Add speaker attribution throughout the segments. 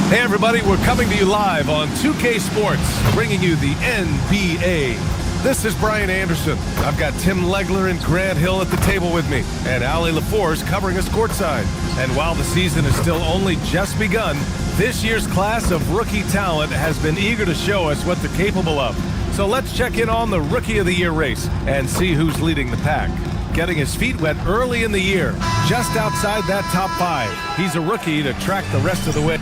Speaker 1: Hey everybody, we're coming to you live on 2K Sports, bringing you the NBA. This is Brian Anderson. I've got Tim Legler and Grant Hill at the table with me, and Allie LaForce covering us courtside. And while the season is still only just begun, this year's class of rookie talent has been eager to show us what they're capable of. So let's check in on the Rookie of the Year race and see who's leading the pack. Getting his feet wet early in the year, just outside that top 5. He's a rookie to track the rest of the way.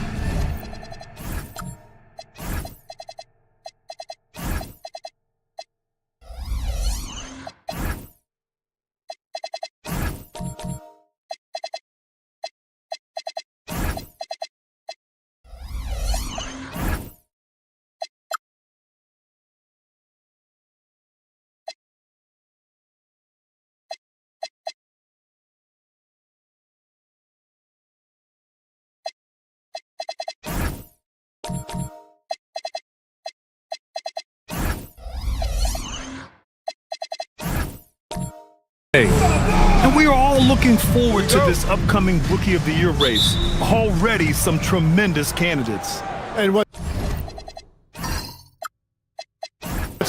Speaker 2: And we are all looking forward to this upcoming Rookie of the Year race. Already some tremendous candidates.
Speaker 3: And what's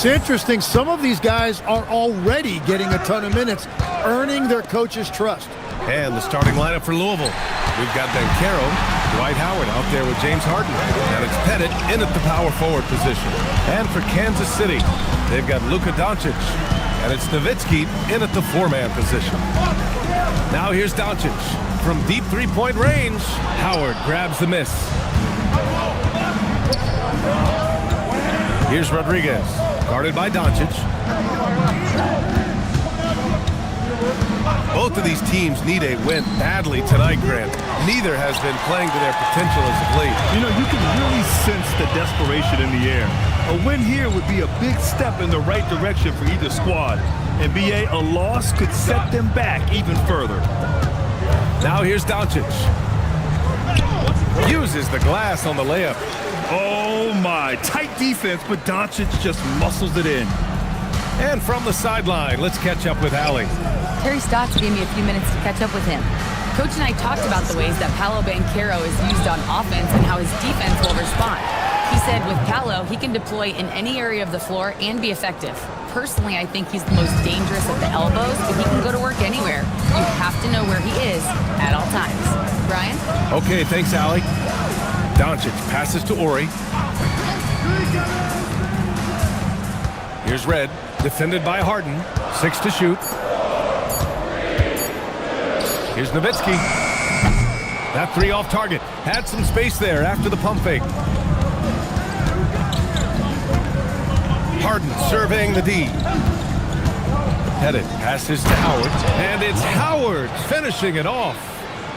Speaker 3: interesting, some of these guys are already getting a ton of minutes, earning their coach's trust.
Speaker 1: And the starting lineup for Louisville. We've got Banchero, Dwight Howard out there with James Harden. And it's Pettit in at the power forward position. And for Kansas City, they've got Luka Doncic. And it's NetsVsPits in at the 4-man position. Now here's Doncic. From deep three-point range, Howard grabs the miss. Here's Rodriguez, guarded by Doncic. Both of these teams need a win badly tonight, Grant. Neither has been playing to their potential as of late.
Speaker 2: You know, you can really sense the desperation in the air. A win here would be a big step in the right direction for either squad. And BA, a loss could set them back even further.
Speaker 1: Now here's Doncic. Uses the glass on the layup.
Speaker 2: Oh my, tight defense, but Doncic just muscles it in.
Speaker 1: And from the sideline, let's catch up with Allie.
Speaker 4: Terry Stotts gave me a few minutes to catch up with him. Coach and I talked about the ways that Paolo Banchero is used on offense and how his defense will respond. He said with Paolo, he can deploy in any area of the floor and be effective. Personally, I think he's the most dangerous at the elbows, but he can go to work anywhere. You have to know where he is at all times. Brian?
Speaker 1: Okay, thanks, Allie. Doncic passes to Ori. Here's Red, defended by Harden. 6 to shoot. Here's NetsVsPits. That 3 off target. Had some space there after the pump fake. Harden surveying the D. Pettit passes to Howard. And it's Howard finishing it off.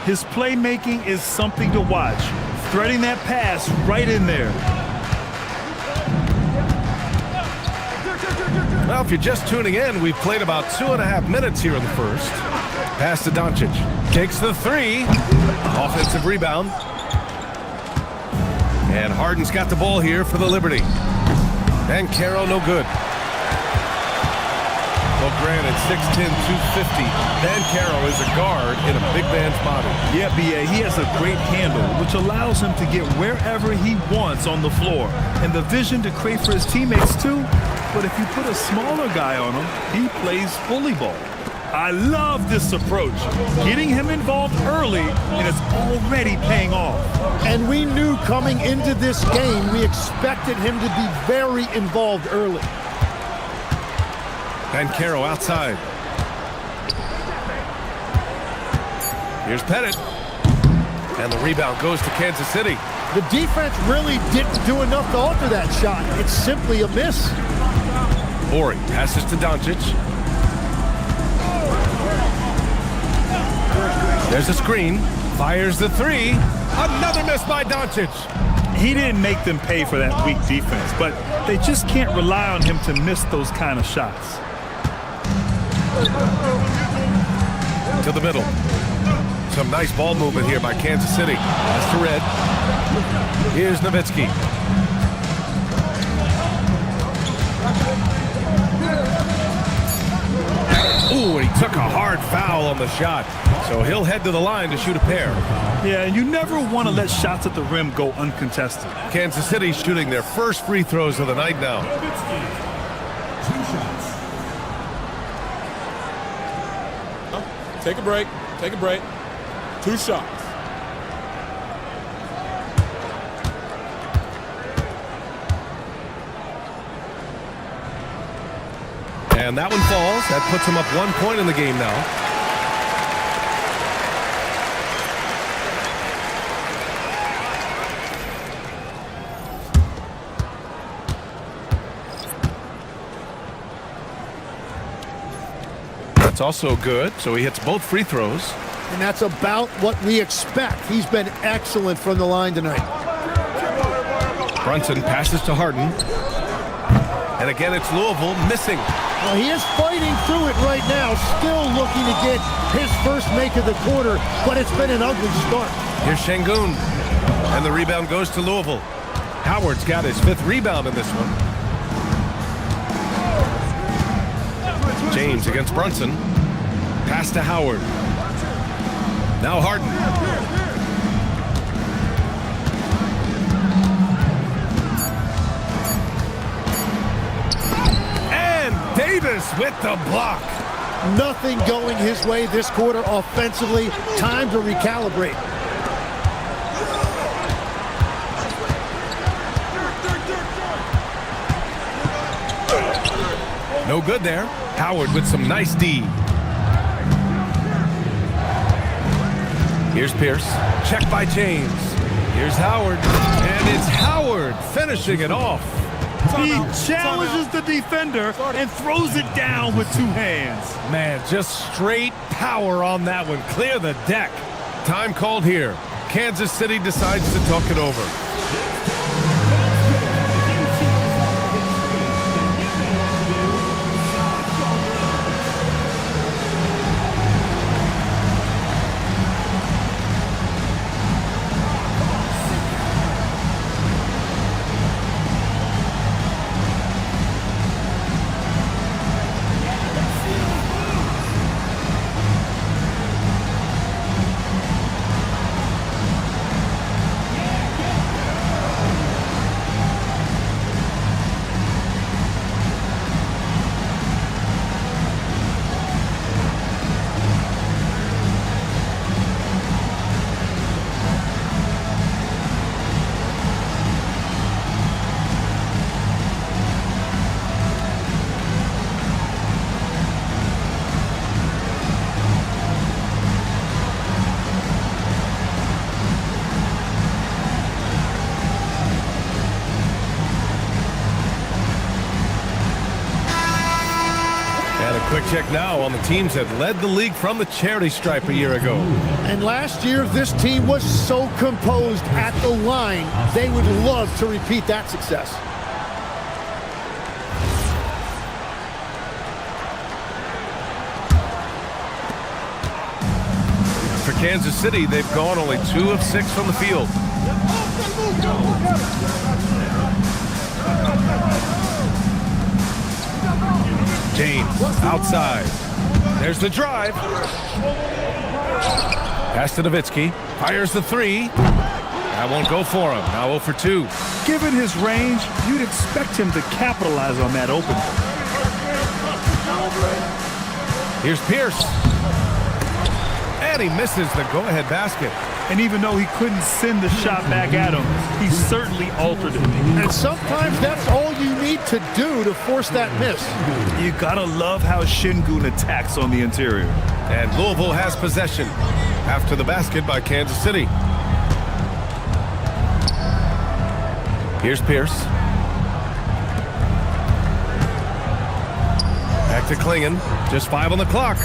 Speaker 2: His playmaking is something to watch. Threading that pass right in there.
Speaker 1: Well, if you're just tuning in, we've played about 2.5 minutes here in the first. Pass to Doncic. Takes the 3. Offensive rebound. And Harden's got the ball here for the Liberty. Banchero no good. Well, granted, 6'10", 250. Banchero is a guard in a big man's body.
Speaker 2: Yeah, BA, he has a great handle, which allows him to get wherever he wants on the floor. And the vision to create for his teammates, too. But if you put a smaller guy on him, he plays bully ball. I love this approach. Getting him involved early, and it's already paying off.
Speaker 3: And we knew coming into this game, we expected him to be very involved early.
Speaker 1: Banchero outside. Here's Pettit. And the rebound goes to Kansas City.
Speaker 3: The defense really didn't do enough to alter that shot. It's simply a miss.
Speaker 1: Ori passes to Doncic. There's a screen. Fires the 3. Another miss by Doncic.
Speaker 2: He didn't make them pay for that weak defense, but they just can't rely on him to miss those kind of shots.
Speaker 1: To the middle. Some nice ball movement here by Kansas City. Pass to Red. Here's NetsVsPits. Ooh, and he took a hard foul on the shot. So he'll head to the line to shoot a pair.
Speaker 2: Yeah, and you never want to let shots at the rim go uncontested.
Speaker 1: Kansas City shooting their first free throws of the night now.
Speaker 5: Take a break. Take a break. 2 shots.
Speaker 1: And that one falls. That puts him up 1 point in the game now. That's also good. So he hits both free throws.
Speaker 3: And that's about what we expect. He's been excellent from the line tonight.
Speaker 1: Brunson passes to Harden. And again, it's Louisville missing.
Speaker 3: Well, he is fighting through it right now, still looking to get his first make of the quarter, but it's been an ugly start.
Speaker 1: Here's Şengün. And the rebound goes to Louisville. Howard's got his 5th rebound in this one. James against Brunson. Pass to Howard. Now Harden. And Davis with the block.
Speaker 3: Nothing going his way this quarter offensively. Time to recalibrate.
Speaker 1: No good there. Howard with some nice D. Here's Pierce. Check by James. Here's Howard. And it's Howard finishing it off.
Speaker 2: He challenges the defender and throws it down with 2 hands.
Speaker 1: Man, just straight power on that one. Clear the deck. Time called here. Kansas City decides to talk it over. Quick check now on the teams that led the league from the charity stripe a year ago.
Speaker 3: And last year, this team was so composed at the line. They would love to repeat that success.
Speaker 1: For Kansas City, they've gone only 2 of 6 from the field. James outside. There's the drive. Pass to NetsVsPits. Fires the 3. That won't go for him. Now 0 for 2.
Speaker 2: Given his range, you'd expect him to capitalize on that opening.
Speaker 1: Here's Pierce. And he misses the go-ahead basket.
Speaker 2: And even though he couldn't send the shot back at him, he certainly altered it.
Speaker 3: And sometimes that's all you need to do to force that miss.
Speaker 2: You gotta love how Şengün attacks on the interior.
Speaker 1: And Louisville has possession after the basket by Kansas City. Here's Pierce. Back to Klingon. Just 5 on the clock.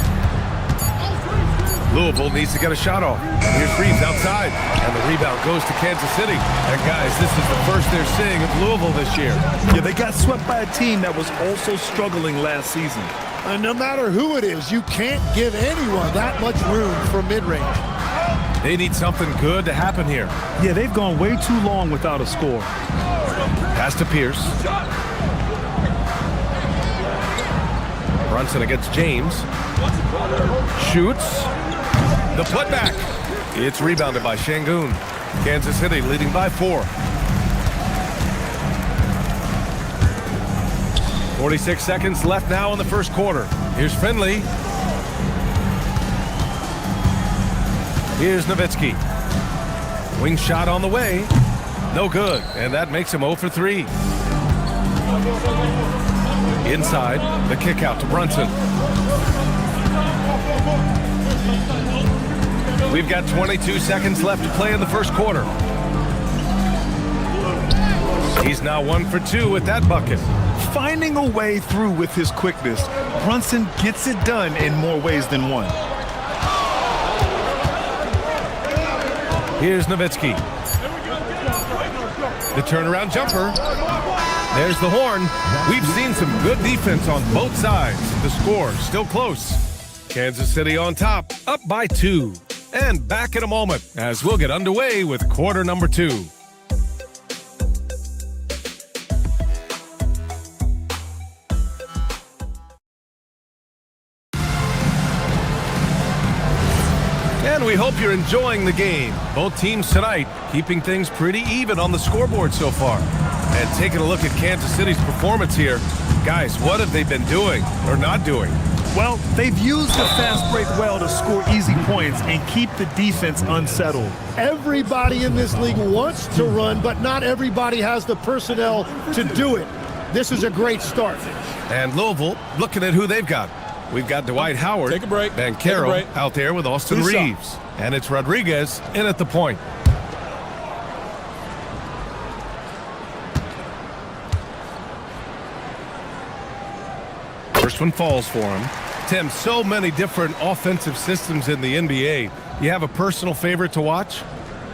Speaker 1: Louisville needs to get a shot off. Here's Reeves outside, and the rebound goes to Kansas City. And guys, this is the first they're seeing of Louisville this year.
Speaker 2: Yeah, they got swept by a team that was also struggling last season.
Speaker 3: And no matter who it is, you can't give anyone that much room for mid-range.
Speaker 1: They need something good to happen here.
Speaker 2: Yeah, they've gone way too long without a score. Pass
Speaker 1: to Pierce. Brunson against James. Shoots. The putback. It's rebounded by Şengün. Kansas City leading by 4. 46 seconds left now in the first quarter. Here's Finley. Here's Nowitzki. Wing shot on the way. No good. And that makes him 0 for 3. Inside, the kick out to Brunson. We've got 22 seconds left to play in the first quarter. He's now 1 for 2 with that bucket.
Speaker 2: Finding a way through with his quickness, Brunson gets it done in more ways than one.
Speaker 1: Here's Nowitzki. The turnaround jumper. There's the horn. We've seen some good defense on both sides. The score still close. Kansas City on top, up by 2. And back in a moment as we'll get underway with quarter number 2. And we hope you're enjoying the game. Both teams tonight keeping things pretty even on the scoreboard so far. And taking a look at Kansas City's performance here. Guys, what have they been doing or not doing?
Speaker 2: Well, they've used the fast break well to score easy points and keep the defense unsettled.
Speaker 3: Everybody in this league wants to run, but not everybody has the personnel to do it. This is a great start.
Speaker 1: And Louisville looking at who they've got. We've got Dwight Howard,
Speaker 5: Take a break.
Speaker 1: Banchero out there with Austin Reeves. And it's Rodriguez in at the point. First one falls for him. Tim, so many different offensive systems in the NBA. You have a personal favorite to watch?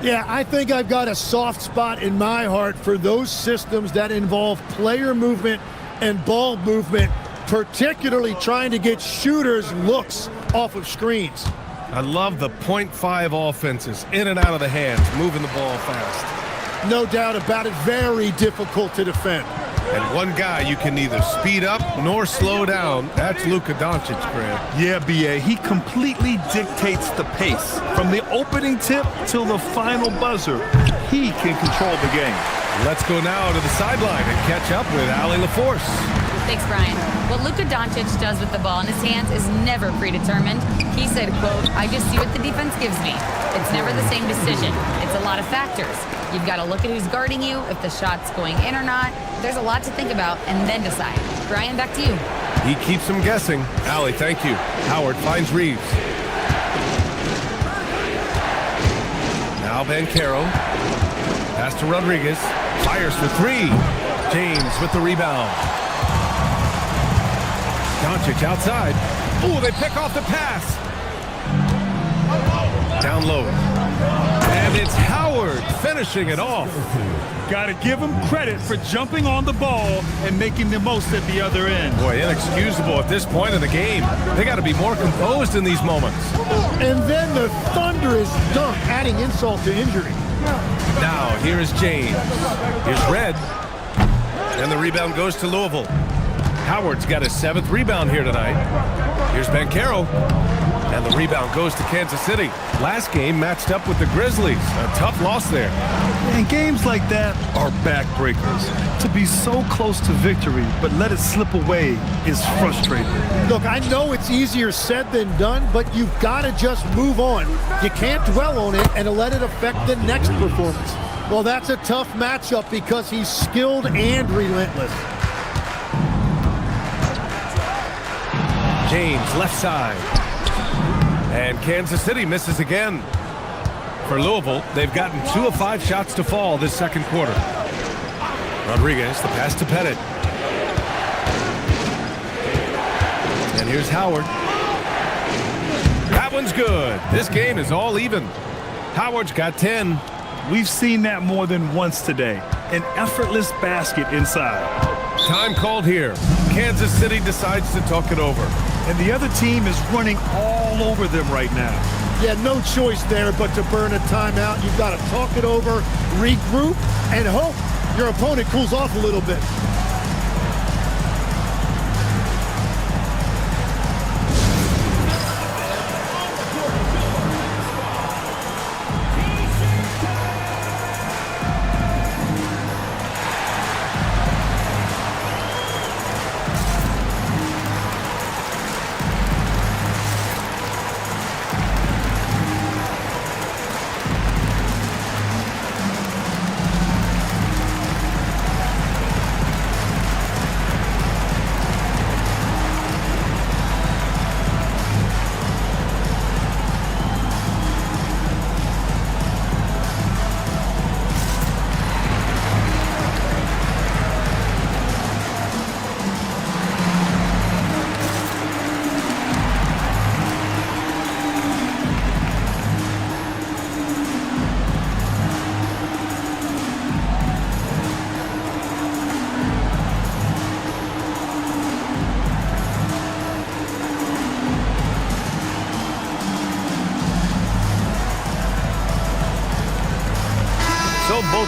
Speaker 3: Yeah, I think I've got a soft spot in my heart for those systems that involve player movement and ball movement, particularly trying to get shooters looks off of screens.
Speaker 1: I love the .5 offenses, in and out of the hands, moving the ball fast.
Speaker 3: No doubt about it, very difficult to defend.
Speaker 1: And one guy you can neither speed up nor slow down. That's Luka Doncic, Grant.
Speaker 2: Yeah, B.A., he completely dictates the pace. From the opening tip till the final buzzer, he can control the game.
Speaker 1: Let's go now to the sideline and catch up with Allie LaForce.
Speaker 4: Thanks, Brian. What Luka Doncic does with the ball in his hands is never predetermined. He said, quote, "I just see what the defense gives me. It's never the same decision. It's a lot of factors. You've got to look at who's guarding you, if the shot's going in or not. There's a lot to think about and then decide." Brian, back to you.
Speaker 1: He keeps them guessing. Allie, thank you. Howard finds Reeves. Now Banchero. Pass to Rodriguez. Fires for 3. James with the rebound. Doncic outside. Ooh, they pick off the pass. Down low. And it's Howard finishing it off.
Speaker 2: Got to give him credit for jumping on the ball and making the most at the other end.
Speaker 1: Boy, inexcusable at this point in the game. They got to be more composed in these moments.
Speaker 3: And then the thunderous dunk, adding insult to injury.
Speaker 1: Now, here is James. Here's Red. And the rebound goes to Louisville. Howard's got his 7th rebound here tonight. Here's Banchero. And the rebound goes to Kansas City. Last game matched up with the Grizzlies. A tough loss there.
Speaker 2: And games like that are backbreakers. To be so close to victory, but let it slip away is frustrating.
Speaker 3: Look, I know it's easier said than done, but you've got to just move on. You can't dwell on it and let it affect the next performance. Well, that's a tough matchup because he's skilled and relentless.
Speaker 1: James, left side. And Kansas City misses again. For Louisville, they've gotten 2 of 5 shots to fall this second quarter. Rodriguez, the pass to Pettit. And here's Howard. That one's good. This game is all even. Howard's got 10.
Speaker 2: We've seen that more than once today. An effortless basket inside.
Speaker 1: Time called here. Kansas City decides to talk it over.
Speaker 2: And the other team is running all over them right now.
Speaker 3: Yeah, no choice there but to burn a timeout. You've got to talk it over, regroup, and hope your opponent cools off a little bit.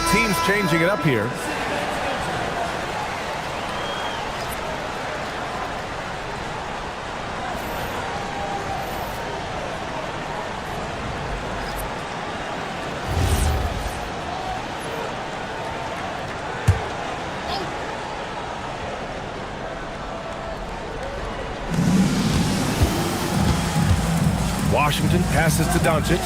Speaker 1: Both teams changing it up here. Washington passes to Doncic.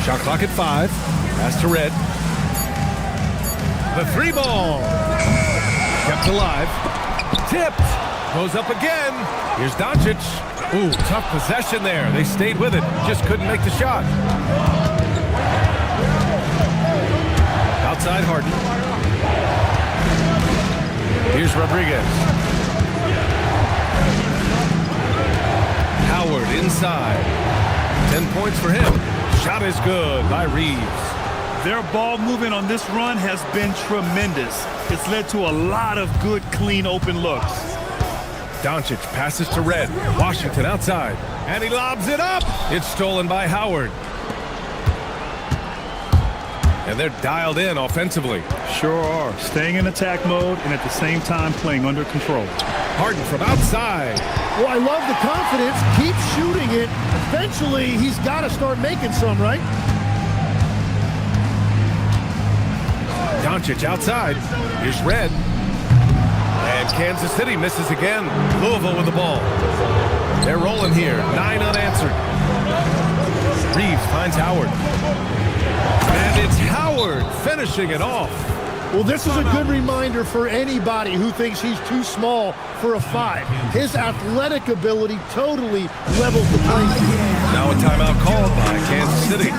Speaker 1: Shot clock at 5. Pass to Red. The 3 ball. Kept alive. Tipped. Goes up again. Here's Doncic. Ooh, tough possession there. They stayed with it. Just couldn't make the shot. Outside Harden. Here's Rodriguez. Howard inside. 10 points for him. Shot is good by Reeves.
Speaker 2: Their ball movement on this run has been tremendous. It's led to a lot of good, clean, open looks.
Speaker 1: Doncic passes to Red. Washington outside. And he lobs it up. It's stolen by Howard. And they're dialed in offensively.
Speaker 2: Sure are. Staying in attack mode and at the same time playing under control.
Speaker 1: Harden from outside.
Speaker 3: Well, I love the confidence. Keep shooting it. Eventually, he's got to start making some, right?
Speaker 1: Doncic outside. Here's Red. And Kansas City misses again. Louisville with the ball. They're rolling here. 9 unanswered. Reeves finds Howard. And it's Howard finishing it off.
Speaker 3: Well, this is a good reminder for anybody who thinks he's too small for a 5. His athletic ability totally levels the playing field.
Speaker 1: Now a timeout called by Kansas City.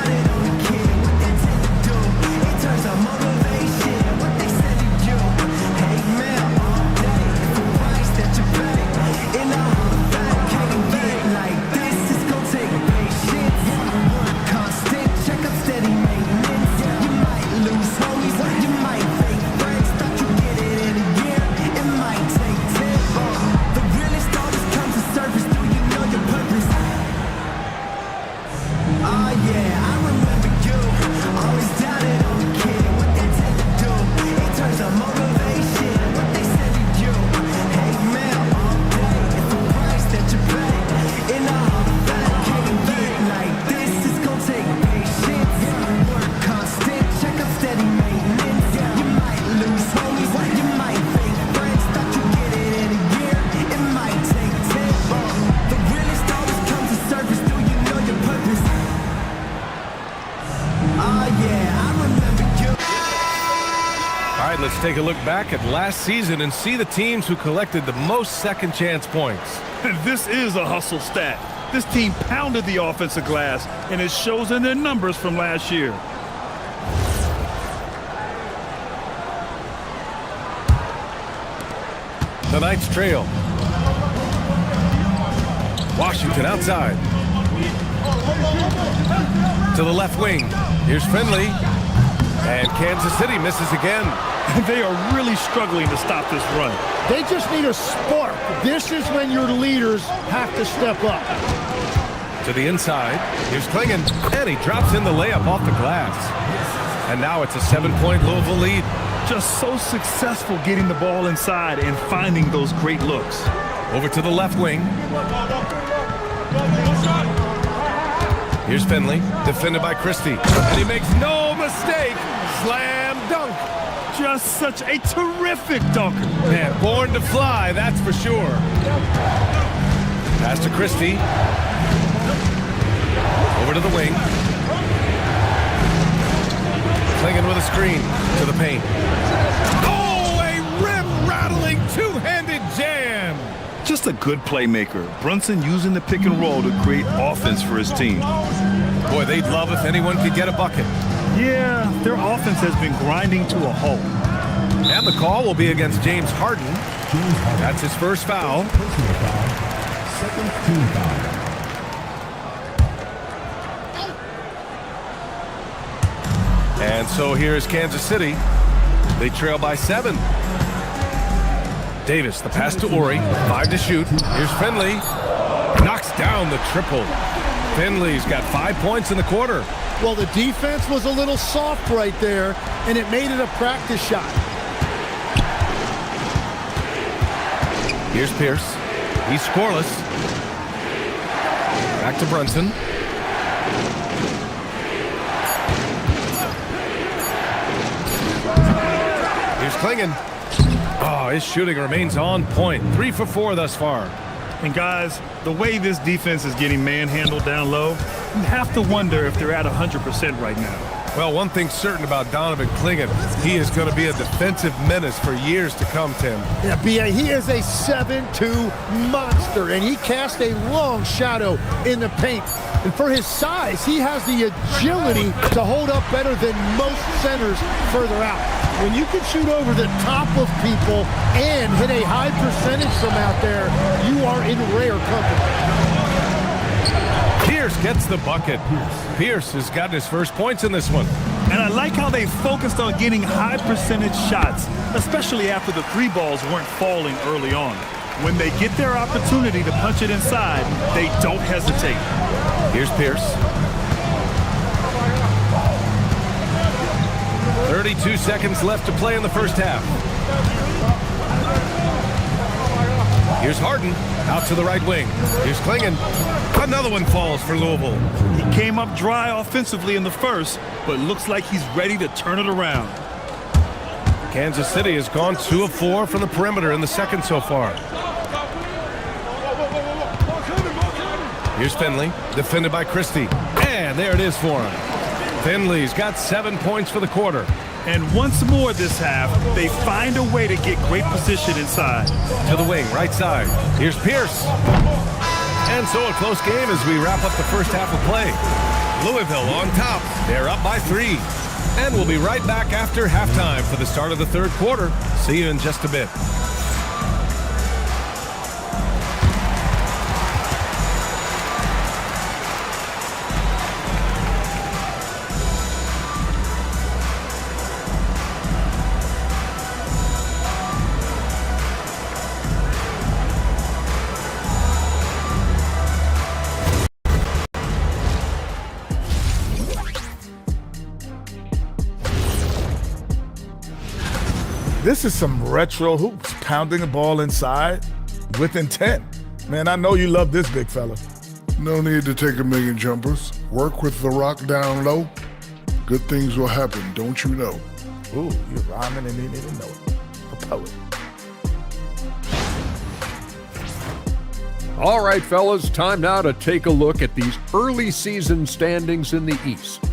Speaker 1: Let's take a look back at last season and see the teams who collected the most second chance points.
Speaker 2: This is a hustle stat. This team pounded the offensive glass, and it shows in their numbers from last year.
Speaker 1: The Knights trail. Washington outside. To the left wing. Here's Finley. And Kansas City misses again.
Speaker 2: They are really struggling to stop this run.
Speaker 3: They just need a spark. This is when your leaders have to step up.
Speaker 1: To the inside. Here's Klingon. And he drops in the layup off the glass. And now it's a 7-point Louisville lead.
Speaker 2: Just so successful getting the ball inside and finding those great looks.
Speaker 1: Over to the left wing. Here's Finley, defended by Christie. And he makes no mistake. Slam dunk.
Speaker 2: Just such a terrific dunker.
Speaker 1: Man, born to fly, that's for sure. Pass to Christie. Over to the wing. Klingon with a screen to the paint. Oh, a rim-rattling two-handed jam.
Speaker 2: Just a good playmaker. Brunson using the pick and roll to create offense for his team.
Speaker 1: Boy, they'd love if anyone could get a bucket.
Speaker 2: Yeah, their offense has been grinding to a halt.
Speaker 1: And the call will be against James Harden. That's his first foul.
Speaker 6: Second team foul.
Speaker 1: And so here's Kansas City. They trail by 7. Davis, the pass to Ori. 5 to shoot. Here's Finley. Knocks down the triple. Finley's got 5 points in the quarter.
Speaker 3: Well, the defense was a little soft right there, and it made it a practice shot.
Speaker 1: Here's Pierce. He's scoreless. Back to Brunson. Here's Klingon. Oh, his shooting remains on point. 3 for 4 thus far.
Speaker 2: And guys, the way this defense is getting manhandled down low, you have to wonder if they're at 100% right now.
Speaker 1: Well, one thing's certain about Donovan Klingon. He is going to be a defensive menace for years to come, Tim.
Speaker 3: Yeah, B.A., he is a 7'2" monster, and he casts a long shadow in the paint. And for his size, he has the agility to hold up better than most centers further out. When you can shoot over the top of people and hit a high percentage from out there, you are in rare company.
Speaker 1: Pierce gets the bucket. Pierce has gotten his first points in this one.
Speaker 2: And I like how they focused on getting high percentage shots, especially after the 3 balls weren't falling early on. When they get their opportunity to punch it inside, they don't hesitate.
Speaker 1: Here's Pierce. 32 seconds left to play in the first half. Here's Harden, out to the right wing. Here's Klingon. Another one falls for Louisville.
Speaker 2: He came up dry offensively in the first, but looks like he's ready to turn it around.
Speaker 1: Kansas City has gone 2 of 4 from the perimeter in the second so far. Here's Finley, defended by Christie. And there it is for him. Finley's got 7 points for the quarter.
Speaker 2: And once more this half, they find a way to get great position inside.
Speaker 1: To the wing, right side. Here's Pierce. And so a close game as we wrap up the first half of play. Louisville on top. They're up by 3. And we'll be right back after halftime for the start of the third quarter. See you in just a bit.
Speaker 7: This is some retro hoops, pounding the ball inside with intent. Man, I know you love this, big fella.
Speaker 8: No need to take a million jumpers. Work with the rock down low. Good things will happen, don't you know?
Speaker 7: Ooh, you're rhyming and didn't even know it. A poet.
Speaker 9: All right, fellas, time now to take a look at these early season standings in the East.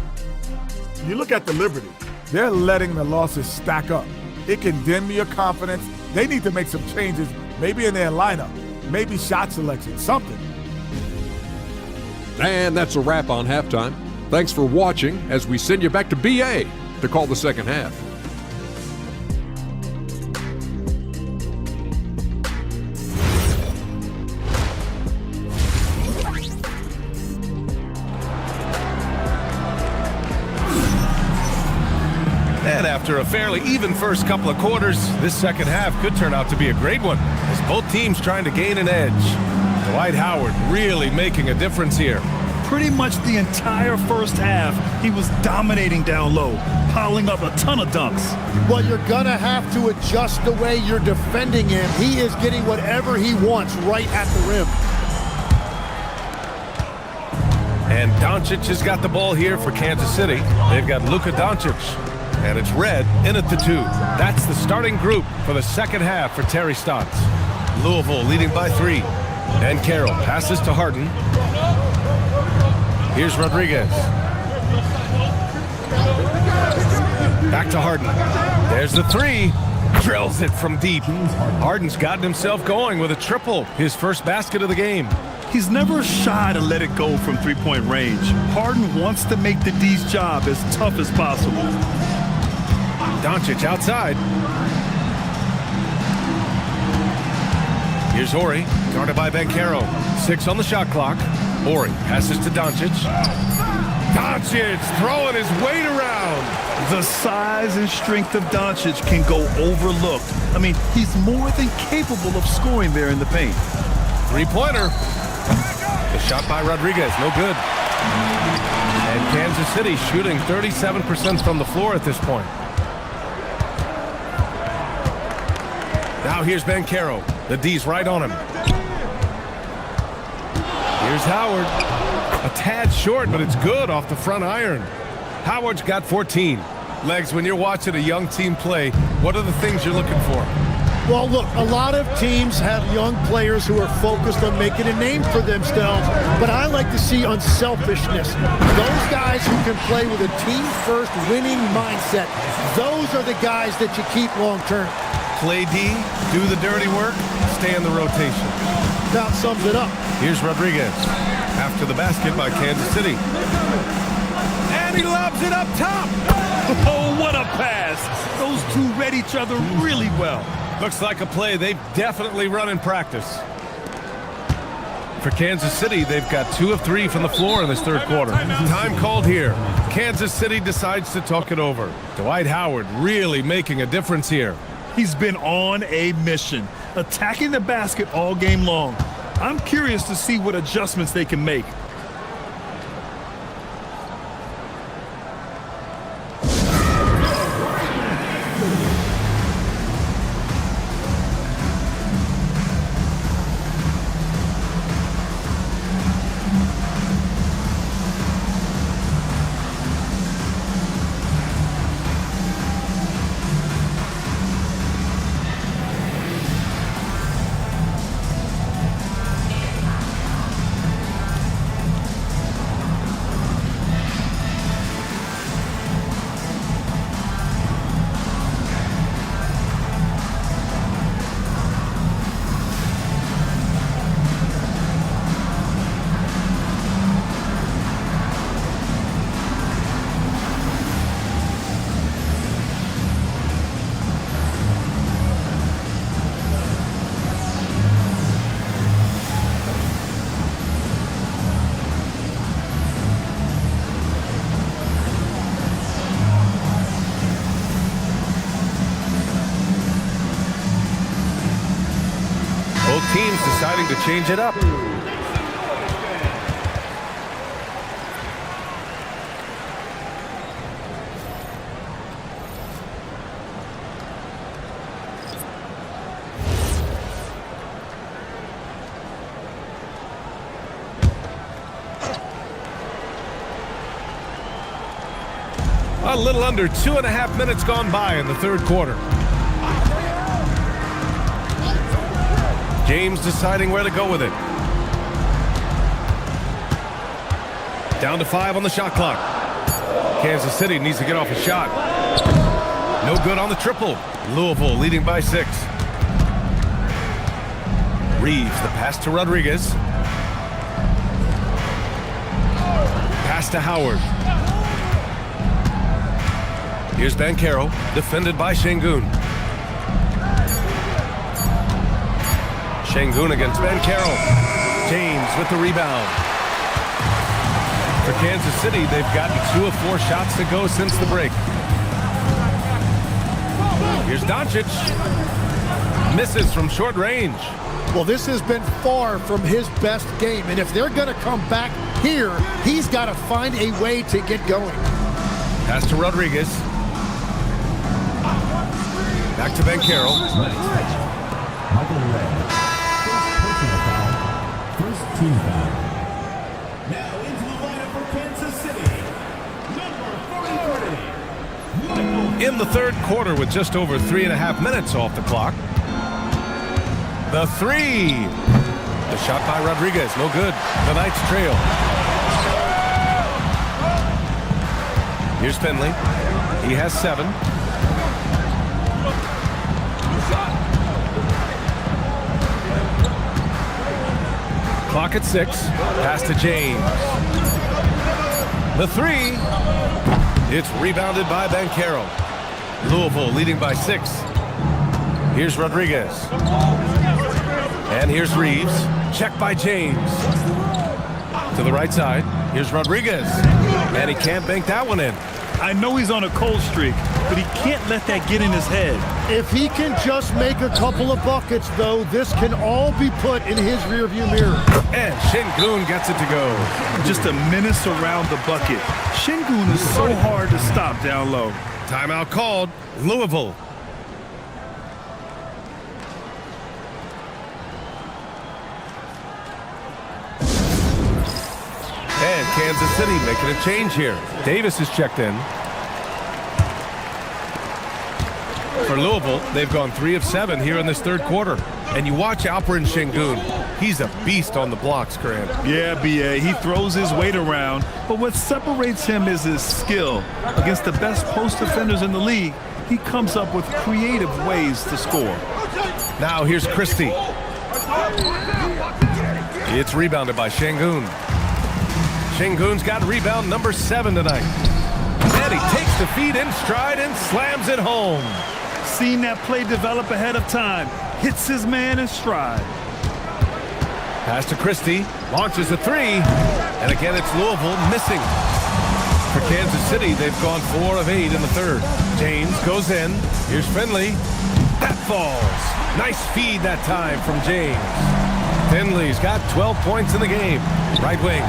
Speaker 7: You look at the Liberty. They're letting the losses stack up. It can dim your confidence. They need to make some changes, maybe in their lineup, maybe shot selection, something.
Speaker 9: And that's a wrap on halftime. Thanks for watching as we send you back to BA to call the second half.
Speaker 1: And after a fairly even first couple of quarters, this second half could turn out to be a great one, as both teams trying to gain an edge. Dwight Howard really making a difference here.
Speaker 2: Pretty much the entire first half, he was dominating down low, piling up a ton of dunks.
Speaker 3: Well, you're gonna have to adjust the way you're defending him. He is getting whatever he wants right at the rim.
Speaker 1: And Doncic has got the ball here for Kansas City. They've got Luka Doncic. And it's Red in at the 2. That's the starting group for the second half for Terry Stotts. Louisville leading by 3. And Carroll passes to Harden. Here's Rodriguez. Back to Harden. There's the 3. Drills it from deep. Harden's gotten himself going with a triple. His first basket of the game.
Speaker 2: He's never shy to let it go from three-point range. Harden wants to make the D's job as tough as possible.
Speaker 1: Doncic outside. Here's Ori, guarded by Banchero. 6 on the shot clock. Ori passes to Doncic. Doncic throwing his weight around.
Speaker 2: The size and strength of Doncic can go overlooked. I mean, he's more than capable of scoring there in the paint.
Speaker 1: 3-pointer. The shot by Rodriguez, no good. And Kansas City shooting 37% from the floor at this point. Now here's Banchero. The D's right on him. Here's Howard. A tad short, but it's good off the front iron. Howard's got 14. Legs, when you're watching a young team play, what are the things you're looking for?
Speaker 3: Well, look, a lot of teams have young players who are focused on making a name for themselves, but I like to see unselfishness. Those guys who can play with a team-first winning mindset, those are the guys that you keep long-term.
Speaker 1: Play D, do the dirty work, stay in the rotation.
Speaker 3: That sums it up.
Speaker 1: Here's Rodriguez. After the basket by Kansas City. And he lobs it up top.
Speaker 2: Oh, what a pass. Those two read each other really well.
Speaker 1: Looks like a play they've definitely run in practice. For Kansas City, they've got 2 of 3 from the floor in this third quarter. Time called here. Kansas City decides to talk it over. Dwight Howard really making a difference here.
Speaker 2: He's been on a mission, attacking the basket all game long. I'm curious to see what adjustments they can make.
Speaker 1: Both teams deciding to change it up. A little under 2.5 minutes gone by in the third quarter. James deciding where to go with it. Down to 5 on the shot clock. Kansas City needs to get off a shot. No good on the triple. Louisville leading by 6. Reeves, the pass to Rodriguez. Pass to Howard. Here's Banchero, defended by Şengün. Şengün against Banchero. James with the rebound. For Kansas City, they've gotten 2 of 4 shots to go since the break. Here's Doncic. Misses from short range.
Speaker 3: Well, this has been far from his best game, and if they're going to come back here, he's got to find a way to get going.
Speaker 1: Pass to Rodriguez. Back to Banchero.
Speaker 6: Michael Red. Personal foul. First team foul. Now into the lineup for Kansas City. Number 43.
Speaker 1: In the third quarter with just over 3.5 minutes off the clock. The 3. The shot by Rodriguez, no good. The Knights trail. Here's Finley. He has 7. Clock at 6. Pass to James. The 3. It's rebounded by Banchero. Louisville leading by 6. Here's Rodriguez. And here's Reeves. Check by James. To the right side. Here's Rodriguez. And he can't bank that one in.
Speaker 2: I know he's on a cold streak, but he can't let that get in his head.
Speaker 3: If he can just make a couple of buckets, though, this can all be put in his rearview mirror.
Speaker 1: And Şengün gets it to go.
Speaker 2: Just a menace around the bucket. Şengün is so hard to stop down low.
Speaker 1: Timeout called. Louisville. And Kansas City making a change here. Davis is checked in. For Louisville, they've gone 3 of 7 here in this third quarter. And you watch Alperen Şengün. He's a beast on the blocks, Grant.
Speaker 2: Yeah, B.A., he throws his weight around, but what separates him is his skill. Against the best post defenders in the league, he comes up with creative ways to score.
Speaker 1: Now here's Christie. It's rebounded by Şengün. Şengün's got rebound number 7 tonight. And he takes the feed in stride and slams it home.
Speaker 2: Seen that play develop ahead of time. Hits his man in stride.
Speaker 1: Pass to Christie. Launches a 3. And again, it's Louisville missing. For Kansas City, they've gone 4 of 8 in the third. James goes in. Here's Finley. That falls. Nice feed that time from James. Finley's got 12 points in the game. Right wing.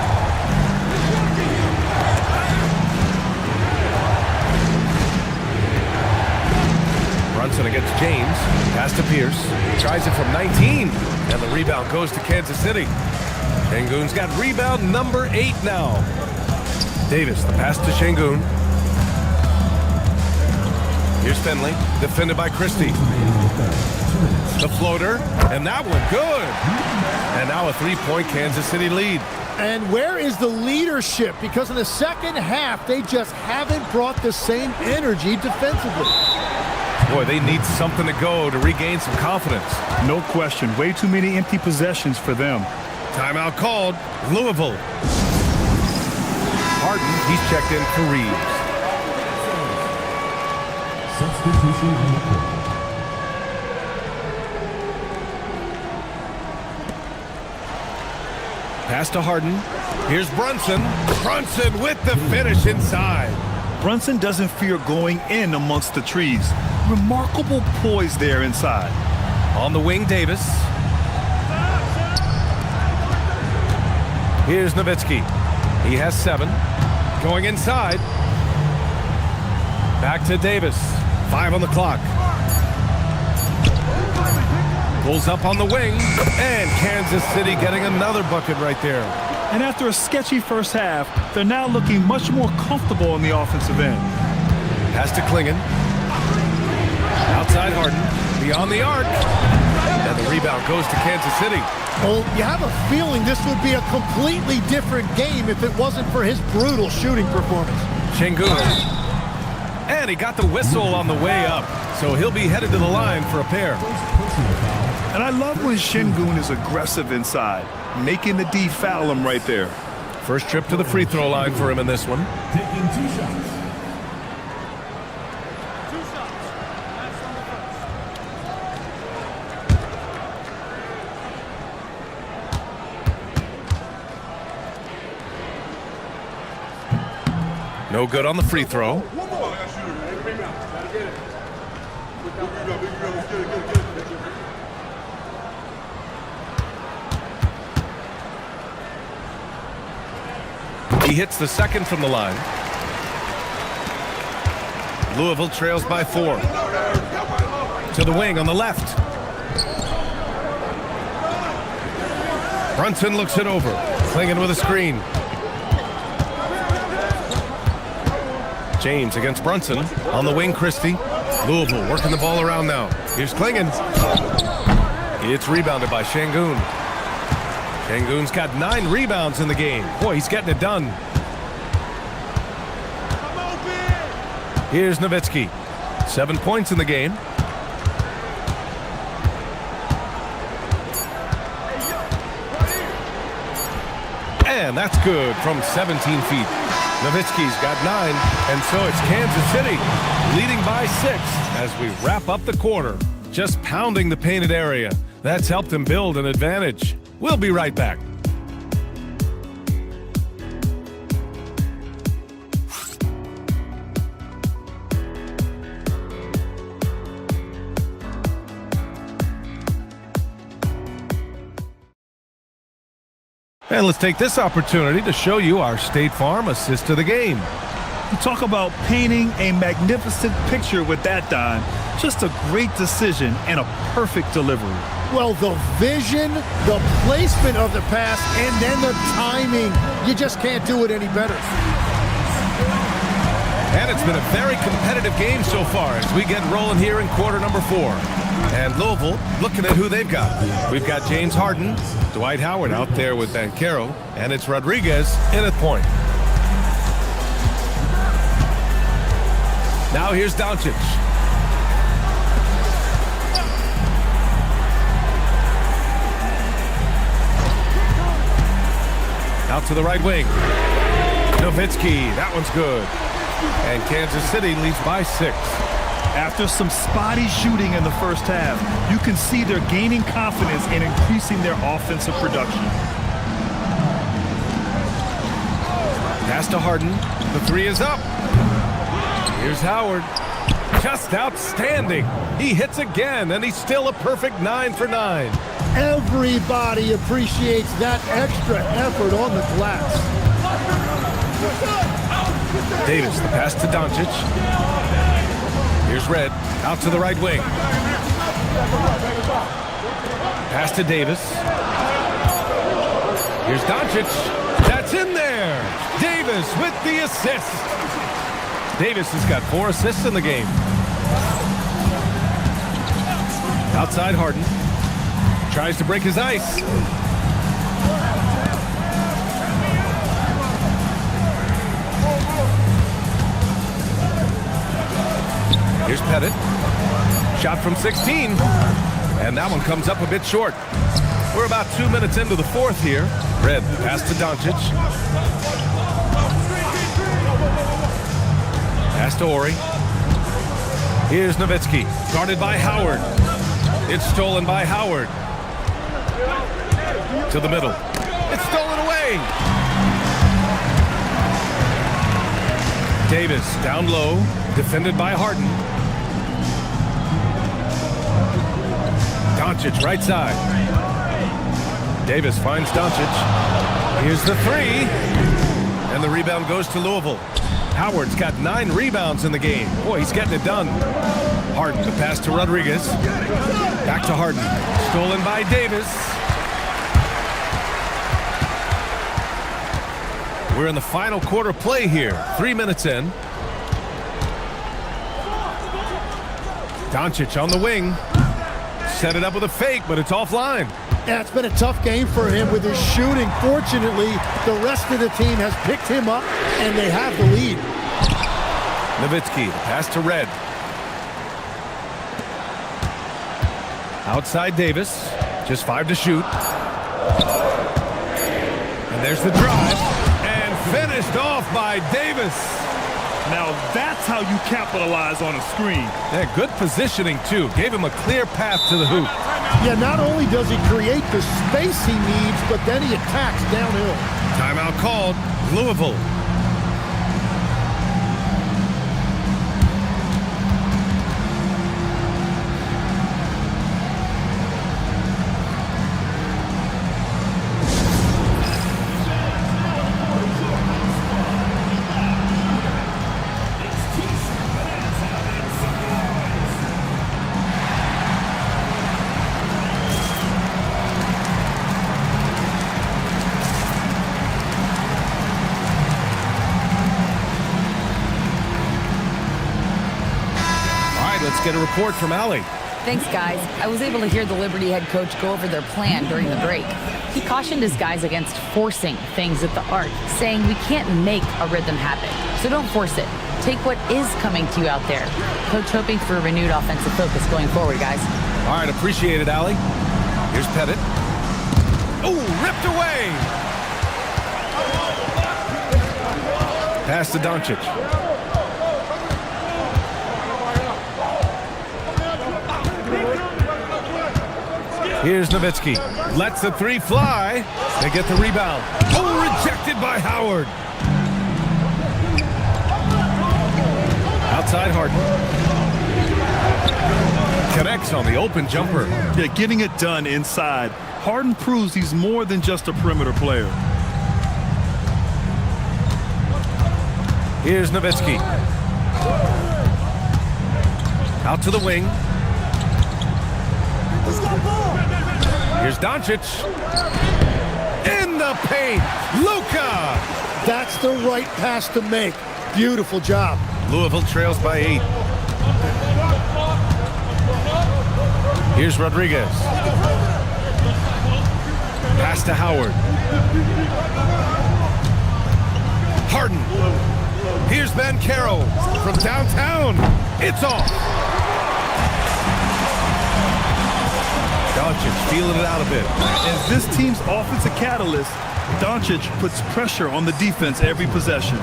Speaker 1: Brunson against James. Pass to Pierce. Tries it from 19. And the rebound goes to Kansas City. Şengün's got rebound number 8 now. Davis, the pass to Şengün. Here's Finley, defended by Christie. The floater, and that one good. And now a 3-point Kansas City lead.
Speaker 3: And where is the leadership? Because in the second half, they just haven't brought the same energy defensively.
Speaker 1: Boy, they need something to go to regain some confidence.
Speaker 2: No question. Way too many empty possessions for them.
Speaker 1: Timeout called. Louisville. Harden, he's checked in for Reeves.
Speaker 6: Substitution on the court.
Speaker 1: Pass to Harden. Here's Brunson. Brunson with the finish inside.
Speaker 2: Brunson doesn't fear going in amongst the trees. Remarkable poise there inside.
Speaker 1: On the wing, Davis. Here's Nowitzki. He has 7. Going inside. Back to Davis. 5 on the clock. Pulls up on the wing. And Kansas City getting another bucket right there.
Speaker 2: And after a sketchy first half, they're now looking much more comfortable on the offensive end.
Speaker 1: Pass to Klingon. Outside Harden. Beyond the arc. And the rebound goes to Kansas City.
Speaker 3: Well, you have a feeling this would be a completely different game if it wasn't for his brutal shooting performance.
Speaker 1: Şengün. And he got the whistle on the way up. So he'll be headed to the line for a pair.
Speaker 2: And I love when Şengün is aggressive inside, making the D foul him right there.
Speaker 1: First trip to the free throw line for him in this one.
Speaker 6: Taking 2 shots.
Speaker 1: No good on the free throw. He hits the second from the line. Louisville trails by 4. To the wing on the left. Brunson looks it over. Klingon with a screen. James against Brunson. On the wing, Christie. Louisville working the ball around now. Here's Klingon. It's rebounded by Şengün. Şengün's got 9 rebounds in the game. Boy, he's getting it done. Here's Nowitzki. 7 points in the game. And that's good from 17 feet. Nowitzki's got 9, and so it's Kansas City leading by 6 as we wrap up the quarter. Just pounding the painted area. That's helped him build an advantage. We'll be right back. And let's take this opportunity to show you our State Farm assist of the game.
Speaker 2: You talk about painting a magnificent picture with that dime. Just a great decision and a perfect delivery.
Speaker 3: Well, the vision, the placement of the pass, and then the timing. You just can't do it any better.
Speaker 1: And it's been a very competitive game so far as we get rolling here in quarter number 4. And Louisville looking at who they've got. We've got James Harden, Dwight Howard out there with Banchero, and it's Rodriguez in at point. Now here's Doncic. Out to the right wing. LouVsKcK, that one's good. And Kansas City leads by 6.
Speaker 2: After some spotty shooting in the first half, you can see they're gaining confidence and increasing their offensive production.
Speaker 1: Pass to Harden. The 3 is up. Here's Howard. Just outstanding. He hits again, and he's still a perfect 9 for 9.
Speaker 3: Everybody appreciates that extra effort on the glass.
Speaker 1: Davis, the pass to Doncic. Here's Red, out to the right wing. Pass to Davis. Here's Doncic. That's in there. Davis with the assist. Davis has got 4 assists in the game. Outside Harden. Tries to break his ice. Here's Pettit. Shot from 16. And that one comes up a bit short. We're about 2 minutes into the 4th here. Red, pass to Doncic. Pass to Ori. Here's Nowitzki, guarded by Howard. It's stolen by Howard. To the middle. It's stolen away. Davis down low, defended by Harden. Doncic right side. Davis finds Doncic. Here's the 3. And the rebound goes to Louisville. Howard's got 9 rebounds in the game. Boy, he's getting it done. Harden, the pass to Rodriguez. Back to Harden. Stolen by Davis. We're in the final quarter play here. 3 minutes in. Doncic on the wing. Set it up with a fake, but it's offline.
Speaker 3: Yeah, it's been a tough game for him with his shooting. Fortunately, the rest of the team has picked him up, and they have the lead.
Speaker 1: Nowitzki, the pass to Red. Outside Davis, just 5 to shoot. And there's the drive, and finished off by Davis.
Speaker 2: Now that's how you capitalize on a screen.
Speaker 1: Yeah, good positioning, too. Gave him a clear path to the hoop.
Speaker 3: Yeah, not only does he create the space he needs, but then he attacks downhill.
Speaker 1: Timeout called. Louisville. Let's get a report from Allie.
Speaker 4: Thanks, guys. I was able to hear the Liberty head coach go over their plan during the break. He cautioned his guys against forcing things at the arc, saying we can't make a rhythm happen, so don't force it. Take what is coming to you out there. Coach hoping for a renewed offensive focus going forward, guys.
Speaker 1: All right, appreciate it, Allie. Here's Pettit. Oh, ripped away! Pass to Doncic. Here's Nowitzki. Lets the 3 fly. They get the rebound. Oh, rejected by Howard. Outside Harden. Connects on the open jumper.
Speaker 2: Yeah, getting it done inside. Harden proves he's more than just a perimeter player.
Speaker 1: Here's NetsVsPits. Out to the wing. Here's Doncic. In the paint. Luka.
Speaker 3: That's the right pass to make. Beautiful job.
Speaker 1: Louisville trails by 8. Here's Rodriguez. Pass to Howard. Harden. Here's Banchero from downtown. It's off. Doncic feeling it out a bit.
Speaker 2: As this team's offensive catalyst, Doncic puts pressure on the defense every possession.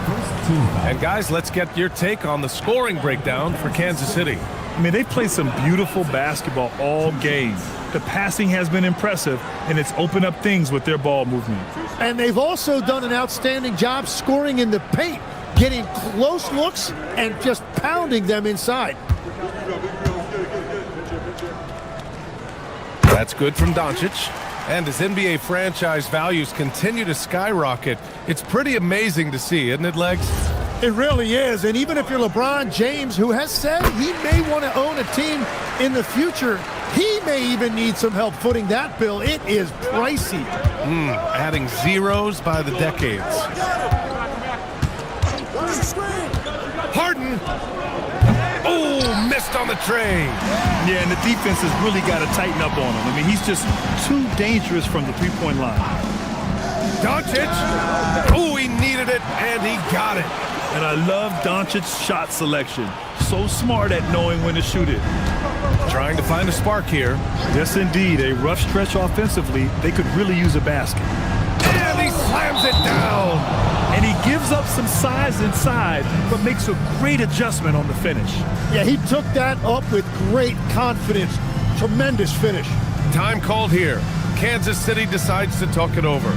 Speaker 1: And guys, let's get your take on the scoring breakdown for Kansas City.
Speaker 2: I mean, they've played some beautiful basketball all game. The passing has been impressive, and it's opened up things with their ball movement.
Speaker 3: And they've also done an outstanding job scoring in the paint, getting close looks and just pounding them inside.
Speaker 1: That's good from Doncic. And as NBA franchise values continue to skyrocket, it's pretty amazing to see, isn't it, Legs?
Speaker 3: It really is. And even if you're LeBron James, who has said he may want to own a team in the future, he may even need some help footing that bill. It is pricey.
Speaker 1: Adding zeros by the decades. Harden. Oh, missed on the tray.
Speaker 2: Yeah, and the defense has really got to tighten up on him. I mean, he's just too dangerous from the three-point line.
Speaker 1: Doncic. Oh, he needed it, and he got it.
Speaker 2: And I love Doncic's shot selection. So smart at knowing when to shoot it.
Speaker 1: Trying to find a spark here.
Speaker 2: Yes, indeed. A rough stretch offensively. They could really use a basket.
Speaker 1: And he slams it down.
Speaker 2: And he gives up some size inside, but makes a great adjustment on the finish.
Speaker 3: Yeah, he took that up with great confidence. Tremendous finish.
Speaker 1: Time called here. Kansas City decides to talk it over.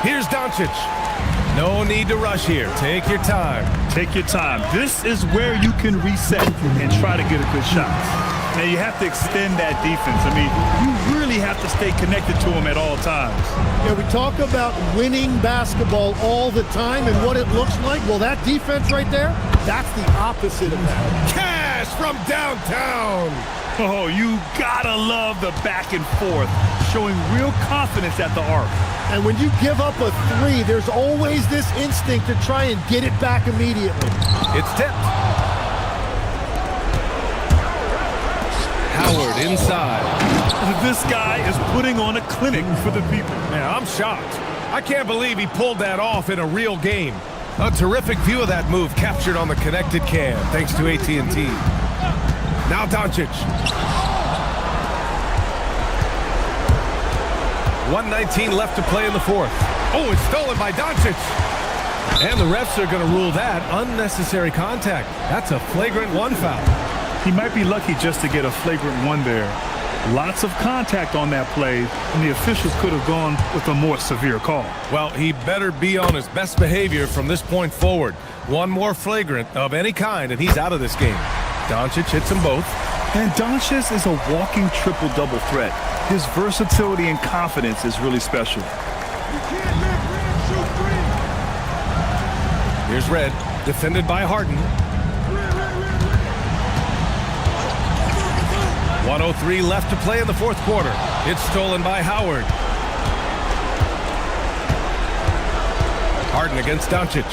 Speaker 1: Here's Doncic. No need to rush here. Take your time.
Speaker 2: Take your time. This is where you can reset and try to get a good shot. Now, you have to extend that defense. I mean, you really have to stay connected to him at all times.
Speaker 3: Yeah, we talk about winning basketball all the time and what it looks like. Well, that defense right there, that's the opposite of that.
Speaker 1: Cash from downtown.
Speaker 2: Oh, you gotta love the back and forth, showing real confidence at the arc.
Speaker 3: And when you give up a three, there's always this instinct to try and get it back immediately.
Speaker 1: It's tipped. Howard inside.
Speaker 2: This guy is putting on a clinic for the people.
Speaker 1: Man, I'm shocked. I can't believe he pulled that off in a real game. A terrific view of that move captured on the connected cam, thanks to AT&T. Now Doncic. 1:19 left to play in the fourth. Oh, it's stolen by Doncic. And the refs are going to rule that unnecessary contact. That's a flagrant one foul.
Speaker 2: He might be lucky just to get a flagrant one there. Lots of contact on that play, and the officials could have gone with a more severe call.
Speaker 1: Well, he better be on his best behavior from this point forward. One more flagrant of any kind, and he's out of this game. Doncic hits them both.
Speaker 2: And Doncic is a walking triple-double threat. His versatility and confidence is really special.
Speaker 1: Here's Red, defended by Harden. 1:03 left to play in the fourth quarter. It's stolen by Howard. Harden against Doncic.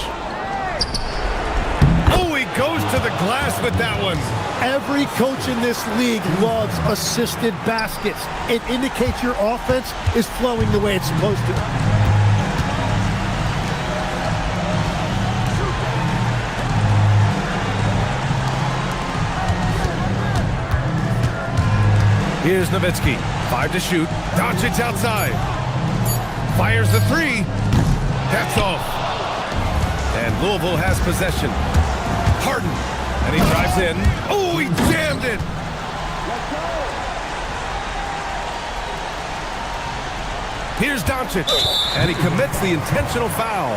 Speaker 1: Oh, he goes to the glass with that one.
Speaker 3: Every coach in this league loves assisted baskets. It indicates your offense is flowing the way it's supposed to.
Speaker 1: Here's NetsVsPits. 5 to shoot. Doncic outside. Fires the three. That's off. And Louisville has possession. Harden. And he drives in. Oh, he jammed it. Here's Doncic. And he commits the intentional foul.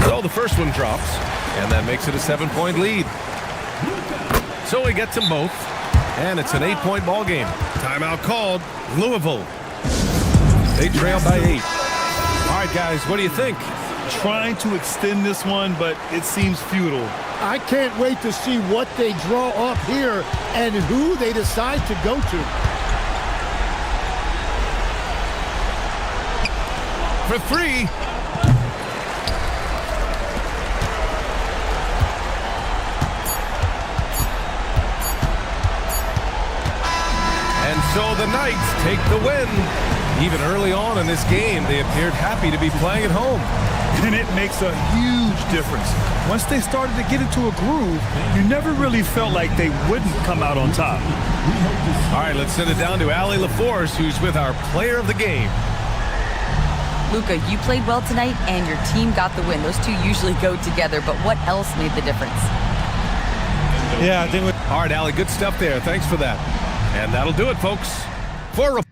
Speaker 1: So the first one drops. And that makes it a 7-point lead. So he gets them both. And it's an 8-point ball game. Timeout called. Louisville. They trail by 8. All right, guys, what do you think?
Speaker 2: Trying to extend this one, but it seems futile.
Speaker 3: I can't wait to see what they draw up here and who they decide to go to.
Speaker 1: For three. And so the Knights take the win. Even early on in this game, they appeared happy to be playing at home.
Speaker 2: And it makes a huge difference. Once they started to get into a groove, you never really felt like they wouldn't come out on top.
Speaker 1: All right, let's send it down to Allie LaForce, who's with our player of the game.
Speaker 4: Luka, you played well tonight, and your team got the win. Those two usually go together, but what else made the difference?
Speaker 2: Yeah, I think
Speaker 1: All right, Allie, good stuff there. Thanks for that. And that'll do it, folks. For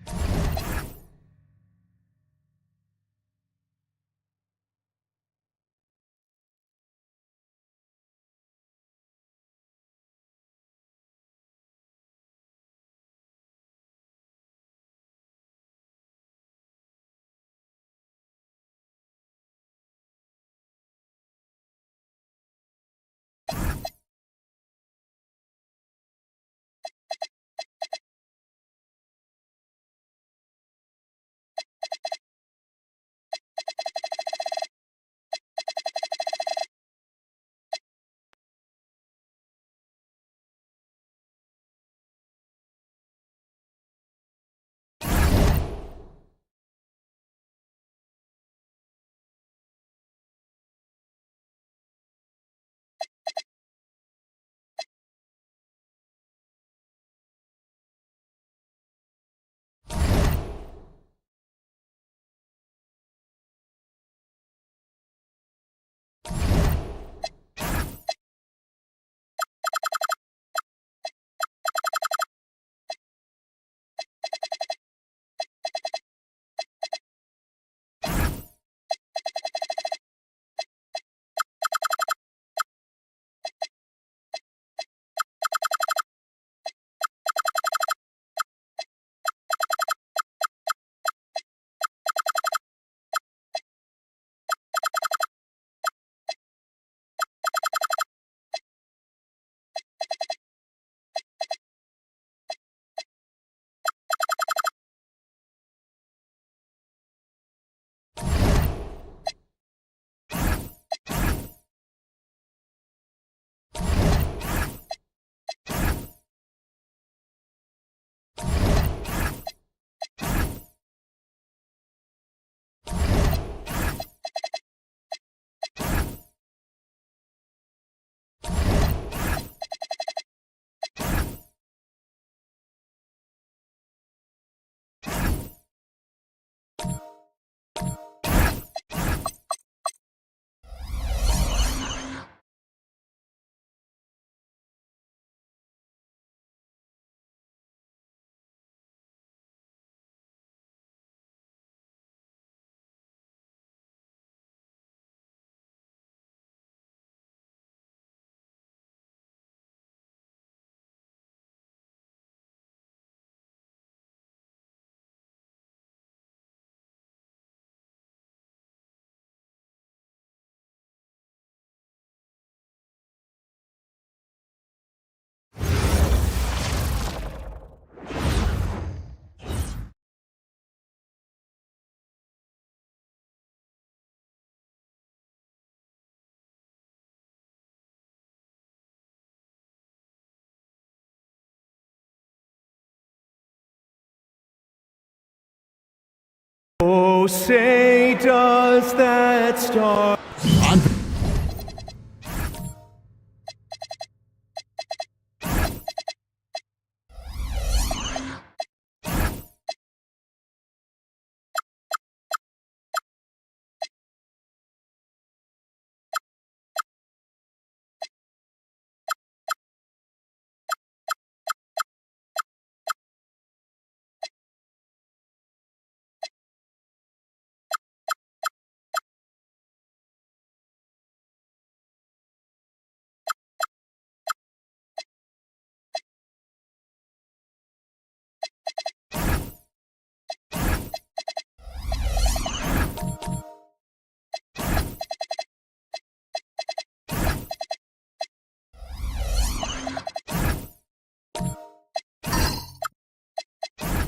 Speaker 10: Oh, say does that star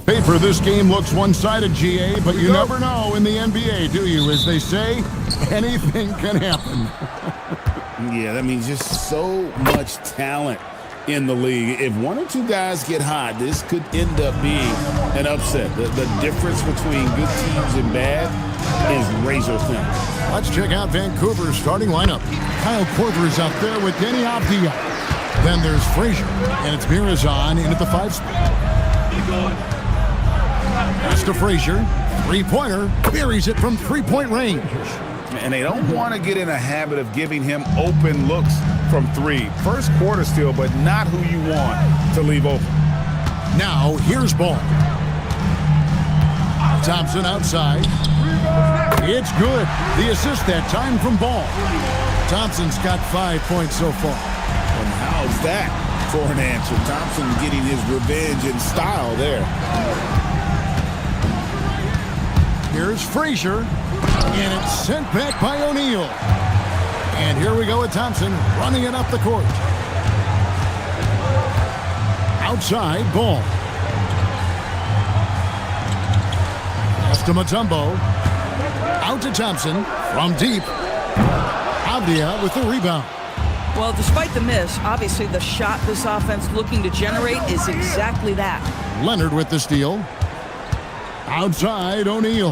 Speaker 11: Paper, this game looks one-sided, GA, but you never know in the NBA, do you? As they say, anything can happen.
Speaker 12: Yeah, that means just so much talent in the league. If one or two guys get hot, this could end up being an upset. The difference between good teams and bad is razor thin.
Speaker 11: Let's check out Vancouver's starting lineup. Kyle Korver's out there with Denny Avdia. Then there's Frazier, and it's Mirazon in at the 5 spot. Pass to Frazier, three-pointer, buries it from three-point range.
Speaker 12: And they don't want to get in a habit of giving him open looks from 3. First quarter still, but not who you want to leave open.
Speaker 11: Now, here's Ball. Thompson outside. It's good. The assist that time from Ball. Thompson's got 5 points so far.
Speaker 12: And how's that for an answer? Thompson getting his revenge in style there.
Speaker 11: Here's Frazier, and it's sent back by O'Neal. And here we go with Thompson running it up the court. Outside, Ball. Pass to Mutombo. Out to Thompson from deep. Avdia with the rebound.
Speaker 13: Well, despite the miss, obviously the shot this offense looking to generate is exactly that.
Speaker 11: Leonard with the steal. Outside, O'Neal.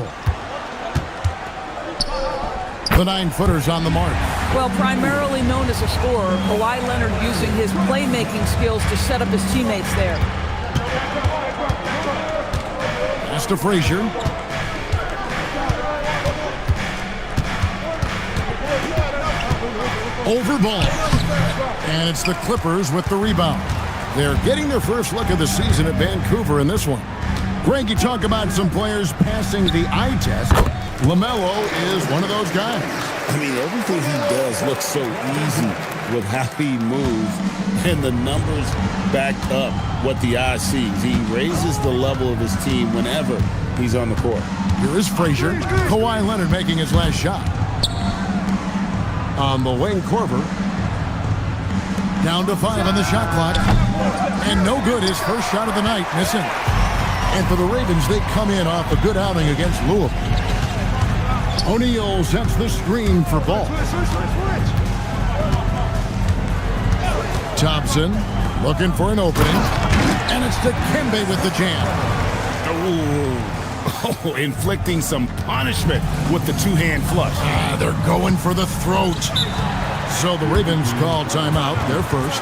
Speaker 11: The 9-footer's on the mark.
Speaker 13: Well, primarily known as a scorer, Kawhi Leonard using his playmaking skills to set up his teammates there.
Speaker 11: Pass to Frazier. Over Ball. And it's the Clippers with the rebound. They're getting their first look of the season at Vancouver in this one. Greg, you talk about some players passing the eye test. LaMelo is one of those guys.
Speaker 12: I mean, everything he does looks so easy with how he moves, and the numbers back up what the eye sees. He raises the level of his team whenever he's on the court.
Speaker 11: Here is Frazier. Kawhi Leonard making his last shot. On the wing, Korver. Down to 5 on the shot clock. And no good, his first shot of the night, missing. And for the Ravens, they come in off a good outing against Louisville. O'Neal sets the screen for Ball. Thompson looking for an opening. And it's Dikembe with the jam.
Speaker 12: Oh, inflicting some punishment with the two-hand flush.
Speaker 11: They're going for the throat. So the Ravens call timeout, their first.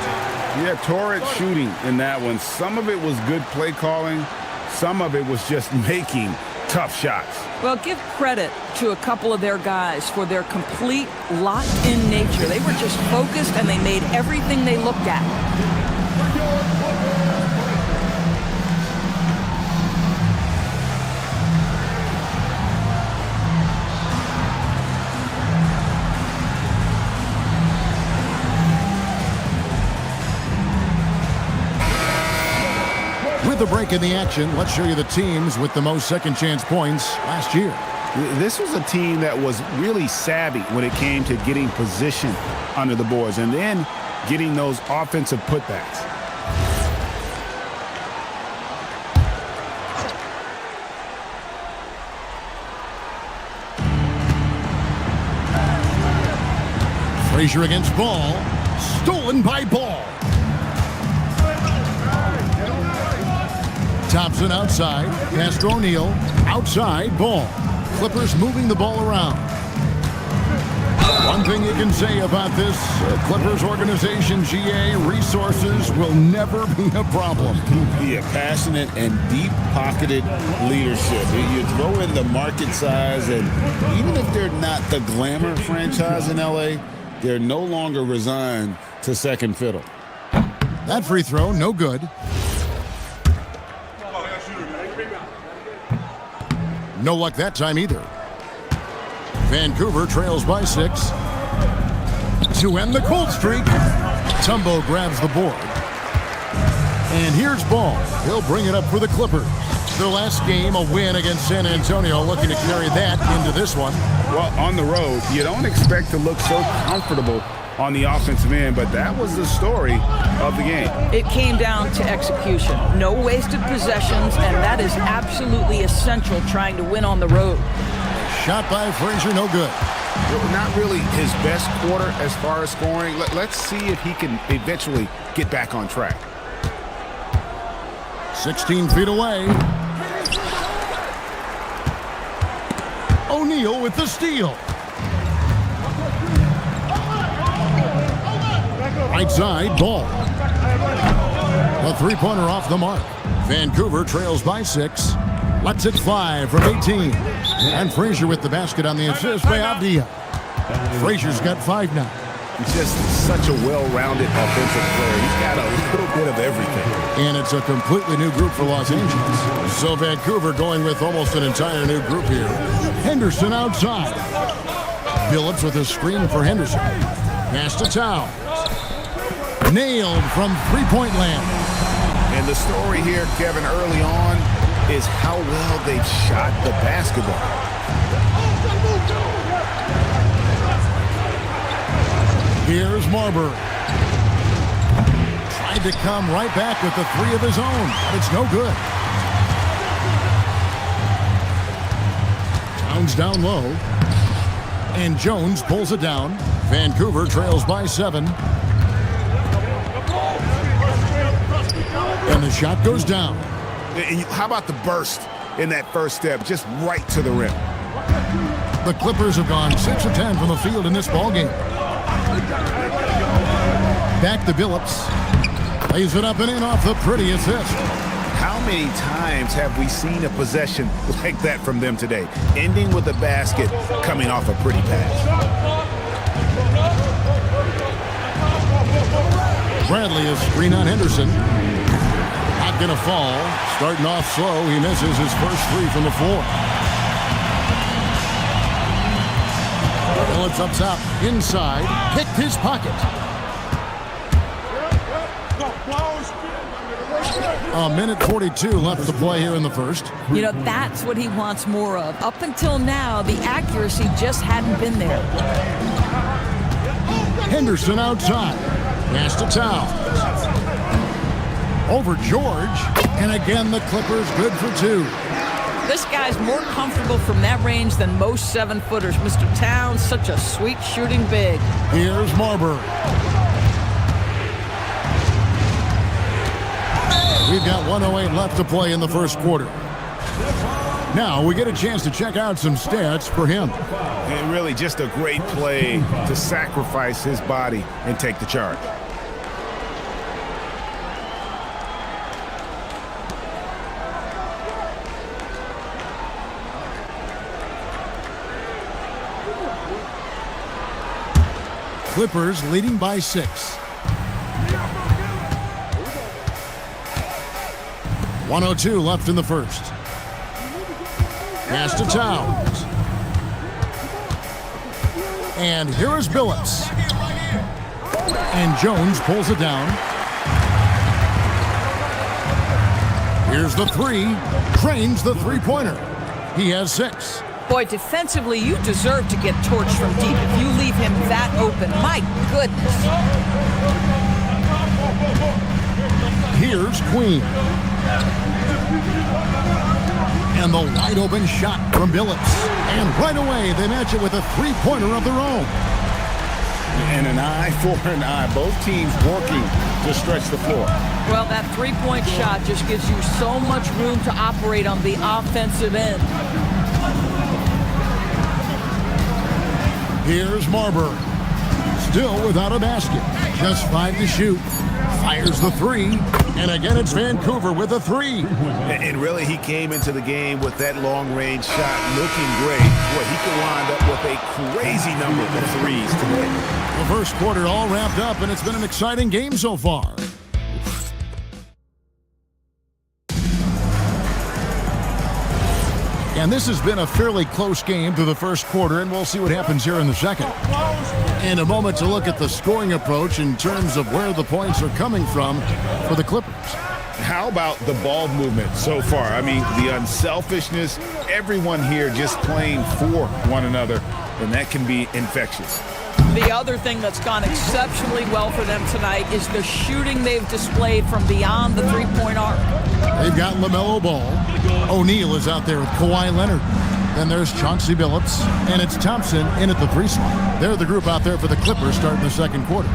Speaker 12: Yeah, torrid shooting in that one. Some of it was good play calling. Some of it was just making tough shots.
Speaker 13: Well, give credit to a couple of their guys for their complete locked-in nature. They were just focused, and they made everything they looked at.
Speaker 11: With a break in the action, let's show you the teams with the most second-chance points last year.
Speaker 12: This was a team that was really savvy when it came to getting position under the boards and then getting those offensive putbacks.
Speaker 11: Frazier against Ball. Stolen by Ball. Thompson outside. Pass to O'Neal. Outside. Ball. Clippers moving the ball around. One thing you can say about this Clippers organization, GA, resources will never be a problem.
Speaker 12: Yeah, passionate and deep-pocketed leadership. You throw in the market size, and even if they're not the glamour franchise in L.A., they're no longer resigned to second fiddle.
Speaker 11: That free throw, no good. No luck that time either. Vancouver trails by 6. To end the cold streak, Tumbo grabs the board. And here's Ball. He'll bring it up for the Clippers. Their last game, a win against San Antonio, looking to carry that into this one.
Speaker 12: Well, on the road, you don't expect to look so comfortable on the offensive end, but that was the story of the game.
Speaker 13: It came down to execution. No wasted possessions, and that is absolutely essential trying to win on the road.
Speaker 11: Shot by Frazier, no good.
Speaker 12: Not really his best quarter as far as scoring. Let's see if he can eventually get back on track.
Speaker 11: 16 feet away. O'Neal with the steal. Right side, Ball. A three-pointer off the mark. Vancouver trails by 6. Lets it fly from 18. And Frazier with the basket on the assist by Avdia. Frazier's got 5 now.
Speaker 12: He's just such a well-rounded offensive player. He's got a little bit of everything.
Speaker 11: And it's a completely new group for Los Angeles. So Vancouver going with almost an entire new group here. Henderson outside. Phillips with a screen for Henderson. Pass to Towns. Nailed from three-point land.
Speaker 12: And the story here, Kevin, early on is how well they've shot the basketball.
Speaker 11: Here's Marbury. Tried to come right back with the 3 of his own, but it's no good. Towns down low. And Jones pulls it down. Vancouver trails by 7. And the shot goes down.
Speaker 12: And how about the burst in that first step, just right to the rim?
Speaker 11: The Clippers have gone 6 of 10 from the field in this ballgame. Back to Billups. Lays it up and in off the pretty assist.
Speaker 12: How many times have we seen a possession like that from them today? Ending with a basket, coming off a pretty pass.
Speaker 11: Bradley is screen on Henderson. Not going to fall. Starting off slow, he misses his first 3 from the floor. Phillips up top, inside, picked his pocket. A minute 42 left to play here in the first.
Speaker 13: You know, that's what he wants more of. Up until now, the accuracy just hadn't been there.
Speaker 11: Henderson outside. Pass to Towns. Over George. And again, the Clippers good for 2.
Speaker 13: This guy's more comfortable from that range than most 7-footers. Mr. Towns, such a sweet shooting big.
Speaker 11: Here's Marbury. We've got 1:08 left to play in the first quarter. Now we get a chance to check out some stats for him.
Speaker 12: And really just a great play to sacrifice his body and take the charge.
Speaker 11: Clippers leading by 6. 1:02 left in the first. Pass to Towns. And here is Billups. And Jones pulls it down. Here's the 3. Drains the three-pointer. He has 6.
Speaker 13: Boy, defensively, you deserve to get torched from deep. If you leave him that open, my goodness.
Speaker 11: Here's Queen. And the wide open shot from Billups. And right away, they match it with a three-pointer of their own.
Speaker 12: And an eye for an eye. Both teams working to stretch the floor.
Speaker 13: Well, that three-point shot just gives you so much room to operate on the offensive end.
Speaker 11: Here's Marbury. Still without a basket. Just 5 to shoot. Fires the 3. And again, it's Vancouver with a 3.
Speaker 12: And really, he came into the game with that long-range shot looking great. Boy, he could wind up with a crazy number of threes today.
Speaker 11: The first quarter all wrapped up, and it's been an exciting game so far. And this has been a fairly close game through the first quarter, and we'll see what happens here in the second. In a moment to look at the scoring approach in terms of where the points are coming from for the Clippers.
Speaker 12: How about the ball movement so far? I mean, the unselfishness, everyone here just playing for one another, and that can be infectious.
Speaker 13: The other thing that's gone exceptionally well for them tonight is the shooting they've displayed from beyond the three-point arc.
Speaker 11: They've got LaMelo Ball. O'Neal is out there with Kawhi Leonard. Then there's Chauncey Billups, and it's Thompson in at the 3 slot. They're the group out there for the Clippers starting the second quarter.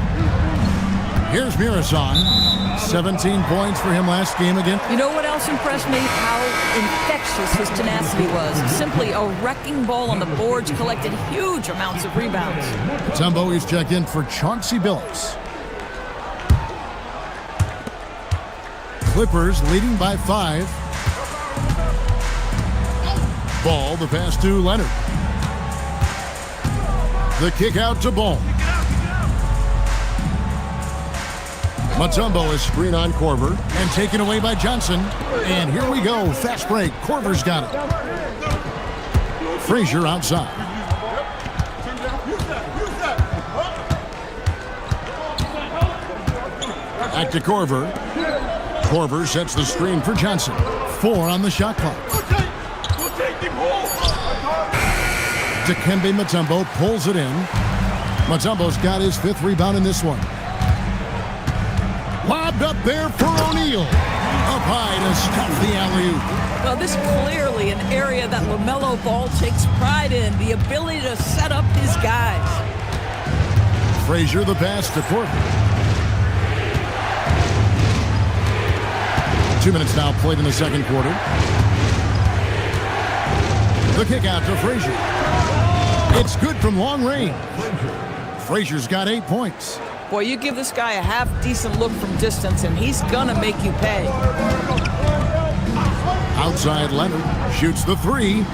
Speaker 11: Here's Mirasan. 17 points for him last game again.
Speaker 13: You know what else impressed me? How infectious his tenacity was. Simply a wrecking ball on the boards, collected huge amounts of rebounds.
Speaker 11: Tumbo is checked in for Chauncey Billups. Clippers leading by 5. Ball, the pass to Leonard. The kick out to Ball. Mutombo is screen on Korver and taken away by Johnson. And here we go. Fast break. Korver's got it. Frazier outside. Back to Korver. Korver sets the screen for Johnson. 4 on the shot clock. Dikembe Mutombo pulls it in. Mutombo's got his 5th rebound in this one. Lobbed up there for O'Neal. Up high to stuff the alley-oop.
Speaker 13: Well, this is clearly an area that LaMelo Ball takes pride in, the ability to set up his guys.
Speaker 11: Frazier the pass to Korver. 2 minutes now played in the second quarter. The kick out to Frazier. It's good from long range. Frazier's got 8 points.
Speaker 13: Boy, you give this guy a half-decent look from distance, and he's going to make you pay.
Speaker 11: Outside Leonard shoots the 3.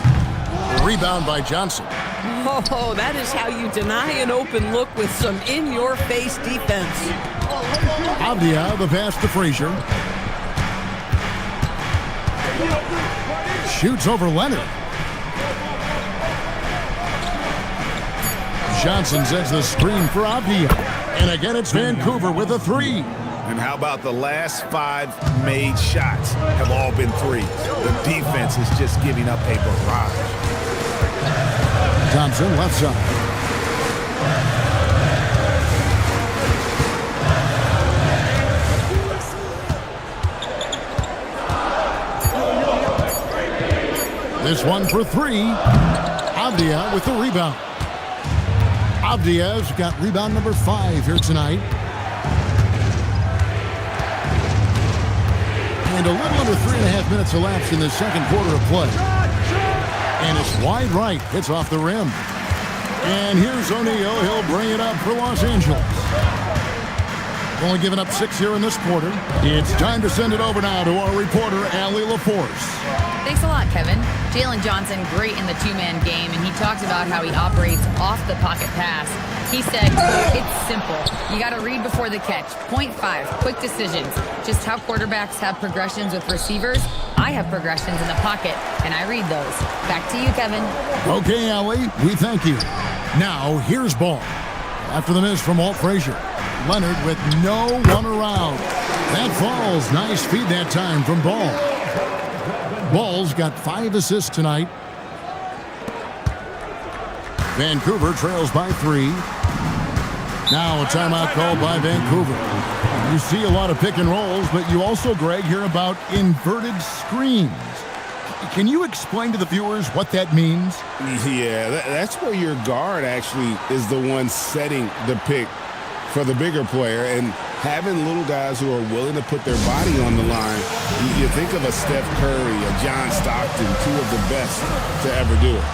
Speaker 11: Rebound by Johnson.
Speaker 13: Oh, that is how you deny an open look with some in-your-face defense.
Speaker 11: Avdia, the pass to Frazier. Shoots over Leonard. Johnson sets the screen for Avdia. And again, it's Vancouver with a 3.
Speaker 12: And how about the last 5 made shots have all been 3s? The defense is just giving up a barrage.
Speaker 11: Thompson left side. This one for 3. Avdia with the rebound. Avdia's got rebound number 5 here tonight. And a little under 3.5 minutes elapsed in the second quarter of play. And it's wide right. Hits off the rim. And here's O'Neal. He'll bring it up for Los Angeles. Only giving up 6 here in this quarter. It's time to send it over now to our reporter, Allie LaForce.
Speaker 4: Thanks a lot, Kevin. Jalen Johnson, great in the two-man game, and he talked about how he operates off the pocket pass. He said, quote, "It's simple. You got to read before the catch. Point 5, quick decisions. Just how quarterbacks have progressions with receivers. I have progressions in the pocket, and I read those." Back to you, Kevin.
Speaker 11: Okay, Allie, we thank you. Now, here's Ball. After the miss from Walt Frazier. Leonard with no one around. That falls. Nice feed that time from Ball. Ball's got 5 assists tonight. Vancouver trails by 3. Now a timeout called by Vancouver. You see a lot of pick and rolls, but you also, Greg, hear about inverted screens. Can you explain to the viewers what that means?
Speaker 12: Yeah, that's where your guard actually is the one setting the pick for the bigger player, and having little guys who are willing to put their body on the line. You think of a Steph Curry, a John Stockton, 2 of the best to ever do it.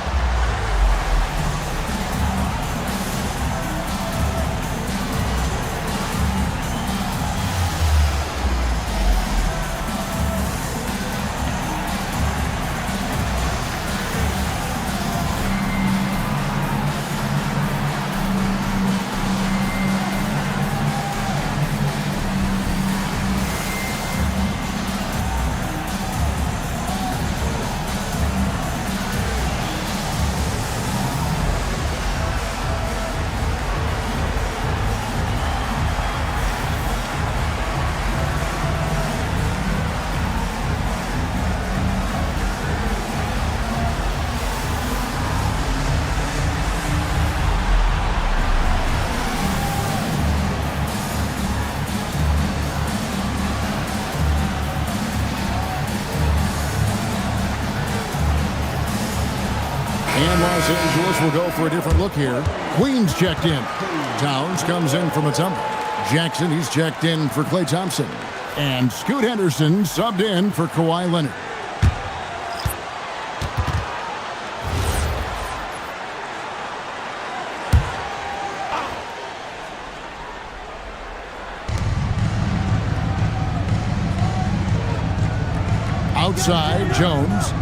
Speaker 11: And Los Angeles will go for a different look here. Queens checked in. Towns comes in from a tumble. Jackson, he's checked in for Klay Thompson. And Scoot Henderson subbed in for Kawhi Leonard. Outside, Jones.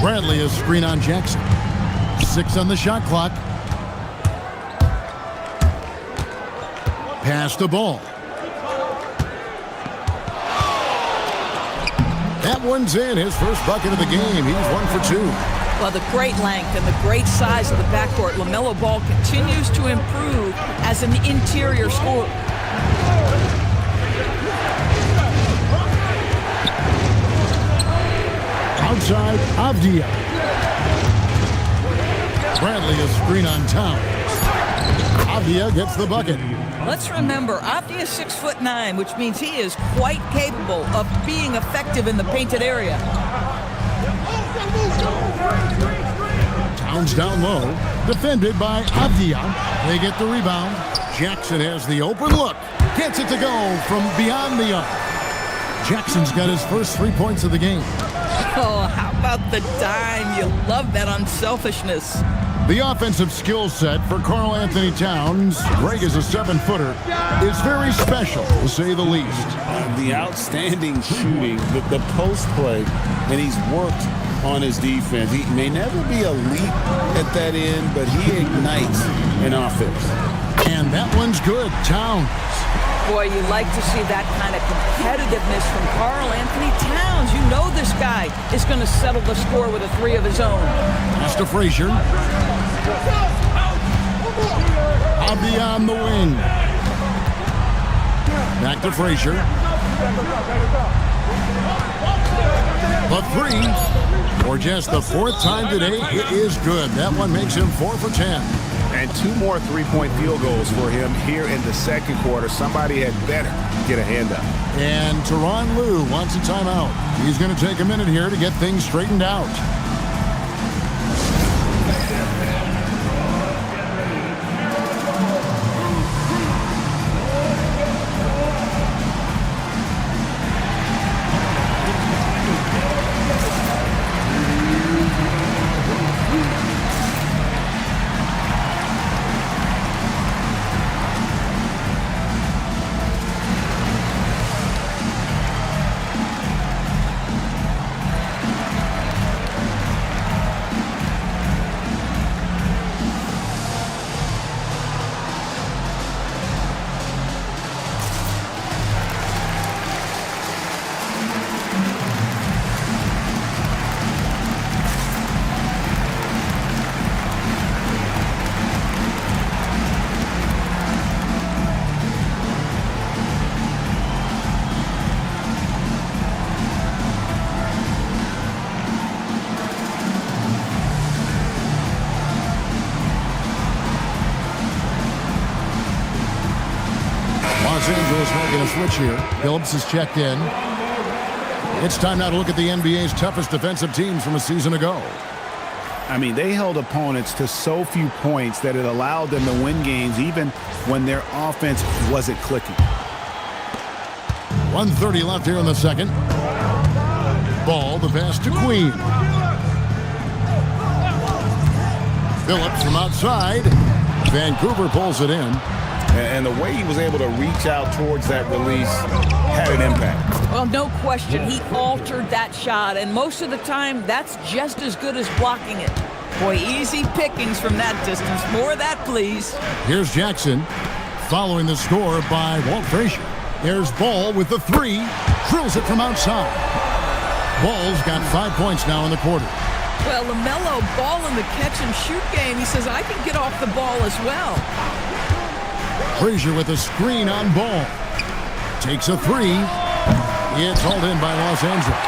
Speaker 11: Bradley is screen on Jackson. 6 on the shot clock. Pass the ball. That one's in. His first bucket of the game. He's 1 for 2.
Speaker 13: Well, the great length and the great size of the backcourt, LaMelo Ball continues to improve as an interior scorer.
Speaker 11: Outside, Avdia. Bradley is screen on Towns. Avdia gets the bucket.
Speaker 13: Let's remember, Avdia is 6'9", which means he is quite capable of being effective in the painted area.
Speaker 11: Towns down low, defended by Avdia. They get the rebound. Jackson has the open look. Gets it to go from beyond the arc. Jackson's got his first 3 points of the game.
Speaker 13: Oh, how about the dime? You love that unselfishness.
Speaker 11: The offensive skill set for Karl Anthony Towns, Greg is a 7-footer, is very special, to say the least.
Speaker 12: The outstanding shooting, the post play, and he's worked on his defense. He may never be elite at that end, but he ignites an offense.
Speaker 11: And that one's good, Towns.
Speaker 13: Boy, you like to see that kind of competitiveness from Karl Anthony Towns. You know this guy is going to settle the score with a 3 of his own.
Speaker 11: Pass to Frazier. Avdia on the wing. Back to Frazier. The 3. For just the 4th time today, it is good. That one makes him 4 for 10.
Speaker 14: And 2 more 3-point field goals for him here in the second quarter. Somebody had better get a hand up.
Speaker 11: And Tyronn Lue wants a timeout. He's going to take a minute here to get things straightened out. Los Angeles making a switch here. Phillips is checked in. It's time now to look at the NBA's toughest defensive teams from a season ago.
Speaker 14: I mean, they held opponents to so few points that it allowed them to win games even when their offense wasn't clicking.
Speaker 11: 1:30 left here in the second. Ball, the pass to Queen. Phillips from outside. Vancouver pulls it in.
Speaker 14: And the way he was able to reach out towards that release had an impact.
Speaker 13: Well, no question. He altered that shot, and most of the time, that's just as good as blocking it. Boy, easy pickings from that distance. More of that, please.
Speaker 11: Here's Jackson, following the score by Walt Frazier. There's Ball with the 3. Drills it from outside. Ball's got 5 points now in the quarter.
Speaker 13: Well, LaMelo Ball in the catch-and-shoot game. He says, I can get off the ball as well.
Speaker 11: Frazier with a screen on Ball. Takes a 3. It's hauled in by Los Angeles.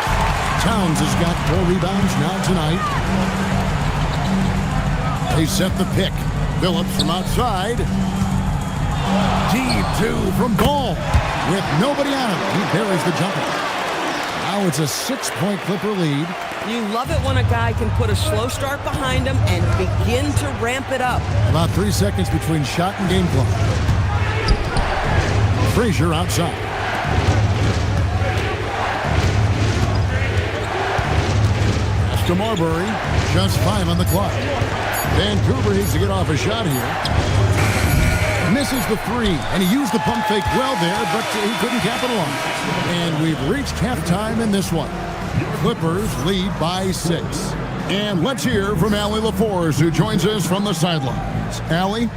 Speaker 11: Towns has got 4 rebounds now tonight. They set the pick. Phillips from outside. Deep 2 from Ball. With nobody on him, he buries the jumper. Now Now it's a 6-point Clipper lead.
Speaker 13: You love it when a guy can put a slow start behind him and begin to ramp it up.
Speaker 11: About 3 seconds between shot and game clock. Frazier outside. To Marbury, just 5 on the clock. Vancouver needs to get off a shot here. Misses the 3, and he used the pump fake well there, but he couldn't capitalize. And we've reached halftime in this one. Clippers lead by 6. And let's hear from Allie LaForce, who joins us from the sidelines. Allie?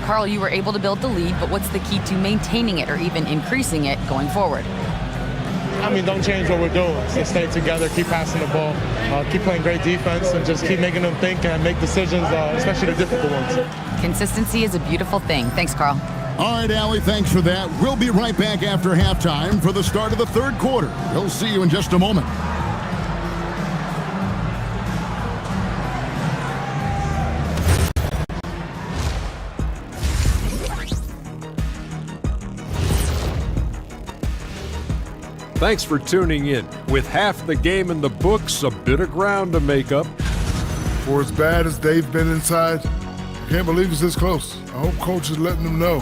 Speaker 4: Carl, you were able to build the lead, but what's the key to maintaining it or even increasing it going forward?
Speaker 15: I mean, don't change what we're doing. Just stay together, keep passing the ball, keep playing great defense, and just keep making them think and make decisions, especially the difficult ones.
Speaker 4: Consistency is a beautiful thing. Thanks, Carl.
Speaker 11: All right, Allie, thanks for that. We'll be right back after halftime for the start of the third quarter. We'll see you in just a moment.
Speaker 9: Thanks for tuning in. With half the game in the books, a bit of ground to make up.
Speaker 8: For as bad as they've been inside, I can't believe it's this close. I hope coach is letting them know.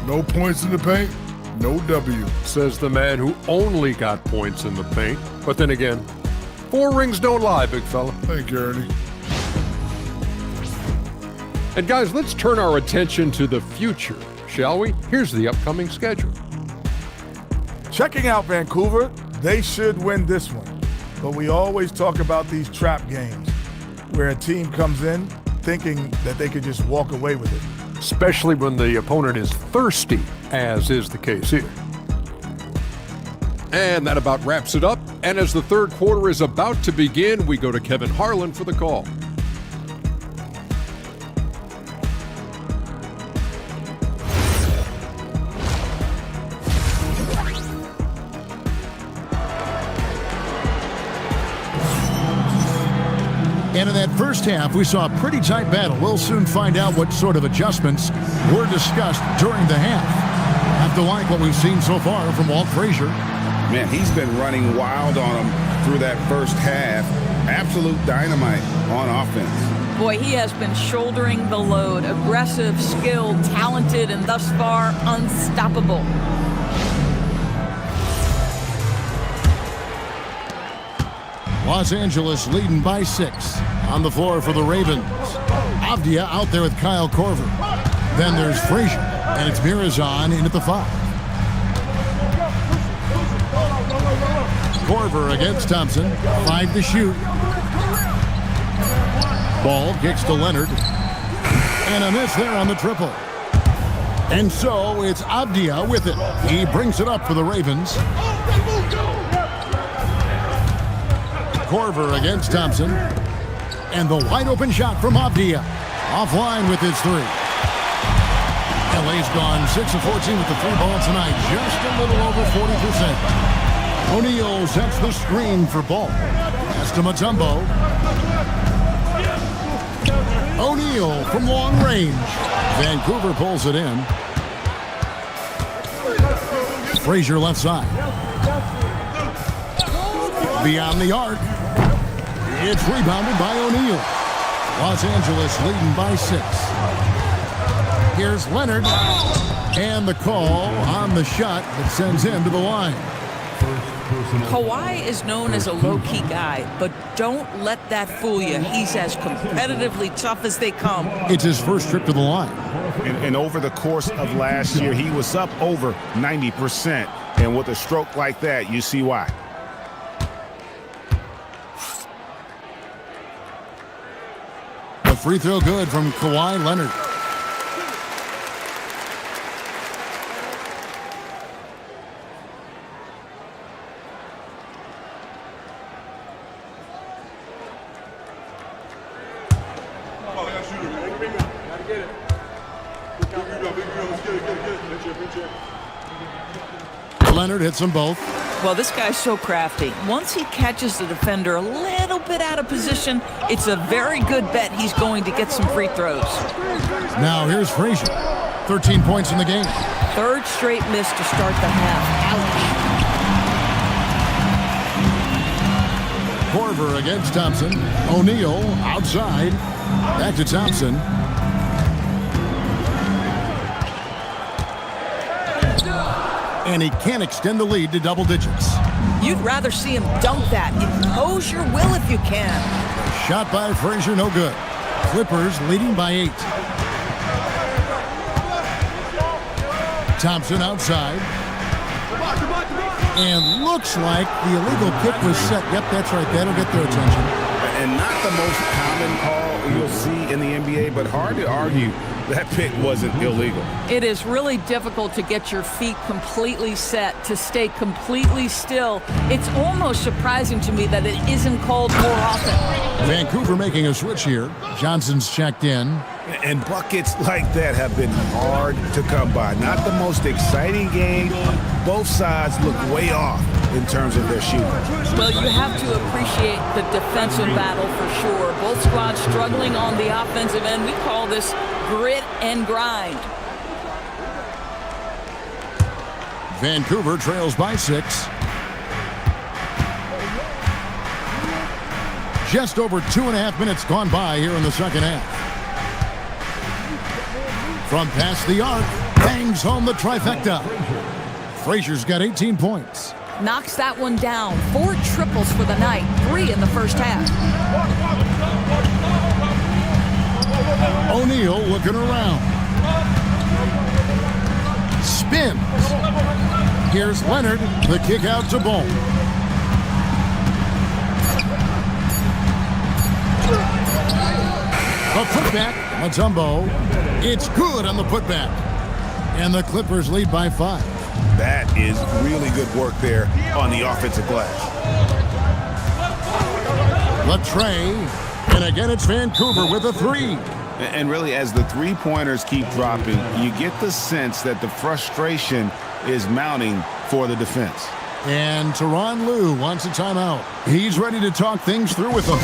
Speaker 8: No points in the paint, no W.
Speaker 9: Says the man who only got points in the paint. But then again, 4 rings don't lie, big fella.
Speaker 8: Thank you, Ernie.
Speaker 9: And guys, let's turn our attention to the future, shall we? Here's the upcoming schedule.
Speaker 7: Checking out Vancouver, they should win this one. But we always talk about these trap games where a team comes in thinking that they could just walk away with it.
Speaker 9: Especially when the opponent is thirsty, as is the case here. And that about wraps it up. And as the third quarter is about to begin, we go to Kevin Harlan for the call.
Speaker 11: And in that first half, we saw a pretty tight battle. We'll soon find out what sort of adjustments were discussed during the half. Have to like what we've seen so far from Walt Frazier.
Speaker 12: Man, he's been running wild on him through that first half. Absolute dynamite on offense.
Speaker 13: Boy, he has been shouldering the load. Aggressive, skilled, talented, and thus far unstoppable.
Speaker 11: Los Angeles leading by 6. On the floor for the Ravens. Avdia out there with Kyle Korver. Then there's Frazier, and it's Mirazon in at the 5. Korver against Thompson. 5 to shoot. Ball kicks to Leonard. And a miss there on the triple. And so it's Avdia with it. He brings it up for the Ravens. Korver against Thompson. And the wide open shot from Avdia. Offline with his 3. LA's gone 6 of 14 with the 3 ball tonight. Just a little over 40%. O'Neal sets the screen for Ball. Pass to Mutombo. O'Neal from long range. Vancouver pulls it in. Frazier left side. Beyond the arc. It's rebounded by O'Neal. Los Angeles leading by 6. Here's Leonard. And the call on the shot that sends him to the line.
Speaker 13: Kawhi is known as a low-key guy, but don't let that fool you. He's as competitively tough as they come.
Speaker 11: It's his first trip to the line.
Speaker 14: And over the course of last year, he was up over 90%. And with a stroke like that, you see why.
Speaker 11: A free throw good from Kawhi Leonard. Leonard hits them both.
Speaker 13: Well, this guy's so crafty. Once he catches the defender a little bit out of position, it's a very good bet he's going to get some free throws.
Speaker 11: Now here's Frazier. 13 points in the game.
Speaker 13: Third straight miss to start the half. Ouch.
Speaker 11: Korver against Thompson. O'Neal outside. Back to Thompson. And he can't extend the lead to double digits.
Speaker 13: You'd rather see him dunk that. Impose your will if you can.
Speaker 11: Shot by Frazier, no good. Clippers leading by 8. Thompson outside. And looks like the illegal kick was set. Yep, that's right. That'll get their attention.
Speaker 12: And not the most common call you'll see in the NBA, but hard to argue that pick wasn't illegal.
Speaker 13: It is really difficult to get your feet completely set, to stay completely still. It's almost surprising to me that it isn't called more often.
Speaker 11: Vancouver making a switch here. Johnson's checked in.
Speaker 12: And buckets like that have been hard to come by. Not the most exciting game. Both sides look way off in terms of their shooting.
Speaker 13: Well, you have to appreciate the defensive battle for sure. Both squads struggling on the offensive end. We call this grit and grind.
Speaker 11: Vancouver trails by 6. Just over 2.5 minutes gone by here in the second half. From past the arc, bangs home the trifecta. Frazier's got 18 points.
Speaker 13: Knocks that one down. 4 triples for the night. 3 in the first half.
Speaker 11: O'Neal looking around. Spins. Here's Leonard. The kick out to Bone. A putback. Mutombo. It's good on the putback. And the Clippers lead by 5.
Speaker 12: That is really good work there on the offensive glass.
Speaker 11: Latrey. And again, it's Vancouver with a 3.
Speaker 12: And really, as the three-pointers keep dropping, you get the sense that the frustration is mounting for the defense.
Speaker 11: And Tyronn Lue wants a timeout. He's ready to talk things through with them.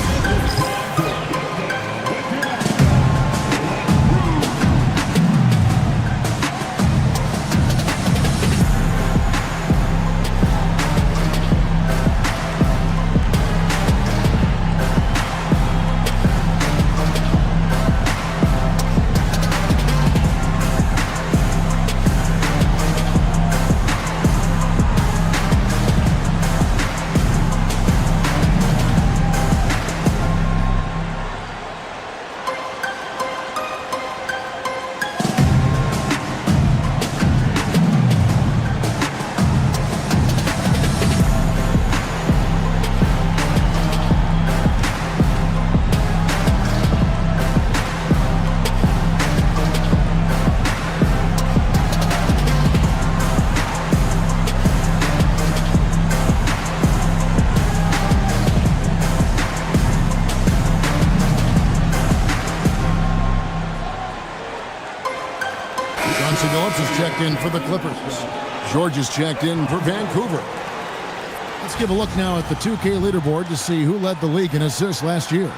Speaker 11: Checked in for the Clippers. George is checked in for Vancouver. Let's give a look now at the 2K leaderboard to see who led the league in assists last year.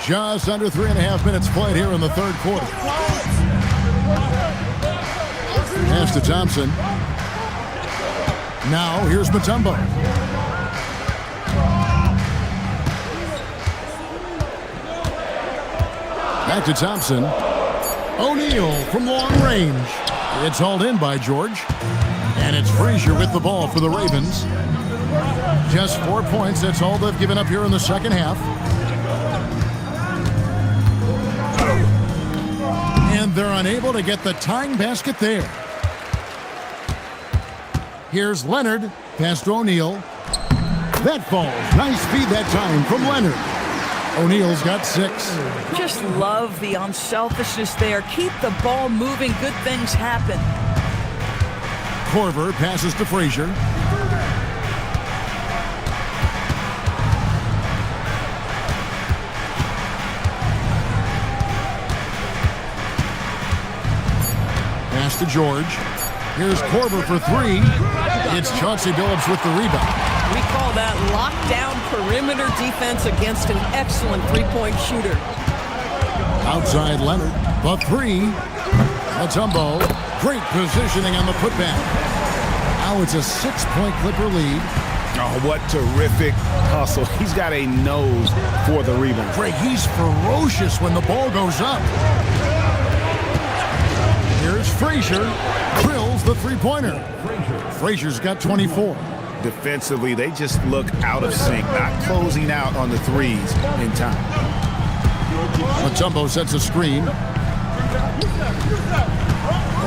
Speaker 11: Just under 3.5 minutes played here in the third quarter. Pass to Thompson. Now here's Mutombo. Back to Thompson. O'Neal from long range. It's hauled in by George. And it's Frazier with the ball for the Ravens. Just 4 points. That's all they've given up here in the second half. And they're unable to get the tying basket there. Here's Leonard. Pass to O'Neal. That falls. Nice feed that time from Leonard. O'Neal's got 6.
Speaker 13: Just love the unselfishness there. Keep the ball moving. Good things happen.
Speaker 11: Korver passes to Frazier. Pass to George. Here's Korver for 3. It's Chauncey Billups with the rebound.
Speaker 13: We call that lockdown perimeter defense against an excellent three-point shooter.
Speaker 11: Outside Leonard, the 3. Mutombo, great positioning on the putback. Now it's a 6-point Clipper lead.
Speaker 14: Oh, what terrific hustle. He's got a nose for the rebound.
Speaker 11: Greg, he's ferocious when the ball goes up. Here's Frazier. Drills the three-pointer. Frazier's got 24.
Speaker 14: Defensively, they just look out of sync, not closing out on the threes in time.
Speaker 11: Mutombo sets a screen.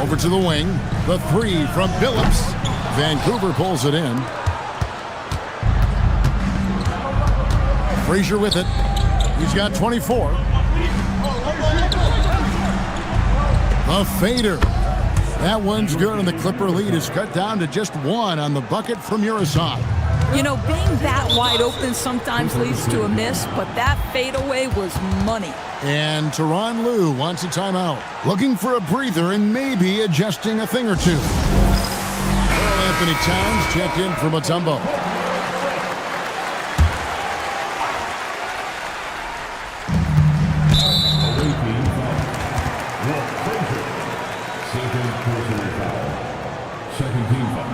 Speaker 11: Over to the wing. The three from Billups. Vancouver pulls it in. Frazier with it. He's got 24. A fader. That one's good, and the Clipper lead is cut down to just one on the bucket from Uriasov.
Speaker 13: You know, being that wide open sometimes leads to a miss, but that fadeaway was money.
Speaker 11: And Tyronn Lue wants a timeout. Looking for a breather and maybe adjusting a thing or two. Anthony Towns checked in for Mutombo.
Speaker 6: Second team foul.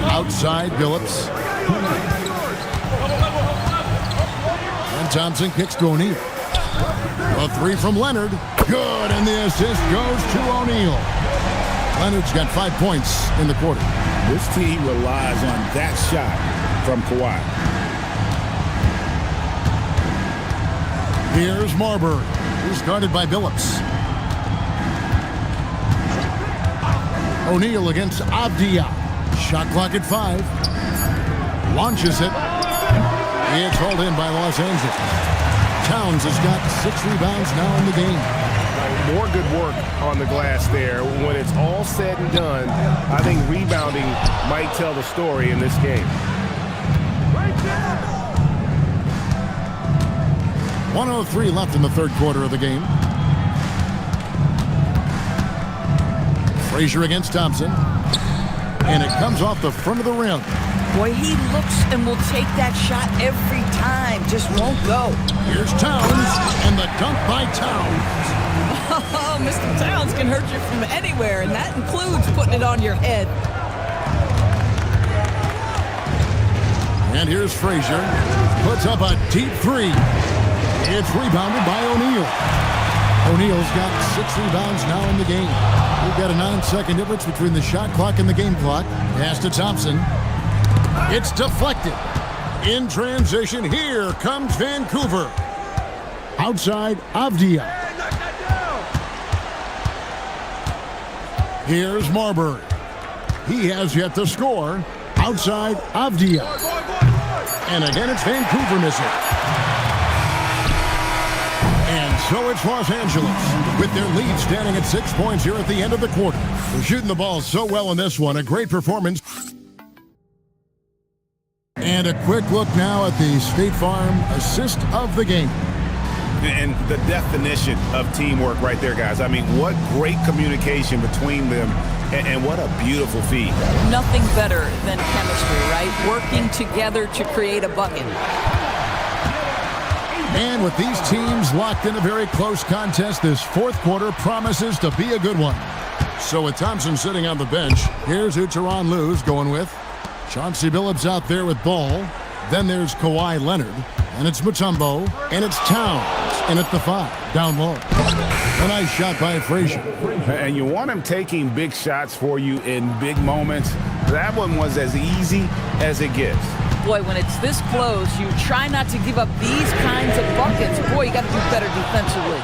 Speaker 11: Outside Billups. And Thompson kicks to O'Neal. A three from Leonard. Good, and the assist goes to O'Neal. Leonard's got 5 points in the quarter.
Speaker 12: This team relies on that shot from Kawhi.
Speaker 11: Here's Marbury, who's guarded by Billups. O'Neal against Avdia. Shot clock at 5. Launches it. It's hauled in by Los Angeles. Towns has got 6 rebounds now in the game.
Speaker 16: More good work on the glass there. When it's all said and done, I think rebounding might tell the story in this game.
Speaker 11: 1:03 left in the third quarter of the game. Frazier against Thompson. And it comes off the front of the rim.
Speaker 13: Boy, he looks and will take that shot every time. Just won't go.
Speaker 11: Here's Towns, and the dunk by Towns.
Speaker 13: Oh, Mr. Towns can hurt you from anywhere, and that includes putting it on your head.
Speaker 11: And here's Frazier. Puts up a deep three. It's rebounded by O'Neal. O'Neal's got 6 rebounds now in the game. We've got a 9-second difference between the shot clock and the game clock. Pass to Thompson. It's deflected. In transition, here comes Vancouver. Outside, Avdia. Here's Marbury. He has yet to score. Outside, Avdia. And again, it's Vancouver missing. And so it's Los Angeles with their lead standing at 6 points here at the end of the quarter. They're shooting the ball so well in this one. A great performance. And a quick look now at the State Farm assist of the game.
Speaker 14: And the definition of teamwork right there, guys. I mean, what great communication between them, and what a beautiful feed.
Speaker 13: Nothing better than chemistry, right? Working together to create a bucket.
Speaker 11: And with these teams locked in a very close contest, this fourth quarter promises to be a good one. So with Thompson sitting on the bench, here's who Tyronn Lue's going with. Chauncey Billups out there with ball. Then there's Kawhi Leonard. And it's Mutombo. And it's Towns. And at the 5, down low. A nice shot by Frazier.
Speaker 14: And you want him taking big shots for you in big moments. That one was as easy as it gets.
Speaker 13: Boy, when it's this close, you try not to give up these kinds of buckets. Boy, you got to do better defensively.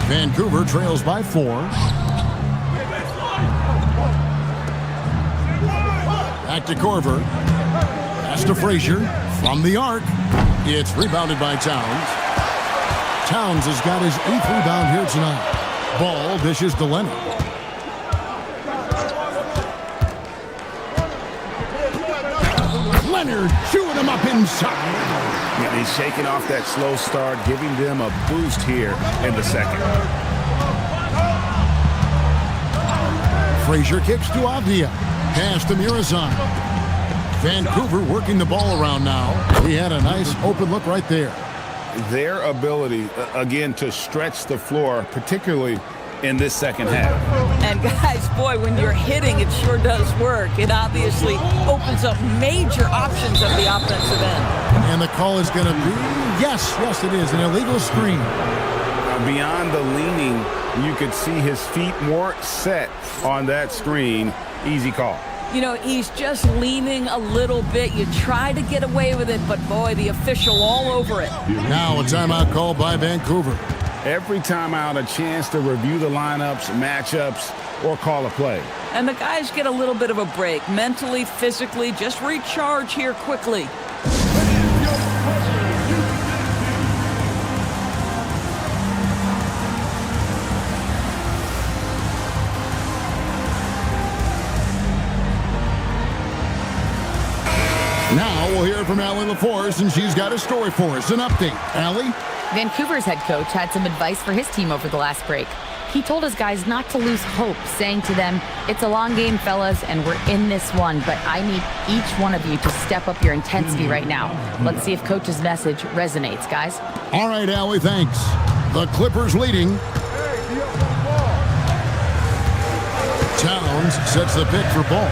Speaker 11: Vancouver trails by 4. Back to Korver. Pass to Frazier. From the arc. It's rebounded by Towns. Towns has got his 8th rebound here tonight. Ball dishes to Leonard. Leonard chewing him up inside.
Speaker 14: Yeah, he's shaking off that slow start, giving them a boost here in the second. Frazier
Speaker 11: kicks to Avdia. Pass to Murazan. Vancouver working the ball around now. He had a nice open look right there.
Speaker 14: Their ability, again, to stretch the floor, particularly in this second half.
Speaker 13: And guys, boy, when you're hitting, it sure does work. It obviously opens up major options at the offensive end.
Speaker 11: And the call is going to be, yes, it is, an illegal screen.
Speaker 14: Beyond the leaning, you could see his feet weren't set on that screen. Easy call.
Speaker 13: You know, he's just leaning a little bit. You try to get away with it, but boy, the official all over it.
Speaker 11: Now a timeout called by Vancouver.
Speaker 14: Every timeout, a chance to review the lineups, matchups, or call a play.
Speaker 13: And the guys get a little bit of a break. Mentally, physically, just recharge here quickly.
Speaker 11: Now we'll hear from Allie LaForce, and she's got a story for us. An update. Allie?
Speaker 4: Vancouver's head coach had some advice for his team over the last break. He told his guys not to lose hope, saying to them, "It's a long game, fellas, and we're in this one, but I need each one of you to step up your intensity right now." Let's see if coach's message resonates, guys.
Speaker 11: All right, Allie, thanks. The Clippers leading. Towns sets the pick for Ball.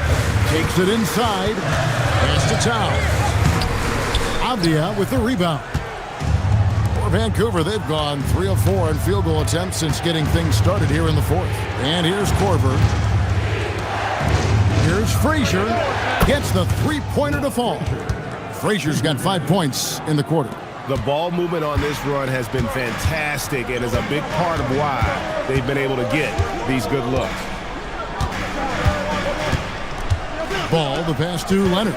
Speaker 11: Takes it inside. Pass to Towns. Avdia with the rebound. For Vancouver, they've gone 3 of 4 in field goal attempts since getting things started here in the fourth. And here's Korver. Here's Frazier. Gets the three-pointer to fall. Frazier's got 5 points in the quarter.
Speaker 16: The ball movement on this run has been fantastic and is a big part of why they've been able to get these good looks.
Speaker 11: Ball, the pass to Leonard.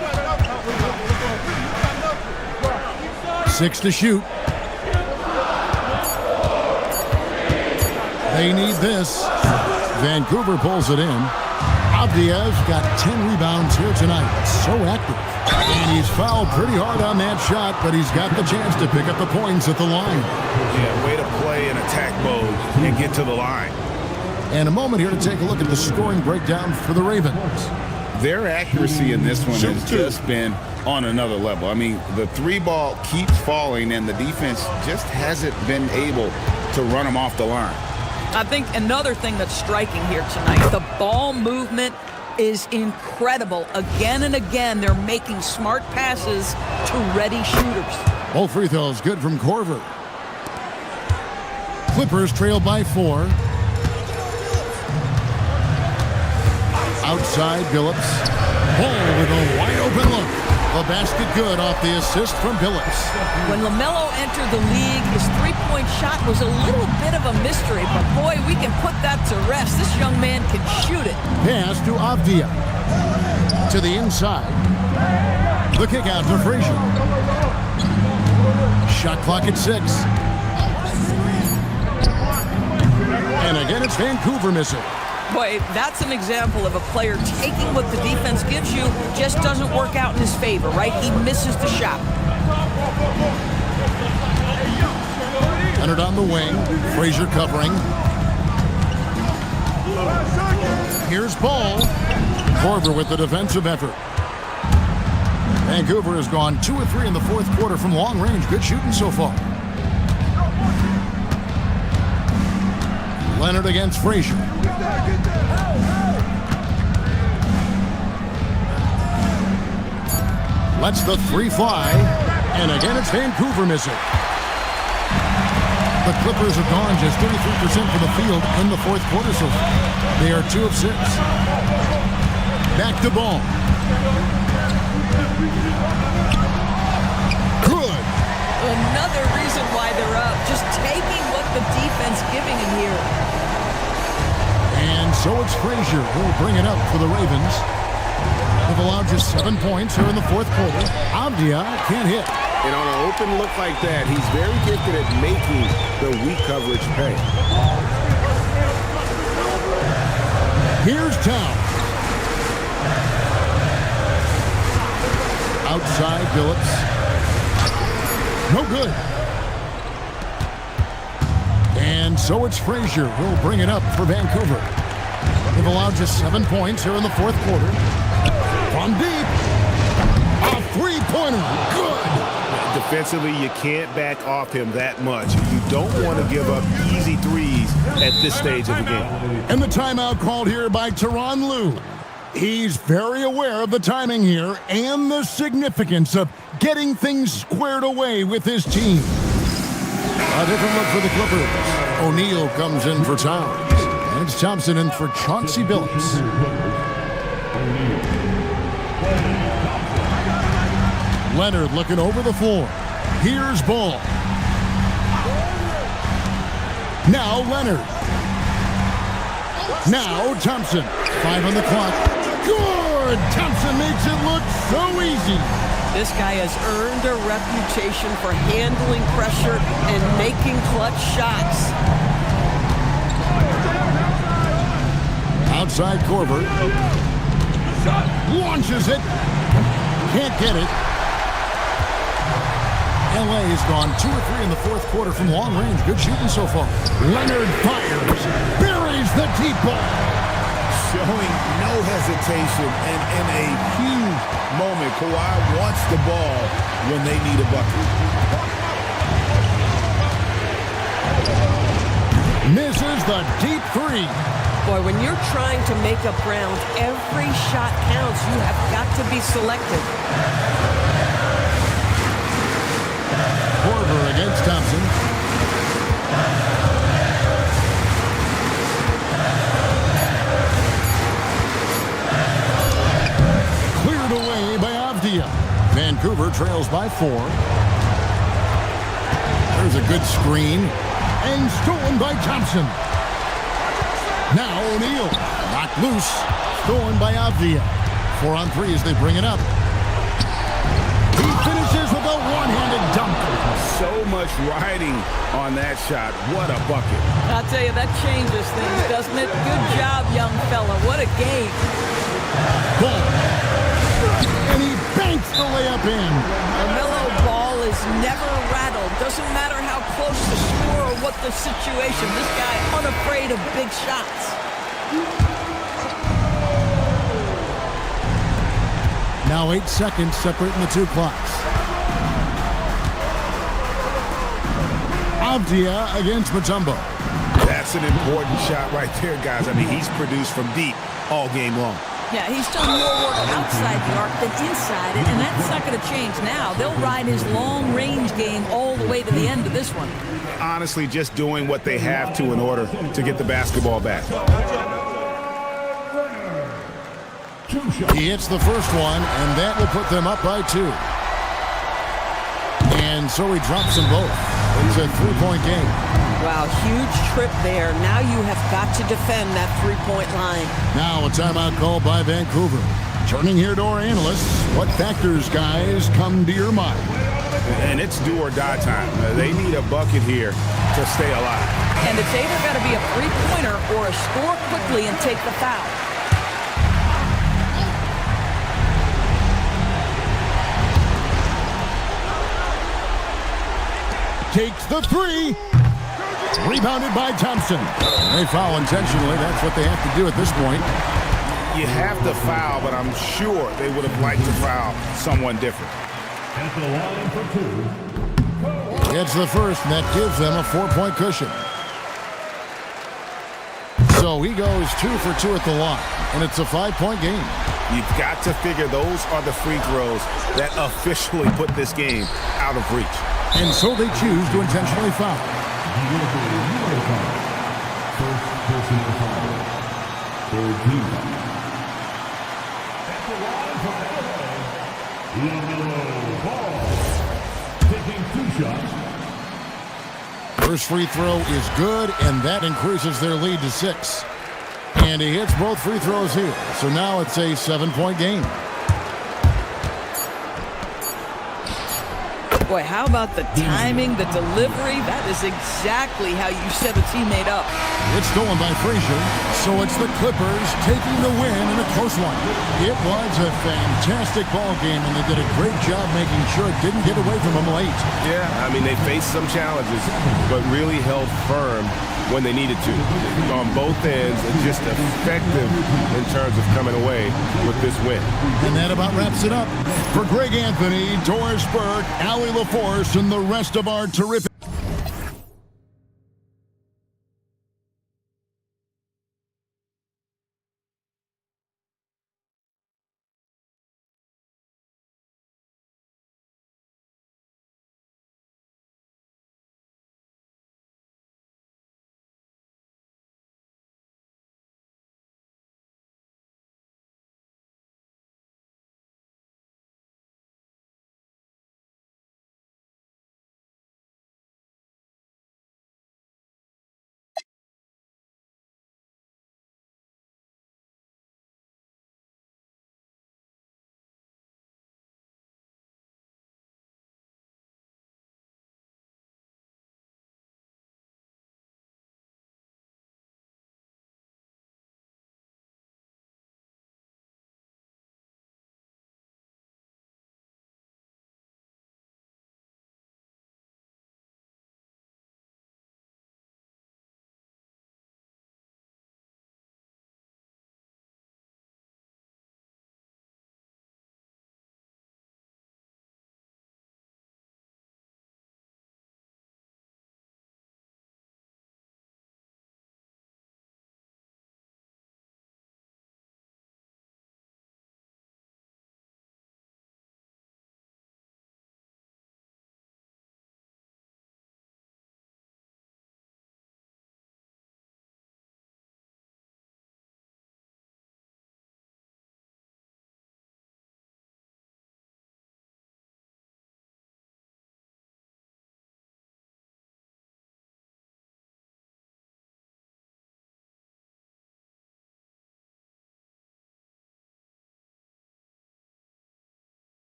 Speaker 11: 6 to shoot. They need this. Vancouver pulls it in. Avdia's got 10 rebounds here tonight. So active. And he's fouled pretty hard on that shot, but he's got the chance to pick up the points at the line.
Speaker 14: Yeah, way to play in attack mode and get to the line.
Speaker 11: And a moment here to take a look at the scoring breakdown for the Ravens.
Speaker 14: Their accuracy in this one has just been on another level. I mean, the 3-ball keeps falling, and the defense just hasn't been able to run them off the line.
Speaker 13: I think another thing that's striking here tonight, the ball movement is incredible. Again and again, they're making smart passes to ready shooters.
Speaker 11: Both free throws good from Korver. Clippers trail by 4. Outside Billups. Ball with a wide open look. The basket good off the assist from Billups.
Speaker 13: When LaMelo entered the league, his three-point shot was a little bit of a mystery, but boy, we can put that to rest. This young man can shoot it.
Speaker 11: Pass to Avdia. To the inside. The kick out to Frazier. Shot clock at 6. And again, it's Vancouver missing.
Speaker 13: Boy, that's an example of a player taking what the defense gives you, just doesn't work out in his favor, right? He misses the shot.
Speaker 11: Leonard on the wing. Frazier covering. Here's Ball. Korver with the defensive effort. Vancouver has gone 2 of 3 in the fourth quarter from long range. Good shooting so far. Leonard against Frazier. Lets the 3 fly. And again, it's Vancouver missing. The Clippers have gone just 33% from the field in the fourth quarter so far. They are 2 of 6. Back to Ball. Good.
Speaker 13: Another reason why they're up. Just taking what the defense giving him here.
Speaker 11: And so it's Frazier who'll bring it up for the Ravens. They've allowed just 7 points here in the fourth quarter. Avdia can't hit.
Speaker 16: And on an open look like that, he's very gifted at making the weak coverage pay.
Speaker 11: Here's Towns. Outside Billups. No good. And so it's Frazier who'll bring it up for Vancouver. They've allowed just 7 points here in the fourth quarter. From deep. three-pointer. Good.
Speaker 16: Defensively, you can't back off him that much. You don't want to give up easy threes at this stage of the game.
Speaker 11: And the timeout called here by Tyronn Lue. He's very aware of the timing here and the significance of getting things squared away with his team. A different look for the Clippers. O'Neal comes in for Towns. And it's Thompson in for Chauncey Billups. Leonard looking over the floor. Here's Ball. Now Leonard. Now Thompson. 5 on the clock. Good! Thompson makes it look so easy.
Speaker 13: This guy has earned a reputation for handling pressure and making clutch shots.
Speaker 11: Outside Korver. Launches it. Can't get it. LA has gone 2 or 3 in the fourth quarter from long range. Good shooting so far. Leonard fires. Buries the deep ball.
Speaker 12: Showing no hesitation and in a huge moment. Kawhi wants the ball when they need a bucket.
Speaker 11: Misses the deep three.
Speaker 13: Boy, when you're trying to make up ground, every shot counts. You have got to be selective.
Speaker 11: Korver against Thompson. Cleared away by Avdia. Vancouver trails by 4. There's a good screen. And stolen by Thompson. Now O'Neal. Knocked loose. Stolen by Avdia. 4 on 3 as they bring it up. He finishes with a one-handed dunk.
Speaker 12: So much riding on that shot. What a bucket.
Speaker 13: I'll tell you, that changes things, doesn't it? Good job, young fella. What a game.
Speaker 11: Ball. And he banks the layup in.
Speaker 13: LaMelo Ball is never rattled. Doesn't matter how close the score or what the situation. This guy unafraid of big shots.
Speaker 11: Now 8 seconds separating the 2 clocks. Avdia against Mutombo.
Speaker 16: That's an important shot right there, guys. I mean, he's produced from deep all game long.
Speaker 13: Yeah, he's done more work outside the arc than inside it, and that's not going to change now. They'll ride his long-range game all the way to the end of this one.
Speaker 16: Honestly, just doing what they have to in order to get the basketball back.
Speaker 11: He hits the first one, and that will put them up by 2. And so he drops them both. It's a 3-point game.
Speaker 13: Wow, huge trip there. Now you have got to defend that 3-point line.
Speaker 11: Now a timeout call by Vancouver. Turning here to our analysts, what factors, guys, come to your mind?
Speaker 16: And it's do or die time. They need a bucket here to stay alive.
Speaker 13: And it's either got to be a 3-pointer or a score quickly and take the foul.
Speaker 11: Takes the 3. Rebounded by Thompson. They foul intentionally. That's what they have to do at this point.
Speaker 16: You have to foul, but I'm sure they would have liked to foul someone different.
Speaker 6: At the line for 2.
Speaker 11: It's the first, and that gives them a 4-point cushion. So he goes 2 for 2 at the line, and it's a 5-point game.
Speaker 16: You've got to figure those are the free throws that officially put this game out of reach.
Speaker 11: And so they choose to intentionally foul.
Speaker 6: First personal foul. For team. At the line for LA, LaMelo Ball. Taking 2 shots.
Speaker 11: First free throw is good, and that increases their lead to 6. And he hits both free throws here. So now it's a 7-point game.
Speaker 13: Boy, how about the timing, the delivery? That is exactly how you set a teammate up.
Speaker 11: It's stolen by Frazier, so it's the Clippers taking the win in a close one. It was a fantastic ball game, and they did a great job making sure it didn't get away from them late.
Speaker 16: Yeah, I mean, they faced some challenges, but really held firm when they needed to on both ends, and just effective in terms of coming away with this win.
Speaker 11: And that about wraps it up. For Greg Anthony, Doris Burke, Allie LaForce, and the rest of our terrific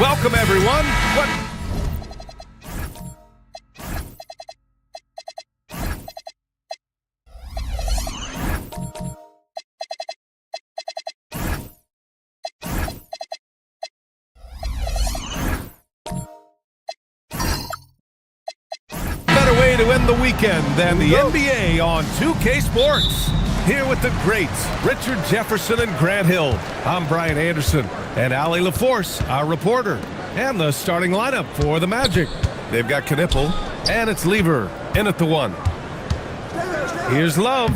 Speaker 1: Welcome, everyone. Better way to end the weekend than the NBA on 2K Sports. Here with the greats, Richard Jefferson and Grant Hill. I'm Brian Anderson, and Allie LaForce, our reporter, and the starting lineup for the Magic. They've got Knipple, and it's Lever in at the 1. Here's Love.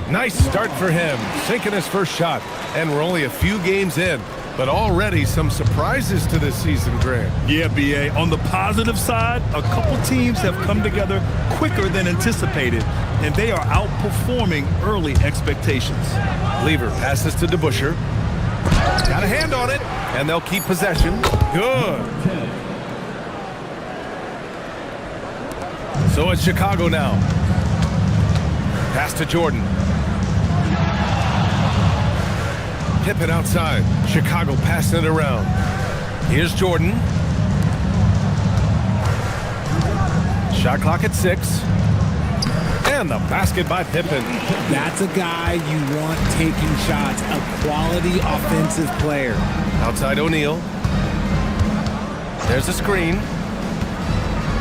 Speaker 1: Nice start for him, sinking his first shot, and we're only a few games in. But already some surprises to this season, Grant.
Speaker 2: Yeah, B.A. On the positive side, a couple teams have come together quicker than anticipated, and they are outperforming early expectations.
Speaker 1: Lever passes to DeBusschere. Got a hand on it, and they'll keep possession. Good. So it's Chicago now. Pass to Jordan. Pippen outside. Chicago passing it around. Here's Jordan. Shot clock at 6. And the basket by Pippen.
Speaker 17: That's a guy you want taking shots. A quality offensive player.
Speaker 1: Outside O'Neal. There's a screen.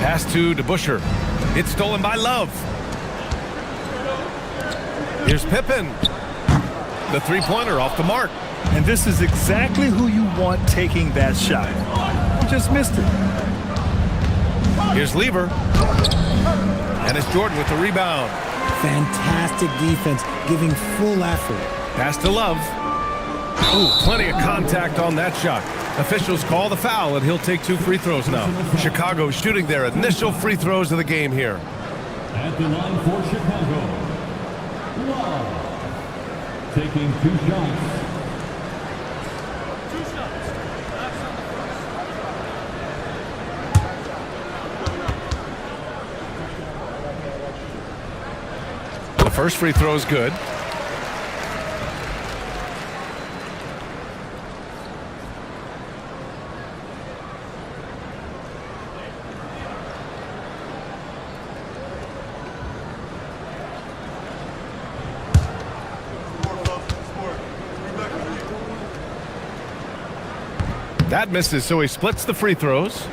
Speaker 1: Pass to DeBusschere. It's stolen by Love. Here's Pippen. The three-pointer off the mark.
Speaker 2: And this is exactly who you want taking that shot. Just missed it.
Speaker 1: Here's Lever. And it's Jordan with the rebound.
Speaker 17: Fantastic defense, giving full effort.
Speaker 1: Pass to Love. Ooh, plenty of contact on that shot. Officials call the foul, and he'll take 2 free throws now. Chicago shooting their initial free throws of the game here.
Speaker 6: At the line for Chicago, Love. Taking 2 shots.
Speaker 1: The first free throw is good. That misses, so he splits the free throws.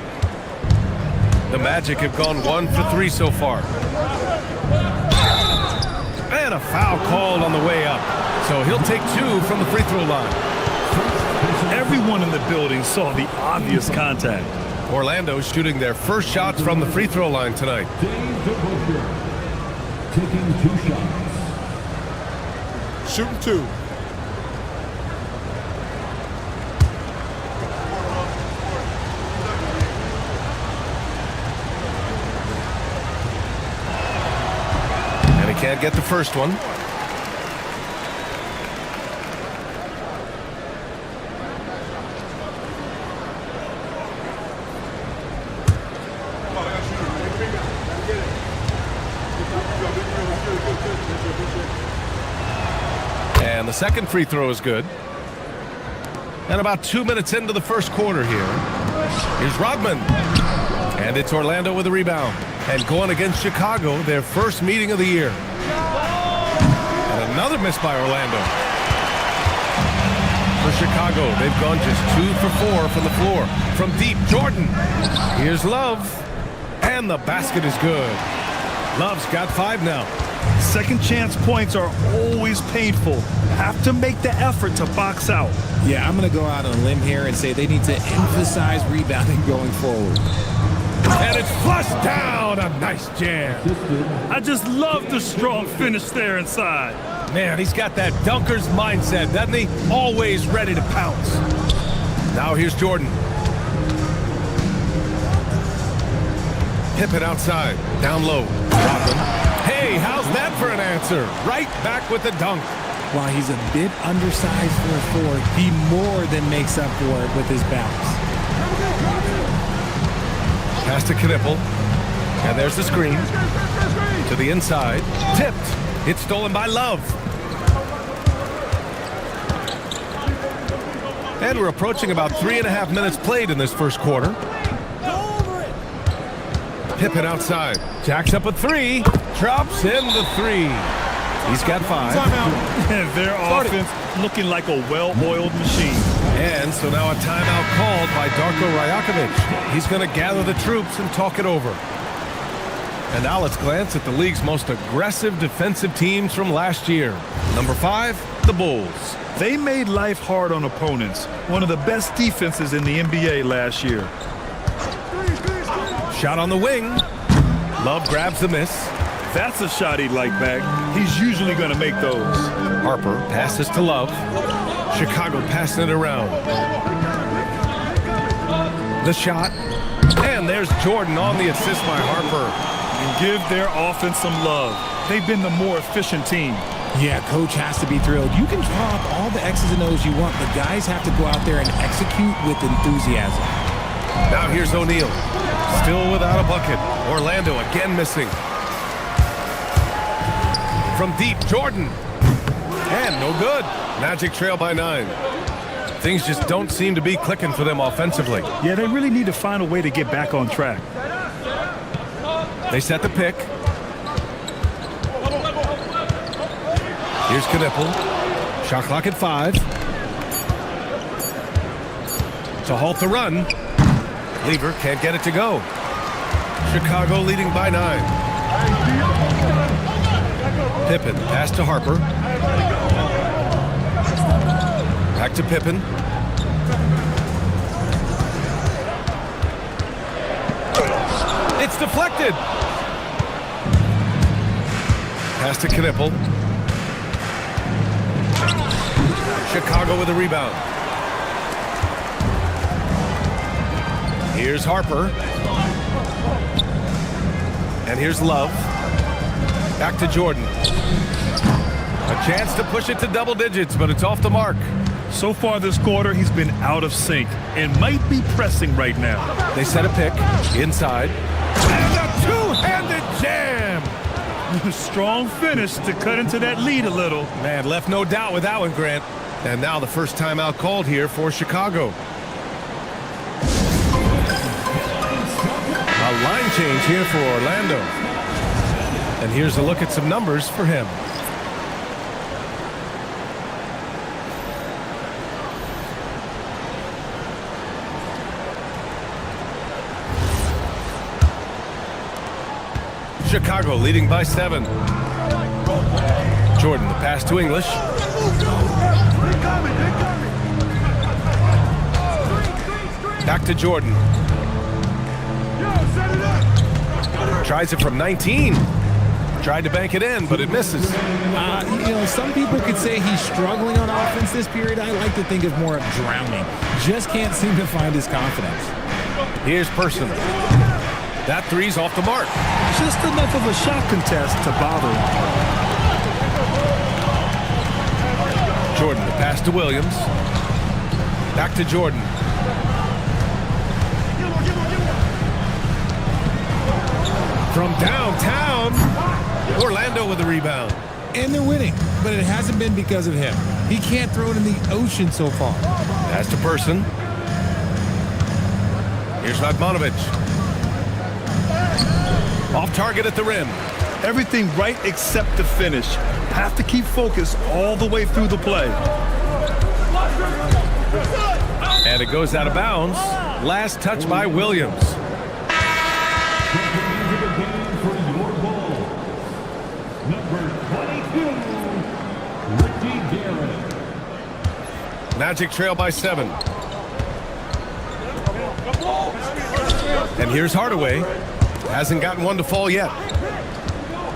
Speaker 1: The Magic have gone 1 for 3 so far. And a foul called on the way up. So he'll take 2 from the free throw line.
Speaker 2: Everyone in the building saw the obvious contact.
Speaker 1: Orlando's shooting their first shots from the free throw line tonight.
Speaker 6: Taking 2 shots.
Speaker 5: Shooting 2.
Speaker 1: Can't get the first one. And the second free throw is good. And about 2 minutes into the first quarter here. Here's Rodman. And it's Orlando with a rebound. And going against Chicago, their first meeting of the year. And another miss by Orlando. For Chicago, they've gone just 2 for 4 from the floor. From deep, Jordan. Here's Love. And the basket is good. Love's got 5 now.
Speaker 2: Second chance points are always painful. Have to make the effort to box out.
Speaker 17: Yeah, I'm going to go out on a limb here and say they need to emphasize rebounding going forward.
Speaker 1: And it's flushed down. A nice jam.
Speaker 2: I just love the strong finish there inside.
Speaker 1: Man, he's got that dunker's mindset, doesn't he? Always ready to pounce. Now here's Jordan. Pippen outside. Down low. Rodman. Hey, how's that for an answer? Right back with the dunk.
Speaker 17: While he's a bit undersized for a 4, he more than makes up for it with his bounce.
Speaker 1: Pass to Knipple. And there's the screen. To the inside. Tipped. It's stolen by Love. And we're approaching about 3.5 minutes played in this first quarter. Pippen outside. Jacks up a three. Drops in the three. He's got 5.
Speaker 2: And their offense looking like a well-oiled machine.
Speaker 1: And so now a timeout called by Darko Rajakovic. He's going to gather the troops and talk it over. And now let's glance at the league's most aggressive defensive teams from last year. Number 5, the Bulls.
Speaker 2: They made life hard on opponents. One of the best defenses in the NBA last year.
Speaker 1: Shot on the wing. Love grabs the miss.
Speaker 2: That's a shot he'd like back. He's usually going to make those.
Speaker 1: Harper passes to Love. Chicago passing it around. The shot. And there's Jordan on the assist by Harper.
Speaker 2: And give their offense some love. They've been the more efficient team.
Speaker 17: Yeah, coach has to be thrilled. You can draw up all the X's and O's you want, but guys have to go out there and execute with enthusiasm.
Speaker 1: Now here's O'Neal. Still without a bucket. Orlando again missing. From deep, Jordan. And no good. Magic trail by 9. Things just don't seem to be clicking for them offensively.
Speaker 2: Yeah, they really need to find a way to get back on track.
Speaker 1: They set the pick. Here's Knipple. Shot clock at 5. To halt the run. Lever can't get it to go. Chicago leading by 9. Pippen pass to Harper. Back to Pippen. It's deflected. Pass to Knipple. Chicago with a rebound. Here's Harper. And here's Love. Back to Jordan. A chance to push it to double digits, but it's off the mark.
Speaker 2: So far this quarter, he's been out of sync and might be pressing right now.
Speaker 1: They set a pick inside. And a two-handed jam.
Speaker 2: Strong finish to cut into that lead a little.
Speaker 1: Man, left no doubt with that one, Grant. And now the first timeout called here for Chicago. A line change here for Orlando. And here's a look at some numbers for him. Chicago leading by 7. Jordan, the pass to English. Back to Jordan. Tries it from 19. Tried to bank it in, but it misses.
Speaker 17: Some people could say he's struggling on offense this period. I like to think of more of drowning. Just can't seem to find his confidence.
Speaker 1: Here's Person. That three's off the mark.
Speaker 2: Just enough of a shot contest to bother him.
Speaker 1: Jordan, the pass to Williams. Back to Jordan. From downtown, Orlando with the rebound.
Speaker 17: And they're winning, but it hasn't been because of him. He can't throw it in the ocean so far.
Speaker 1: Pass to Person. Here's Radmanovic. Off target at the rim.
Speaker 2: Everything right except the finish. Have to keep focused all the way through the play.
Speaker 1: And it goes out of bounds. Last touch by Williams. Magic trail by 7. And here's Hardaway. Hasn't gotten one to fall yet.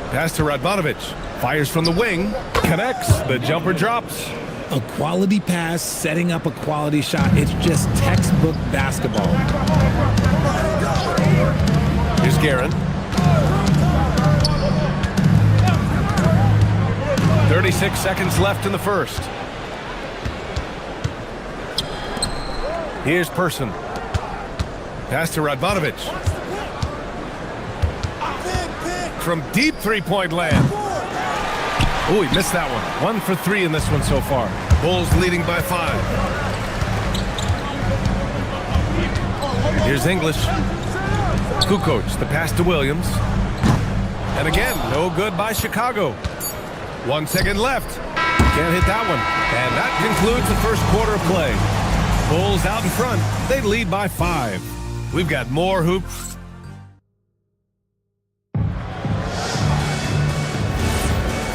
Speaker 1: Pass to Radmanovic. Fires from the wing. Connects. The jumper drops.
Speaker 17: A quality pass, setting up a quality shot. It's just textbook basketball.
Speaker 1: Here's Guerin. 36 seconds left in the first. Here's Person. Pass to Radmanovic. From deep three-point land. Oh, he missed that one. 1 for 3 in this one so far. Bulls leading by 5. Here's English. Kukoc, the pass to Williams. And again, no good by Chicago. 1 second left. Can't hit that one. And that concludes the first quarter of play. Bulls out in front. They lead by 5. We've got more hoops.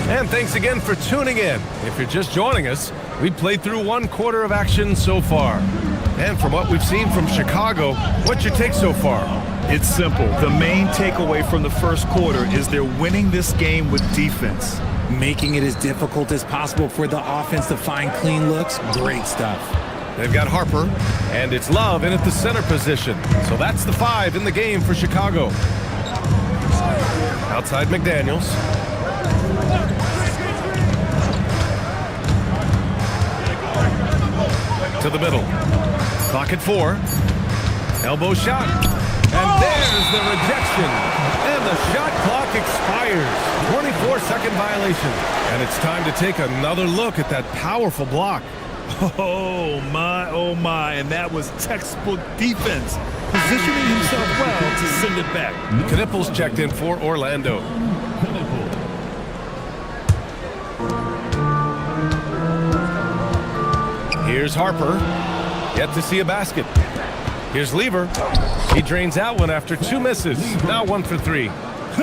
Speaker 1: And thanks again for tuning in. If you're just joining us, we played through 1 quarter of action so far. And from what we've seen from Chicago, what's your take so far?
Speaker 2: It's simple. The main takeaway from the first quarter is they're winning this game with defense.
Speaker 17: Making it as difficult as possible for the offense to find clean looks. Great stuff.
Speaker 1: They've got Harper, and it's Love in at the center position. So that's the 5 in the game for Chicago. Outside McDaniels. To the middle. Clock at 4. Elbow shot. And there's the rejection. And the shot clock expires. 24-second violation. And it's time to take another look at that powerful block.
Speaker 2: Oh my, and that was textbook defense. Positioning himself well to send it back.
Speaker 1: Knipples checked in for Orlando. Here's Harper. Yet to see a basket. Here's Lever. He drains that one after 2 misses. Now 1 for 3.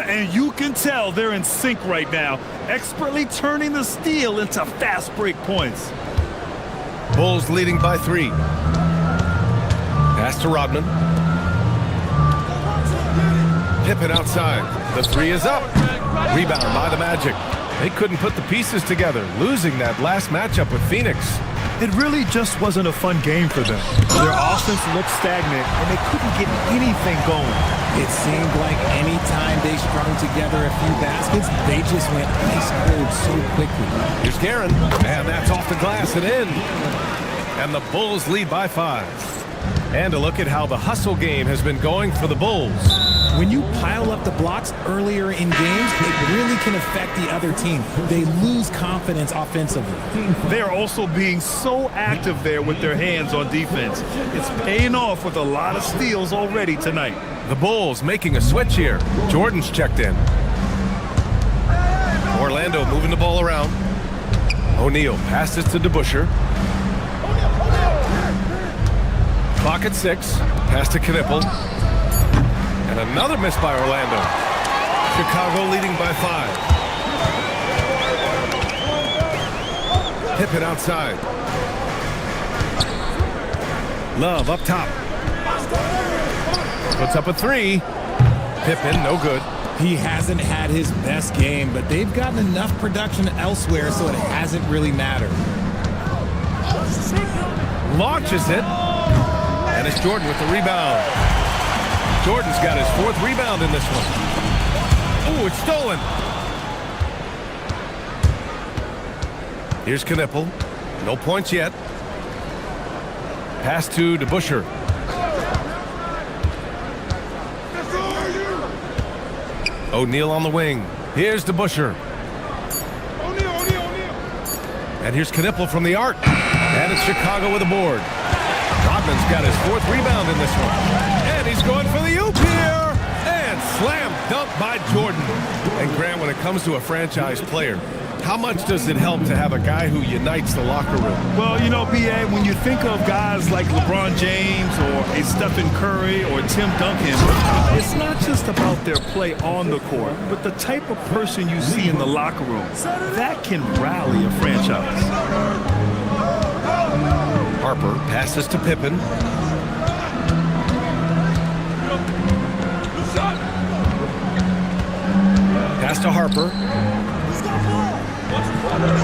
Speaker 2: And you can tell they're in sync right now, expertly turning the steal into fast break points.
Speaker 1: Bulls leading by 3. Pass to Rodman. Pippen outside. The 3 is up. Rebound by the Magic. They couldn't put the pieces together, losing that last matchup with Phoenix.
Speaker 2: It really just wasn't a fun game for them. Their offense looked stagnant, and they couldn't get anything going.
Speaker 17: It seemed like any time they strung together a few baskets, they just went ice cold so quickly.
Speaker 1: Here's Guerin, and that's off the glass and in. And the Bulls lead by 5. And a look at how the hustle game has been going for the Bulls.
Speaker 17: When you pile up the blocks earlier in games, it really can affect the other team. They lose confidence offensively.
Speaker 2: They are also being so active there with their hands on defense. It's paying off with a lot of steals already tonight.
Speaker 1: The Bulls making a switch here. Jordan's checked in. Orlando moving the ball around. O'Neal passes to DeBusschere. Clock at 6. Pass to Knippel. And another miss by Orlando. Chicago leading by 5. Pippen outside. Love up top. Puts up a 3. Pippen, no good.
Speaker 17: He hasn't had his best game, but they've gotten enough production elsewhere so it hasn't really mattered.
Speaker 1: Launches it. And it's Jordan with the rebound. Jordan's got his 4th rebound in this one. Ooh, it's stolen. Here's Knippel. No points yet. Pass to DeBusschere. O'Neal on the wing. Here's DeBusschere. And here's Knippel from the arc. And it's Chicago with a board. Rodman's got his 4th rebound in this one. And he's going for the oop here. And slam dunk by Jordan. And Grant, when it comes to a franchise player, how much does it help to have a guy who unites the locker room?
Speaker 2: Well, you know, B.A., when you think of guys like LeBron James or a Stephen Curry or Tim Duncan, it's not just about their play on the court, but the type of person you see in the locker room. That can rally a franchise.
Speaker 1: Harper passes to Pippen. Pass to Harper.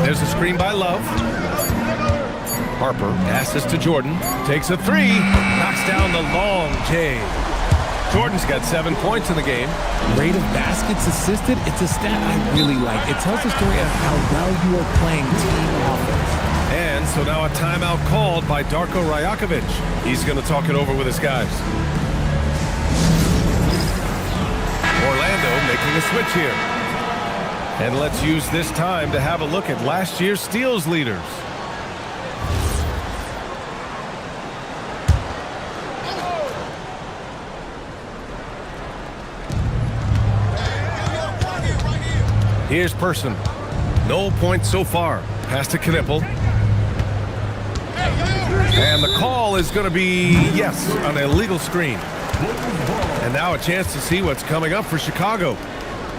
Speaker 1: There's a screen by Love. Harper passes to Jordan. Takes a 3. Knocks down the long J. Jordan's got 7 points in the game.
Speaker 17: Rate of baskets assisted, it's a stat I really like. It tells the story of how well you are playing team offense.
Speaker 1: And so now a timeout called by Darko Rajakovic. He's going to talk it over with his guys. Orlando making a switch here. And let's use this time to have a look at last year's steals leaders. Here's Person. No points so far. Pass to Knipple. And the call is going to be, yes, an illegal screen. And now a chance to see what's coming up for Chicago.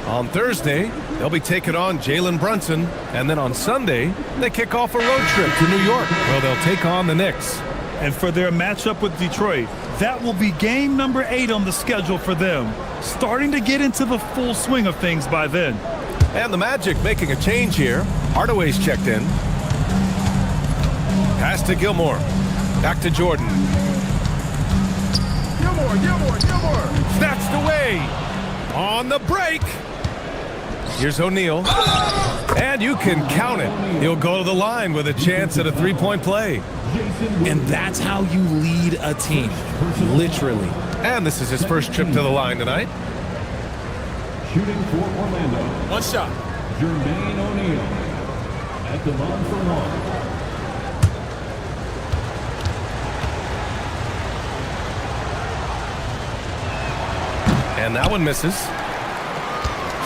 Speaker 1: On Thursday, they'll be taking on Jalen Brunson. And then on Sunday, they kick off a road trip to New York, where they'll take on the Knicks.
Speaker 2: And for their matchup with Detroit, that will be game number 8 on the schedule for them. Starting to get into the full swing of things by then.
Speaker 1: And the Magic making a change here. Hardaway's checked in. Pass to Gilmore. Back to Jordan. Gilmore. Snatched away. On the break. Here's O'Neal. And you can count it. He'll go to the line with a chance at a three-point play.
Speaker 17: And that's how you lead a team. Literally.
Speaker 1: And this is his first trip to the line tonight.
Speaker 6: Shooting for Orlando.
Speaker 5: One shot.
Speaker 6: Jermaine O'Neal at the line for one.
Speaker 1: And that one misses.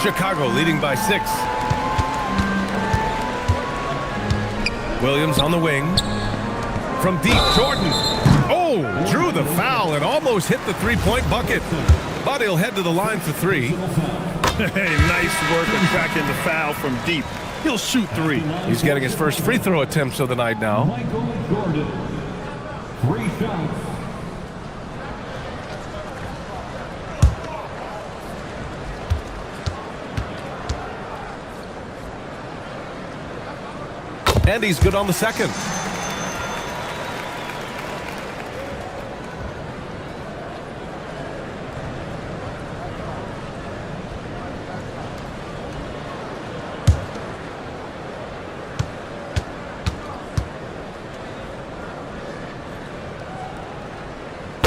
Speaker 1: Chicago leading by 6. Williams on the wing. From deep, Jordan. Oh, drew the foul and almost hit the three-point bucket. But he'll head to the line for 3.
Speaker 2: Hey, nice work attracting the foul from deep. He'll shoot 3.
Speaker 1: He's getting his first free throw attempts of the night now.
Speaker 6: Michael Jordan. 3 shots.
Speaker 1: And he's good on the second.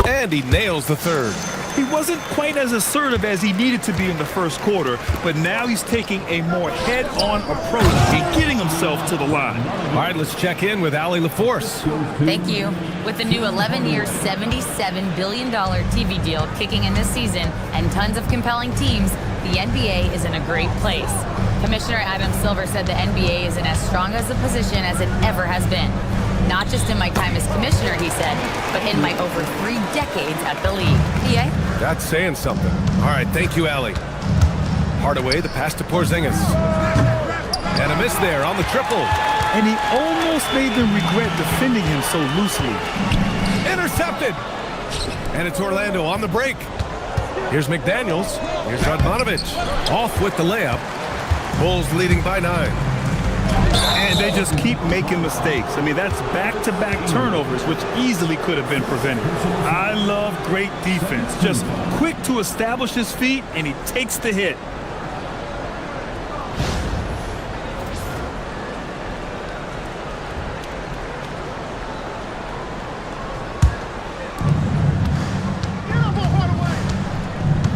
Speaker 1: And he nails the third.
Speaker 2: He wasn't quite as assertive as he needed to be in the first quarter, but now he's taking a more head-on approach and getting himself to the line.
Speaker 1: All right, let's check in with Allie LaForce.
Speaker 4: Thank you. With the new 11-year, $77 billion TV deal kicking in this season and tons of compelling teams, the NBA is in a great place. Commissioner Adam Silver said the NBA is in as strong as a position as it ever has been. Not just in my time as commissioner, he said, but in my over 3 decades at the league. PA?
Speaker 1: That's saying something. All right, thank you, Allie. Hardaway, the pass to Porzingis. And a miss there on the triple.
Speaker 2: And he almost made them regret defending him so loosely.
Speaker 1: Intercepted. And it's Orlando on the break. Here's McDaniels. Here's Radmanovic. Off with the layup. Bulls leading by 9.
Speaker 2: And they just keep making mistakes. I mean, that's back-to-back turnovers, which easily could have been prevented. I love great defense. Just quick to establish his feet, and he takes the hit.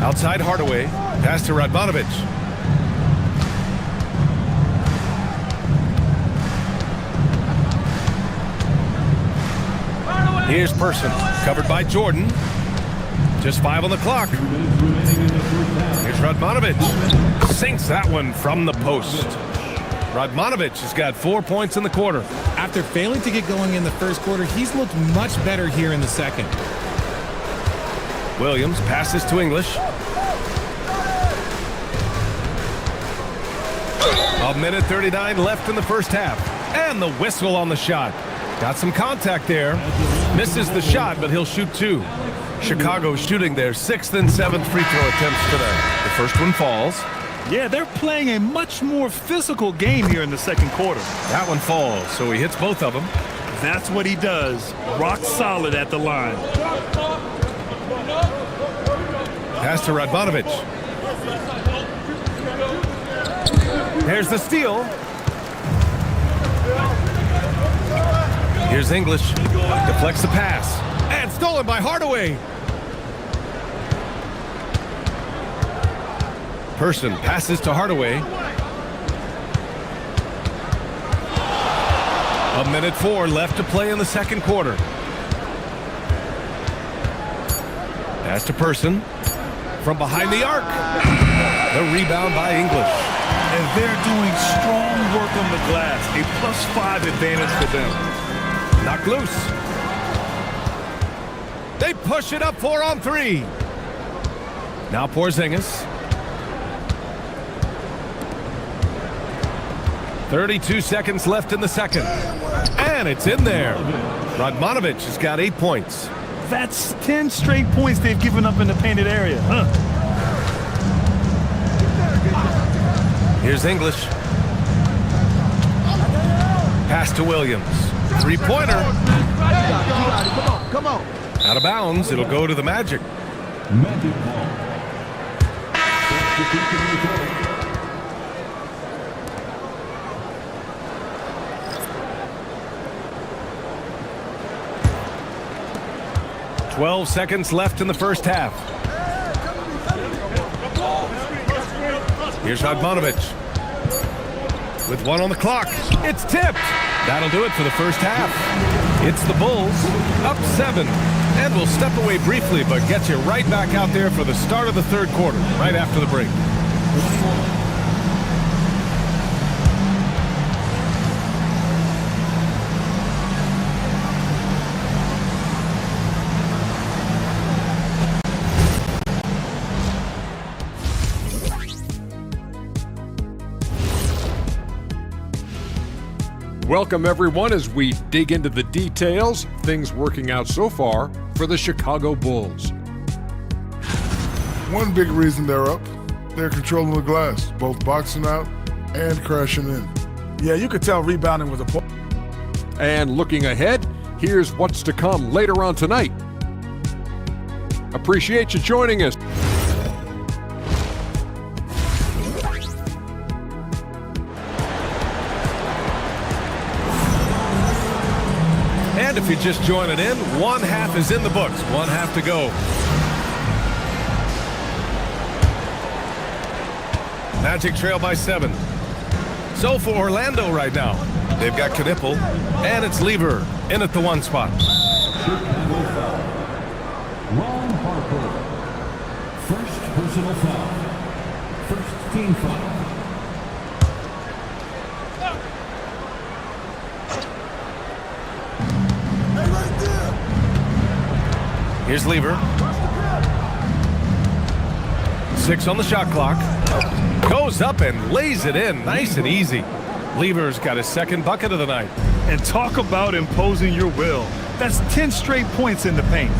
Speaker 1: Outside Hardaway. Pass to Radmanovic. Here's Person, covered by Jordan. Just 5 on the clock. Here's Radmanovic. Sinks that one from the post. Radmanovic has got 4 points in the quarter.
Speaker 17: After failing to get going in the first quarter, he's looked much better here in the second.
Speaker 1: Williams passes to English. A minute 39 left in the first half. And the whistle on the shot. Got some contact there. Misses the shot, but he'll shoot 2. Chicago shooting their 6th and 7th free throw attempts tonight. The first one falls.
Speaker 2: Yeah, they're playing a much more physical game here in the second quarter.
Speaker 1: That one falls, so he hits both of them.
Speaker 2: That's what he does. Rock solid at the line.
Speaker 1: Pass to Radmanovic. There's the steal. Here's English. Deflects the pass. And stolen by Hardaway. Person passes to Hardaway. A minute 4 left to play in the second quarter. Pass to Person. From behind the arc. The rebound by English.
Speaker 2: and they're doing strong work on the glass. A +5 advantage for them.
Speaker 1: Knocked loose. They push it up 4-on-3. Now Porzingis. 32 seconds left in the second. And it's in there. Radmanovic has got 8 points.
Speaker 2: That's 10 straight points they've given up in the painted area.
Speaker 1: Here's English. Pass to Williams. 3-pointer.
Speaker 10: Come on.
Speaker 1: Out of bounds. It'll go to the Magic.
Speaker 6: Magic ball.
Speaker 1: 12 seconds left in the first half. Here's Radmanovic. With 1 on the clock. It's tipped. That'll do it for the first half. It's the Bulls, up 7. And we'll step away briefly, but get you right back out there for the start of the third quarter, right after the break.
Speaker 9: Welcome, everyone, as we dig into the details, things working out so far for the Chicago Bulls.
Speaker 8: One big reason they're up, they're controlling the glass, both boxing out and crashing in.
Speaker 7: Yeah, you could tell rebounding was a point.
Speaker 9: And looking ahead, here's what's to come later on tonight. Appreciate you joining us.
Speaker 1: And if you just join it in, 1 half is in the books, 1 half to go. Magic trail by 7. So for Orlando right now, they've got Knipple, and it's Lever in at the 1 spot.
Speaker 6: Ron Harper. First personal foul. First team foul.
Speaker 1: Here's Lever. 6 on the shot clock. Goes up and lays it in, nice and easy. Lever's got his 2nd bucket of the night.
Speaker 2: And talk about imposing your will. That's 10 straight points in the paint.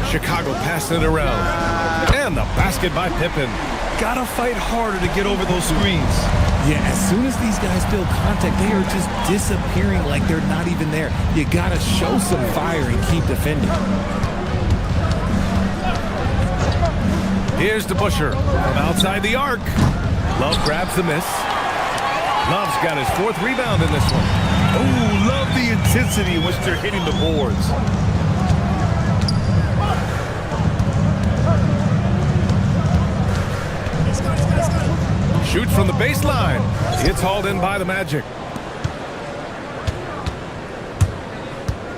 Speaker 1: Chicago passing it around. And the basket by Pippen.
Speaker 2: Gotta fight harder to get over those screens.
Speaker 17: Yeah, as soon as these guys build contact, they are just disappearing like they're not even there. You gotta show some fire and keep defending.
Speaker 1: Here's DeBusschere from outside the arc. Love grabs the miss. Love's got his 4th rebound in this one.
Speaker 2: Oh, love the intensity in which they're hitting the boards.
Speaker 1: Shoots from the baseline. It's hauled in by the Magic.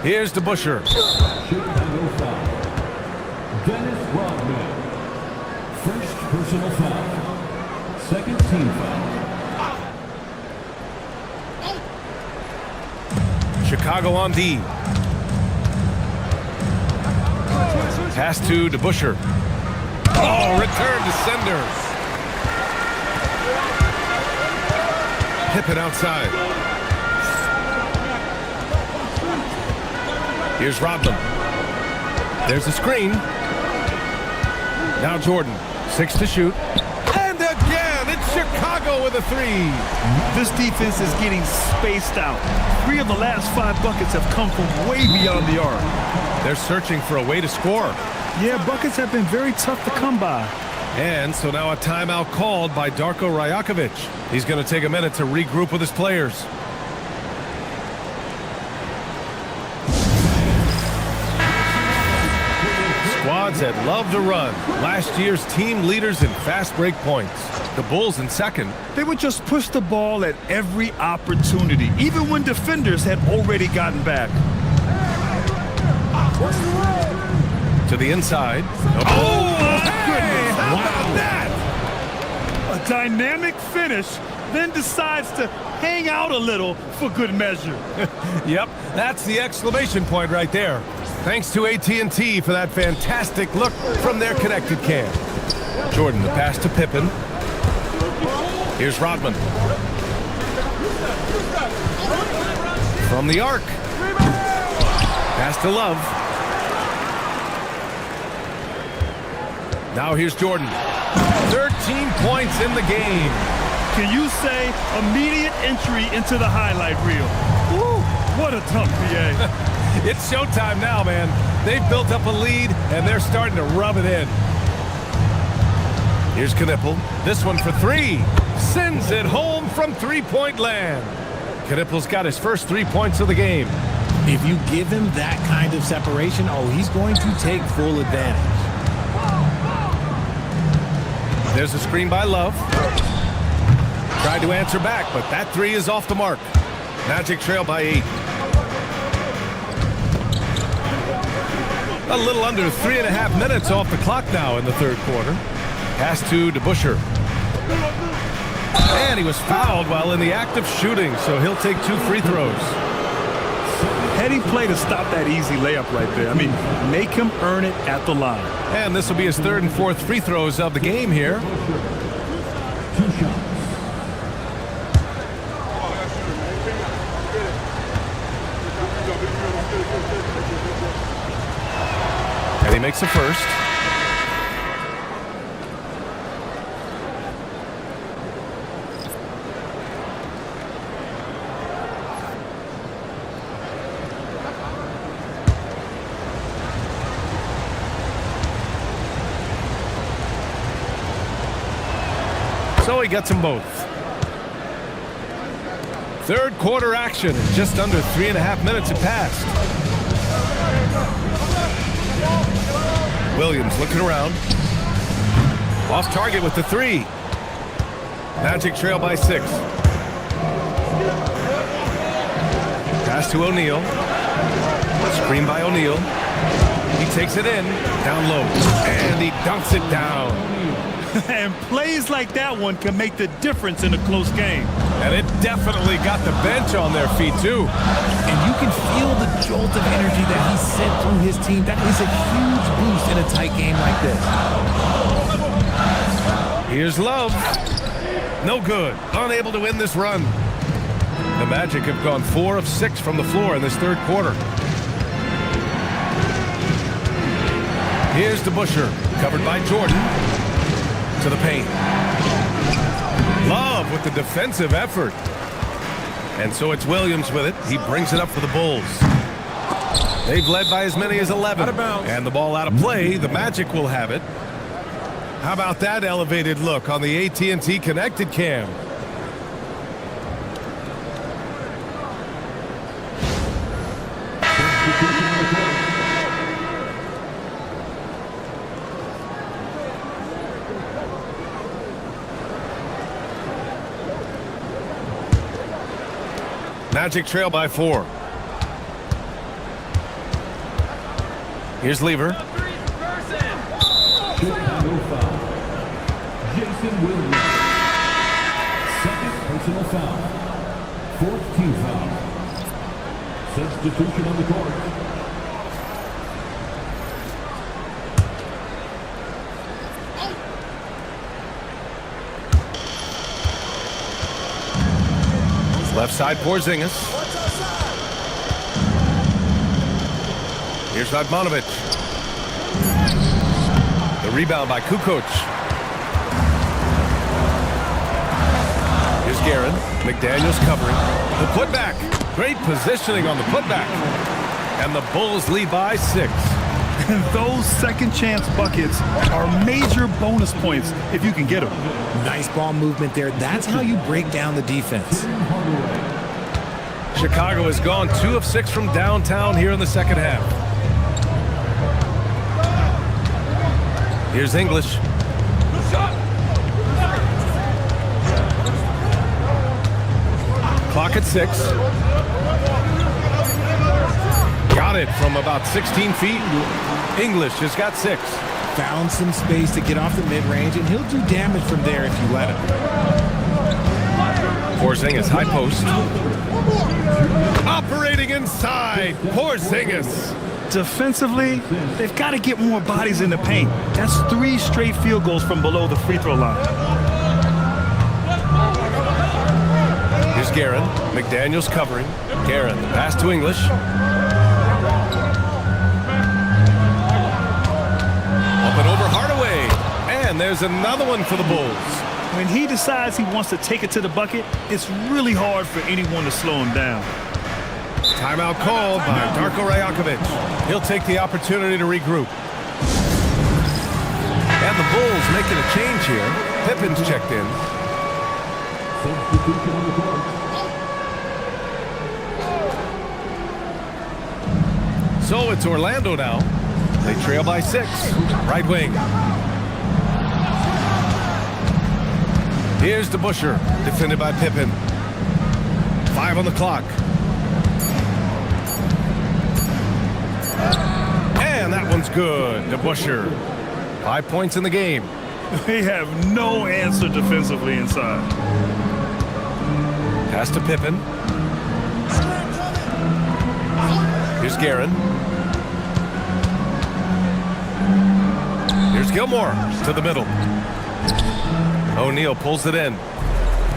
Speaker 1: Here's DeBusschere.
Speaker 6: Chicago foul. Dennis Rodman. First personal foul. 2nd team foul.
Speaker 1: Chicago on D. Pass to DeBusschere. Oh, return to sender. Pippen outside. Here's Rodman. There's the screen. Now Jordan. 6 to shoot. And again, it's Chicago with a 3.
Speaker 2: This defense is getting spaced out. 3 of the last 5 buckets have come from way beyond the arc.
Speaker 1: They're searching for a way to score.
Speaker 2: Yeah, buckets have been very tough to come by.
Speaker 1: And so now a timeout called by Darko Rajakovic. He's going to take a minute to regroup with his players. Squads that love to run. Last year's team leaders in fast break points. The Bulls in 2nd.
Speaker 2: They would just push the ball at every opportunity, even when defenders had already gotten back.
Speaker 1: To the inside. Oh, hey, how about that?
Speaker 2: A dynamic finish, then decides to hang out a little for good measure.
Speaker 1: Yep, that's the exclamation point right there. Thanks to AT&T for that fantastic look from their connected cam. Jordan, the pass to Pippen. Here's Rodman. From the arc. Pass to Love. Now here's Jordan. 13 points in the game.
Speaker 2: Can you say immediate entry into the highlight reel? Woo, what a tough PA.
Speaker 1: It's showtime now, man. They've built up a lead, and they're starting to rub it in. Here's Knippel. This one for three. Sends it home from three-point land. Knippel's got his first 3 points of the game.
Speaker 17: If you give him that kind of separation, oh, he's going to take full advantage.
Speaker 1: There's a screen by Love. Tried to answer back, but that three is off the mark. Magic trail by 8. A little under 3.5 minutes off the clock now in the third quarter. Pass to DeBusschere. And he was fouled while in the act of shooting, so he'll take 2 free throws.
Speaker 2: Heady play to stop that easy layup right there. I mean, make him earn it at the line.
Speaker 1: And this will be his third and fourth free throws of the game here.
Speaker 6: 2 shots.
Speaker 1: And he makes the first. So he gets them both. Third quarter action. Just under 3.5 minutes have passed. Williams looking around. Off target with the three. Magic trail by 6. Pass to O'Neal. Screen by O'Neal. He takes it in. Down low. And he dunks it down.
Speaker 2: And plays like that one can make the difference in a close game.
Speaker 1: And it definitely got the bench on their feet, too.
Speaker 17: And you can feel the jolt of energy that he sent through his team. That is a huge boost in a tight game like this.
Speaker 1: Here's Love. No good. Unable to win this run. The Magic have gone 4 of 6 from the floor in this third quarter. Here's DeBusschere, covered by Jordan. To the paint. Love with the defensive effort. And so it's Williams with it. He brings it up for the Bulls. They've led by as many as 11.
Speaker 9: Out of bounds.
Speaker 1: And the ball out of play. The Magic will have it. How about that elevated look on the AT&T connected cam? Magic trail by 4. Here's Lever.
Speaker 6: Chicago foul. Jason Williams. Second personal foul. 4th team foul. Substitution on the court.
Speaker 1: Left side Porzingis. Here's Radmanovic. The rebound by Kukoc. Here's Guerin. McDaniels covering. The putback. Great positioning on the putback. And the Bulls lead by 6.
Speaker 2: And those second chance buckets are major bonus points if you can get them.
Speaker 17: Nice ball movement there. That's how you break down the defense.
Speaker 1: Chicago has gone 2 of 6 from downtown here in the second half. Here's English. Clock at 6. Got it from about 16 feet. English has got 6.
Speaker 17: found some space to get off the mid-range, and he'll do damage from there if you let him.
Speaker 1: Porzingis, high post. Operating inside. Porzingis.
Speaker 2: Defensively, they've got to get more bodies in the paint. That's 3 straight field goals from below the free throw line.
Speaker 1: Here's Guerin. McDaniels covering. Guerin, the pass to English. Up and over Hardaway. And there's another one for the Bulls.
Speaker 2: When he decides he wants to take it to the bucket, it's really hard for anyone to slow him down.
Speaker 1: Timeout called by Darko Rajakovic. He'll take the opportunity to regroup. And the Bulls making a change here. Pippen's checked in. So it's Orlando now. They trail by 6. Right wing. Here's DeBusschere, defended by Pippen. 5 on the clock. And that one's good. DeBusschere. 5 points in the game.
Speaker 2: They have no answer defensively inside.
Speaker 1: Pass to Pippen. Here's Guerin. Here's Gilmore to the middle. O'Neal pulls it in.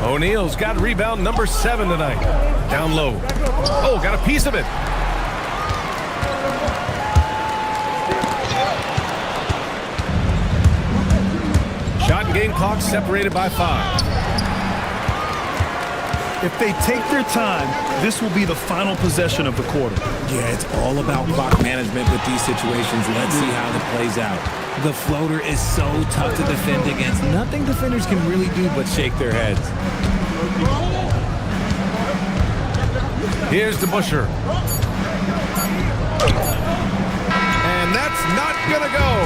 Speaker 1: O'Neal's got rebound number 7 tonight. Down low. Oh, got a piece of it. Shot and game clock separated by 5.
Speaker 2: If they take their time, this will be the final possession of the quarter.
Speaker 17: Yeah, it's all about clock management with these situations. Let's see how it plays out. The floater is so tough to defend against. Nothing defenders can really do but shake their heads.
Speaker 1: Here's DeBusschere. And that's not gonna go.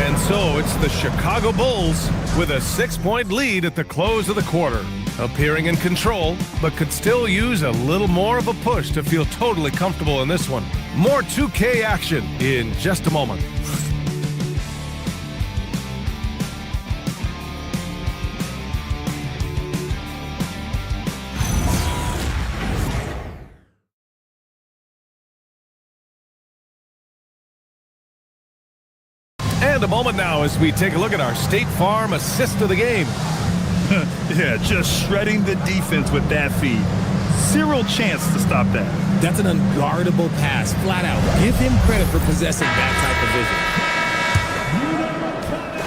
Speaker 1: And so it's the Chicago Bulls with a 6-point lead at the close of the quarter. Appearing in control, but could still use a little more of a push to feel totally comfortable in this one. More 2K action in just a moment. And a moment now as we take a look at our State Farm assist of the game.
Speaker 2: Yeah, just shredding the defense with that feed. Zero chance to stop that.
Speaker 17: That's an unguardable pass, flat out. Give him credit for possessing that type of vision.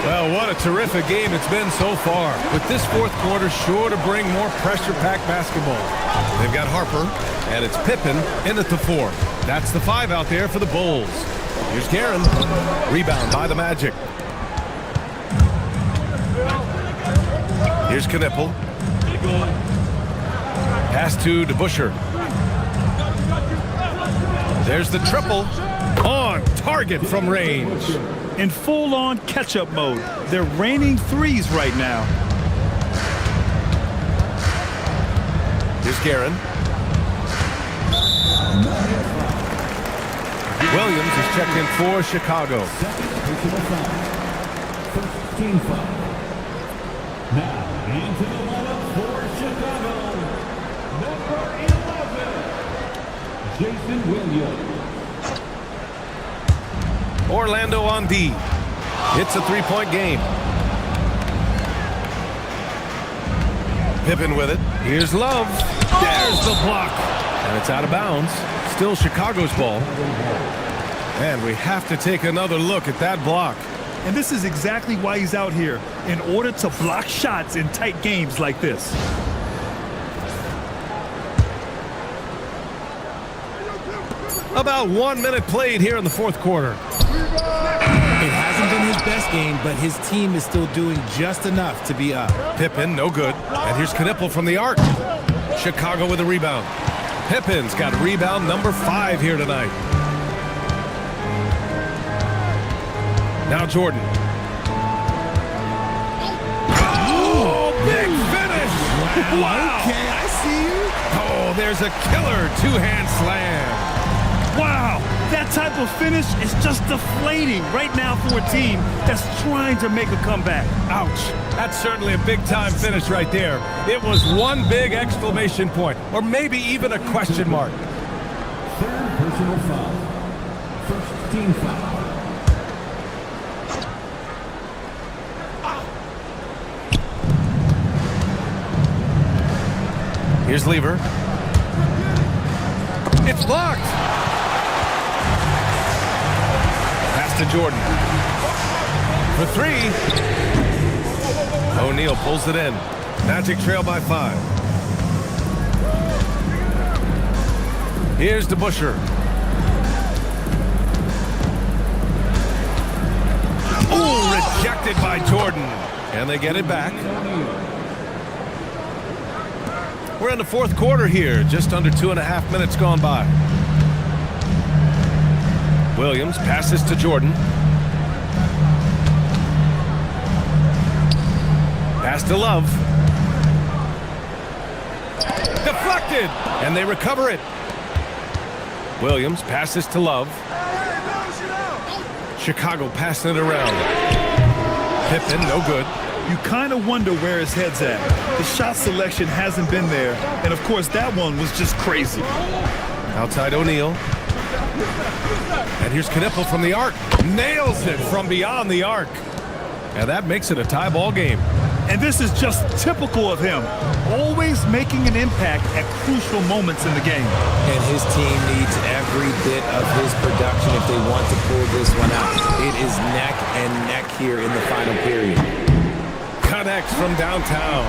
Speaker 1: Well, what a terrific game it's been so far. With this fourth quarter sure to bring more pressure-packed basketball. They've got Harper, and it's Pippen in at the 4. That's the 5 out there for the Bulls. Here's Guerin. Rebound by the Magic. Here's Knipple. Pass to DeBusschere. There's the triple. On target from range.
Speaker 2: In full-on catch-up mode. They're raining threes right now.
Speaker 1: Here's Guerin. Williams is checked in for Chicago.
Speaker 6: Team foul. Now into the lineup for Chicago, number 11, Jason Williams.
Speaker 1: Orlando on D. It's a 3-point game. Pippen with it. Here's Love. There's the block. And it's out of bounds. Still Chicago's ball. And we have to take another look at that block.
Speaker 2: And this is exactly why he's out here, in order to block shots in tight games like this.
Speaker 1: About 1 minute played here in the fourth quarter.
Speaker 17: It hasn't been his best game, but his team is still doing just enough to be up.
Speaker 1: Pippen, no good. And here's Knipple from the arc. Chicago with a rebound. Pippen's got rebound number 5 here tonight. Now Jordan. Oh, big finish! Wow!
Speaker 17: Okay, I see you.
Speaker 1: Oh, there's a killer 2-hand slam.
Speaker 2: Wow, that type of finish is just deflating right now for a team that's trying to make a comeback. Ouch.
Speaker 1: That's certainly a big-time finish right there. It was one big exclamation point, or maybe even a question mark.
Speaker 6: Third personal foul. First team foul.
Speaker 1: Here's Lever. It's blocked. Pass to Jordan. For three. O'Neal pulls it in. Magic trail by 5. Here's DeBusschere. Ooh, rejected by Jordan. And they get it back. We're in the fourth quarter here, just under 2.5 minutes gone by. Williams passes to Jordan. Pass to Love. Deflected, and they recover it. Williams passes to Love. Chicago passing it around. Pippen, no good.
Speaker 2: You kind of wonder where his head's at. The shot selection hasn't been there, and of course that one was just crazy.
Speaker 1: Outside O'Neal. And here's Knipple from the arc. Nails it from beyond the arc. And that makes it a tie ball game.
Speaker 2: And this is just typical of him. Always making an impact at crucial moments in the game.
Speaker 17: And his team needs every bit of his production if they want to pull this one out. It is neck and neck here in the final period.
Speaker 1: Connects from downtown.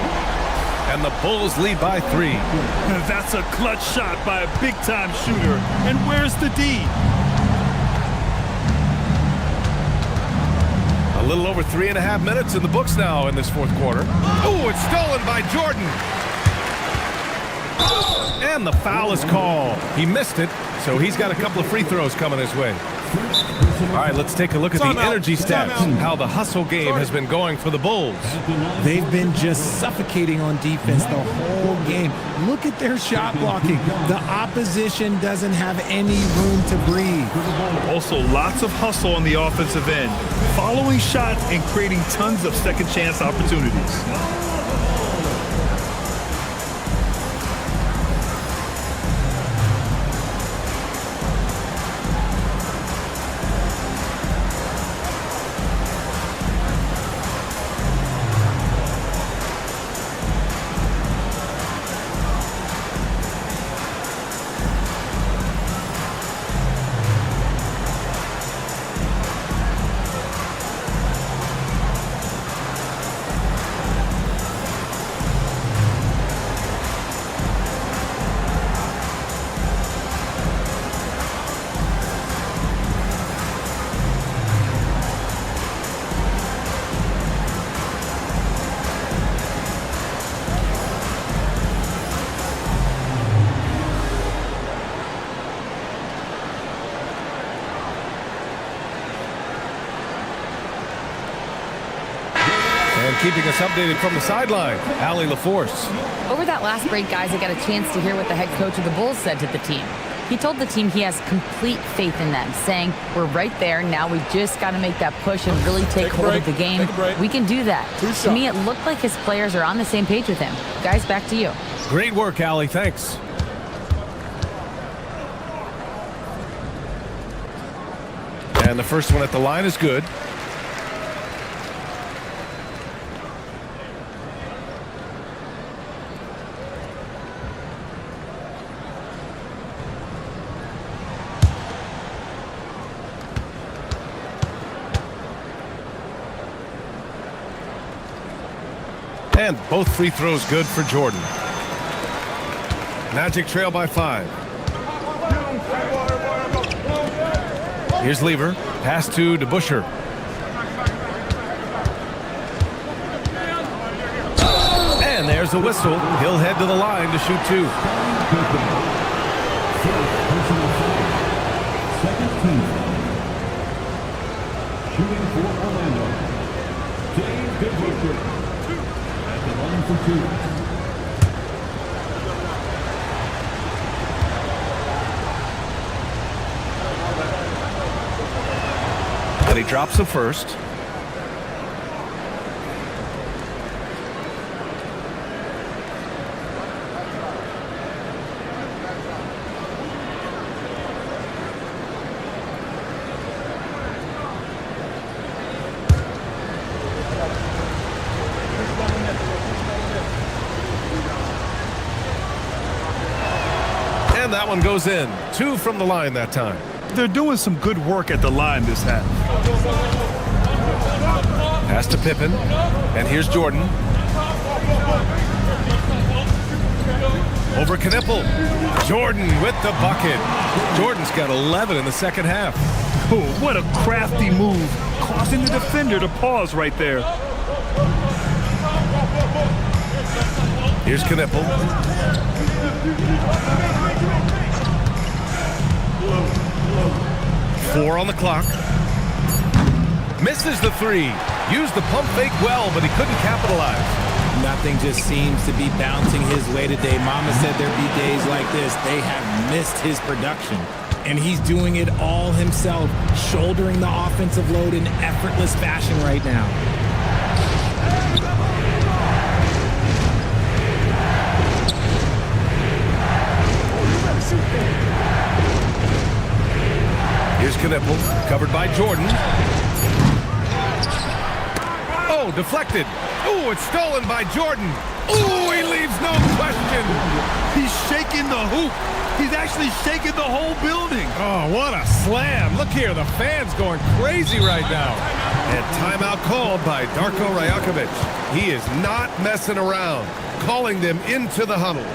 Speaker 1: And the Bulls lead by 3.
Speaker 2: That's a clutch shot by a big-time shooter. And where's the D?
Speaker 1: A little over 3.5 minutes in the books now in this fourth quarter. Oh, it's stolen by Jordan. And the foul is called. He missed it, so he's got a couple of free throws coming his way. All right, let's take a look at the energy stats, how the hustle game has been going for the Bulls.
Speaker 17: They've been just suffocating on defense the whole game. Look at their shot blocking. The opposition doesn't have any room to breathe.
Speaker 2: Also, lots of hustle on the offensive end, following shots and creating tons of second chance opportunities.
Speaker 1: Keeping us updated from the sideline, Allie LaForce.
Speaker 4: Over that last break, guys, I got a chance to hear what the head coach of the Bulls said to the team. He told the team he has complete faith in them, saying, we're right there, now we just got to make that push and really take hold of the game. We can do that. To me, it looked like his players are on the same page with him. Guys, back to you.
Speaker 1: Great work, Allie. Thanks. And the first one at the line is good. And both free throws good for Jordan. Magic trail by 5. Here's Lever. Pass to DeBusschere. And there's a whistle. He'll head to the line to shoot 2.
Speaker 6: Second team. Shooting for Orlando. DeBusschere. At the line for 2.
Speaker 2: But he drops the first.
Speaker 1: And that one goes in. 2 from the line that time.
Speaker 2: They're doing some good work at the line this half.
Speaker 1: Pass to Pippen. And here's Jordan. Over Knipple. Jordan with the bucket. Jordan's got 11 in the second half.
Speaker 2: Oh, what a crafty move, causing the defender to pause right there.
Speaker 1: Here's Knipple. Four on the clock. Misses the 3. Used the pump fake well, but he couldn't capitalize.
Speaker 17: Nothing just seems to be bouncing his way today. Mama said there'd be days like this. They have missed his production. And he's doing it all himself, shouldering the offensive load in effortless fashion right now.
Speaker 1: Here's Knipple, covered by Jordan. Oh, deflected. Oh, it's stolen by Jordan. Oh, he leaves no question.
Speaker 2: He's shaking the hoop. He's actually shaking the whole building.
Speaker 1: Oh, what a slam. Look here, the fans going crazy right now. And timeout called by Darko Rajakovic. He is not messing around, calling them into the huddle.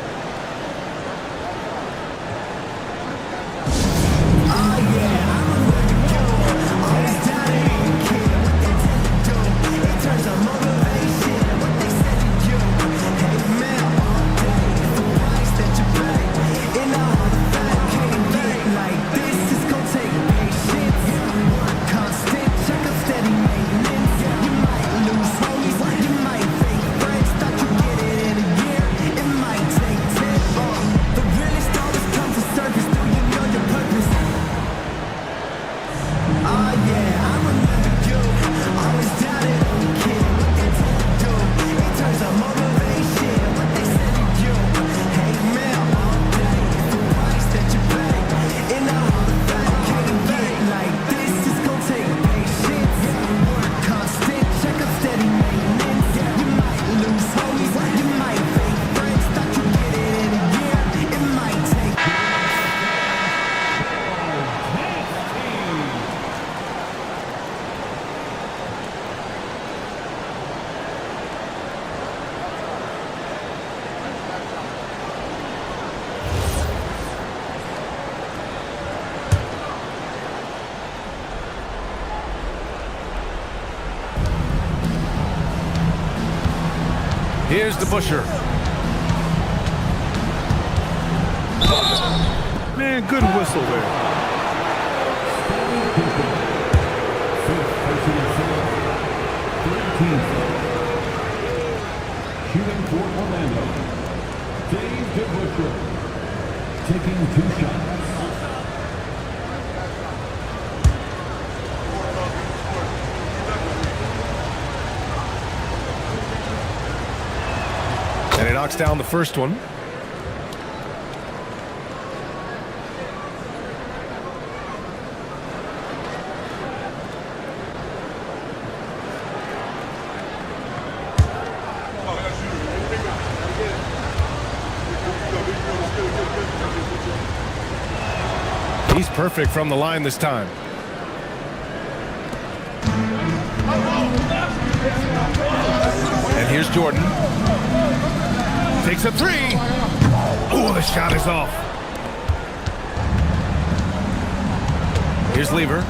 Speaker 1: Here's the Busher.
Speaker 2: Man, good whistle there.
Speaker 6: Shooting for Orlando, Dave DeBuscher, taking 2 shots.
Speaker 1: And he knocks down the first one. He's perfect from the line this time. And here's Jordan. Takes a 3. Oh, the shot is off. Here's Lever.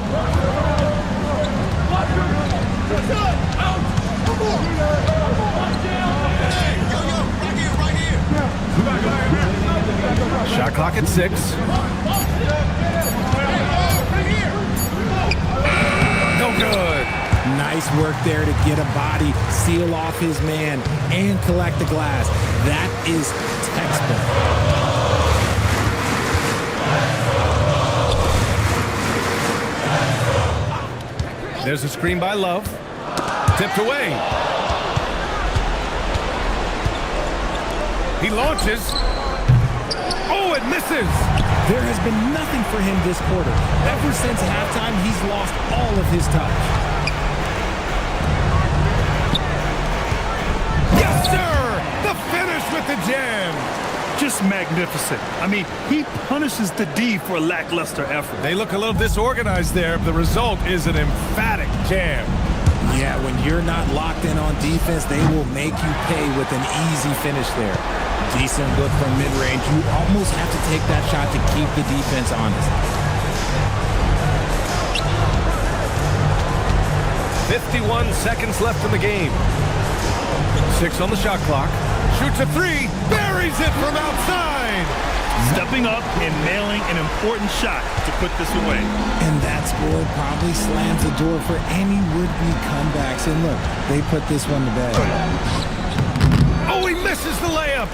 Speaker 1: Shot clock at 6. No good.
Speaker 17: Nice work there to get a body, seal off his man, and collect the glass. That is textbook.
Speaker 1: There's a screen by Love. Tipped away. He launches. Oh, it misses.
Speaker 17: There has been nothing for him this quarter. Ever since halftime, he's lost all of his touch.
Speaker 1: Yes, sir! The finish with the jam.
Speaker 2: Just magnificent. I mean, he punishes the D for a lackluster effort.
Speaker 1: They look a little disorganized there. The result is an emphatic jam.
Speaker 17: Yeah, when you're not locked in on defense, they will make you pay with an easy finish there. Decent look from mid-range. You almost have to take that shot to keep the defense honest.
Speaker 1: 51 seconds left in the game. 6 on the shot clock. Shoots a 3. Buries it from outside.
Speaker 2: Stepping up and nailing an important shot to put this away.
Speaker 17: And that score probably slams the door for any would-be comebacks. And look, they put this one to bed.
Speaker 1: Oh, he misses the layup.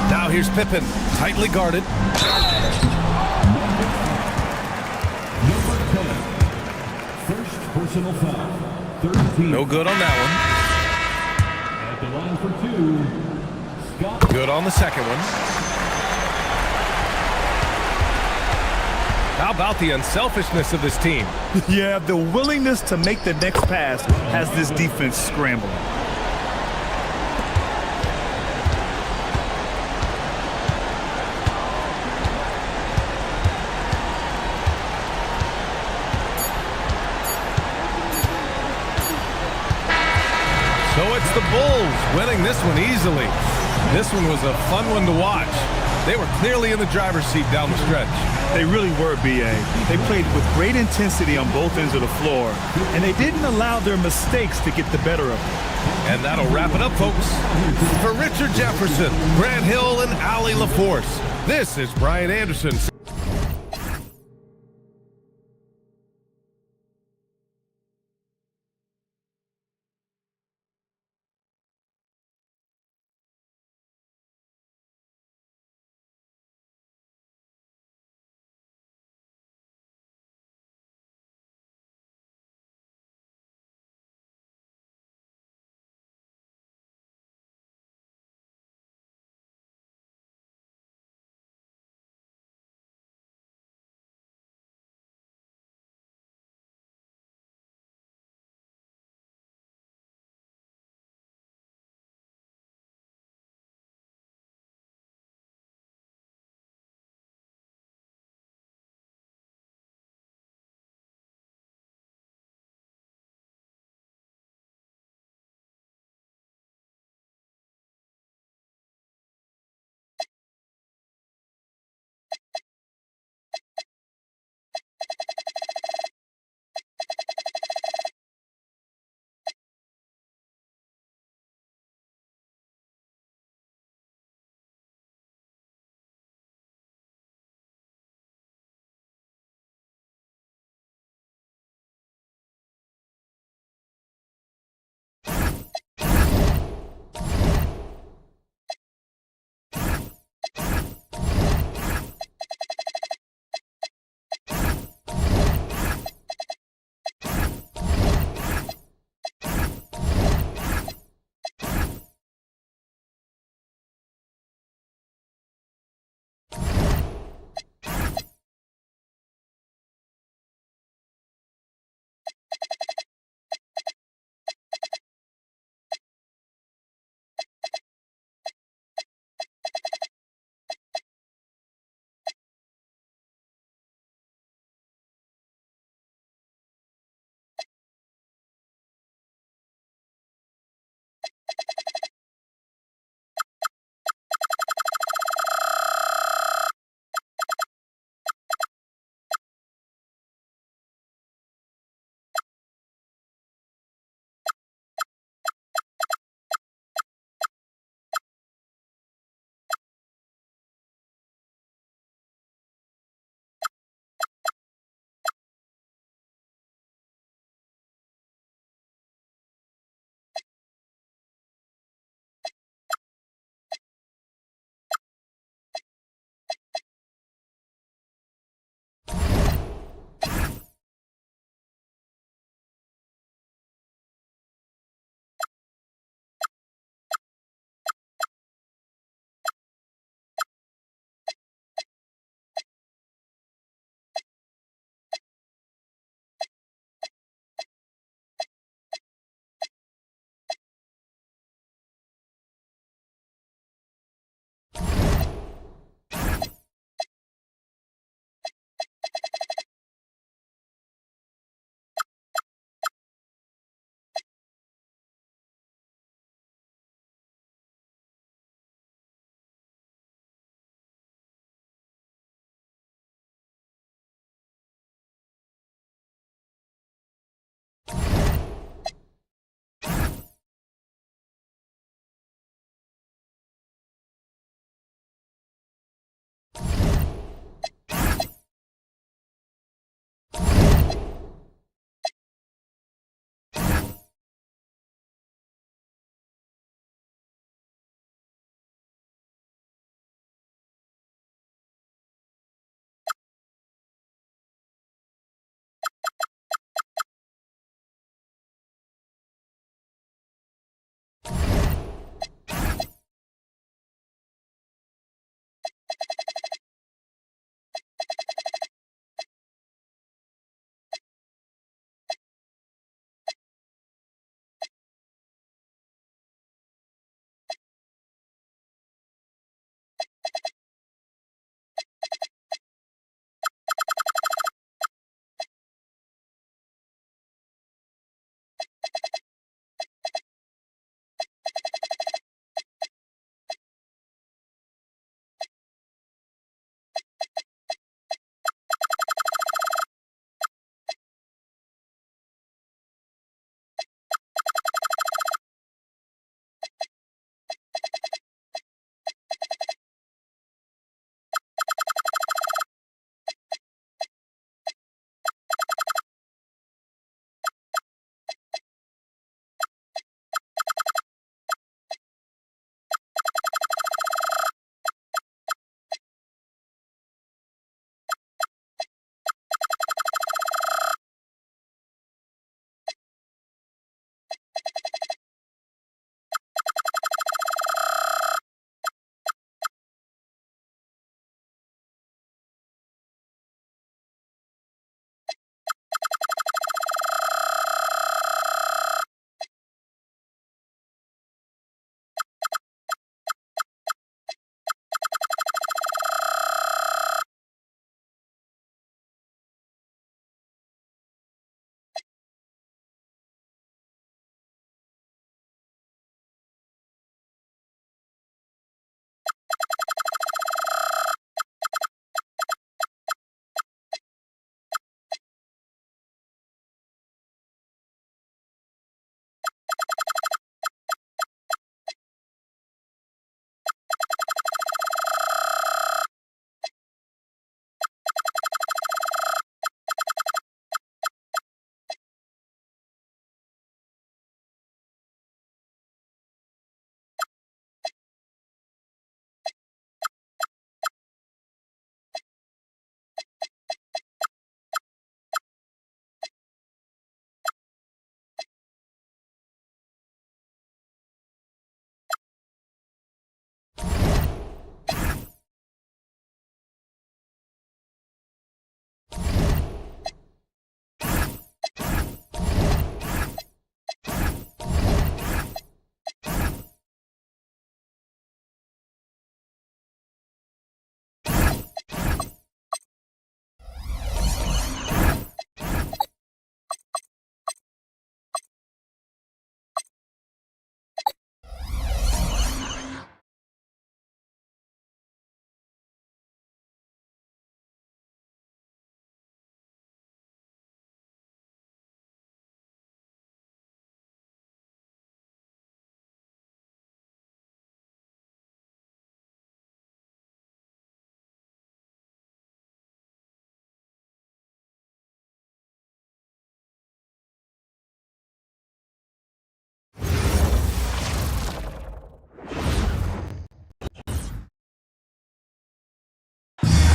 Speaker 1: Now here's Pippen, tightly guarded.
Speaker 6: Number 10. First personal foul. 13.
Speaker 1: No good on that
Speaker 6: At the line for 2, Scott.
Speaker 1: one. Good on the second one. How about the unselfishness of this team?
Speaker 2: Yeah, the willingness to make the next pass has this defense scrambling.
Speaker 1: So it's the Bulls winning this one easily. This one was a fun one to watch. They were clearly in the driver's seat down the stretch.
Speaker 2: They really were, B.A. They played with great intensity on both ends of the floor, and they didn't allow their mistakes to get the better of them.
Speaker 1: And that'll wrap it up, folks. For Richard Jefferson, Grant Hill, and Allie LaForce, this is Brian Anderson.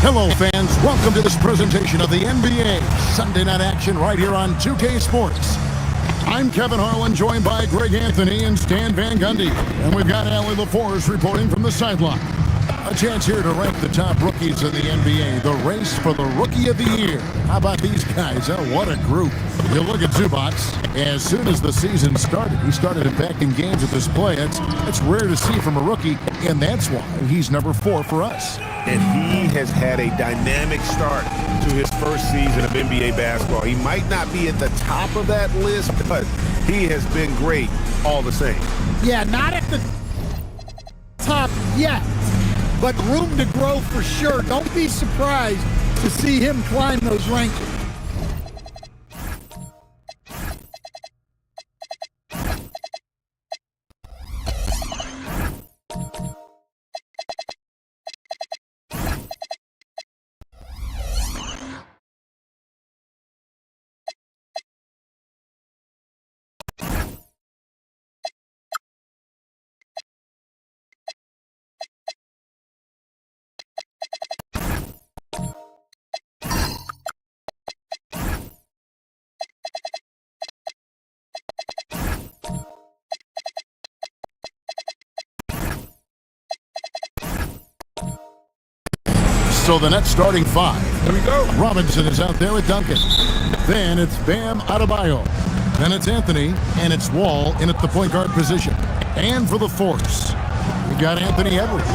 Speaker 11: Hello, fans. Welcome to this presentation of the NBA Sunday Night Action right here on 2K Sports. I'm Kevin Harlan, joined by Greg Anthony and Stan Van Gundy. And we've got Allie LaForce reporting from the sideline. A chance here to rank the top rookies in the NBA. The race for the Rookie of the Year. How about these guys? Oh, what a group. You look at Zubac. As soon as the season started, he started impacting games with this play. It's rare to see from a rookie, and that's why he's number 4 for us.
Speaker 16: And he has had a dynamic start to his first season of NBA basketball. He might not be at the top of that list, but he has been great all the same.
Speaker 18: Yeah, not at the top yet, but room to grow for sure. Don't be surprised to see him climb those rankings.
Speaker 11: So the Nets starting 5. Here we go. Robinson is out there with Duncan. Then it's Bam Adebayo. Then it's Anthony, and it's Wall in at the point guard position. And for the Force, we got Anthony Edwards.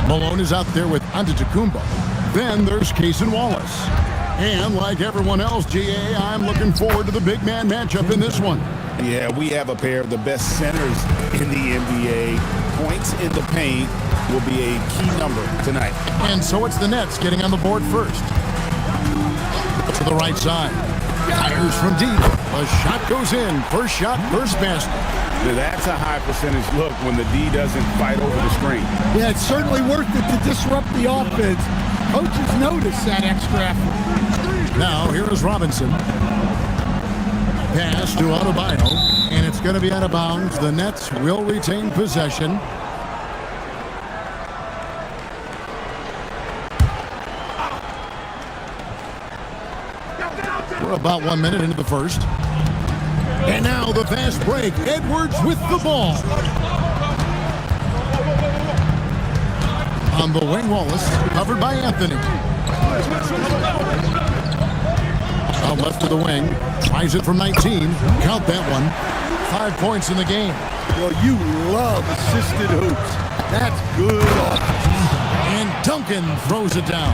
Speaker 11: Malone is out there with Antetokounmpo. Then there's Cason Wallace. And like everyone else, GA, I'm looking forward to the big man matchup in this one.
Speaker 12: Yeah, we have a pair of the best centers in the NBA. Points in the paint will be a key number tonight.
Speaker 11: And so it's the Nets getting on the board first. To the right side. Fires from deep. A shot goes in. First shot, first basket.
Speaker 12: Now that's a high percentage look when the D doesn't fight over the screen.
Speaker 18: Yeah, it's certainly worth it to disrupt the offense. Coaches notice that extra effort.
Speaker 11: Now here is Robinson. Pass to Adebayo, and it's going to be out of bounds. The Nets will retain possession. We're about 1 minute into the first. And now the fast break. Edwards with the ball. On the wing, Wallace, covered by Anthony. Out left to the wing. Tries it from 19. Count that one. 5 points in the game.
Speaker 18: Well, you love assisted hoops. That's good offense.
Speaker 11: And Duncan throws it down.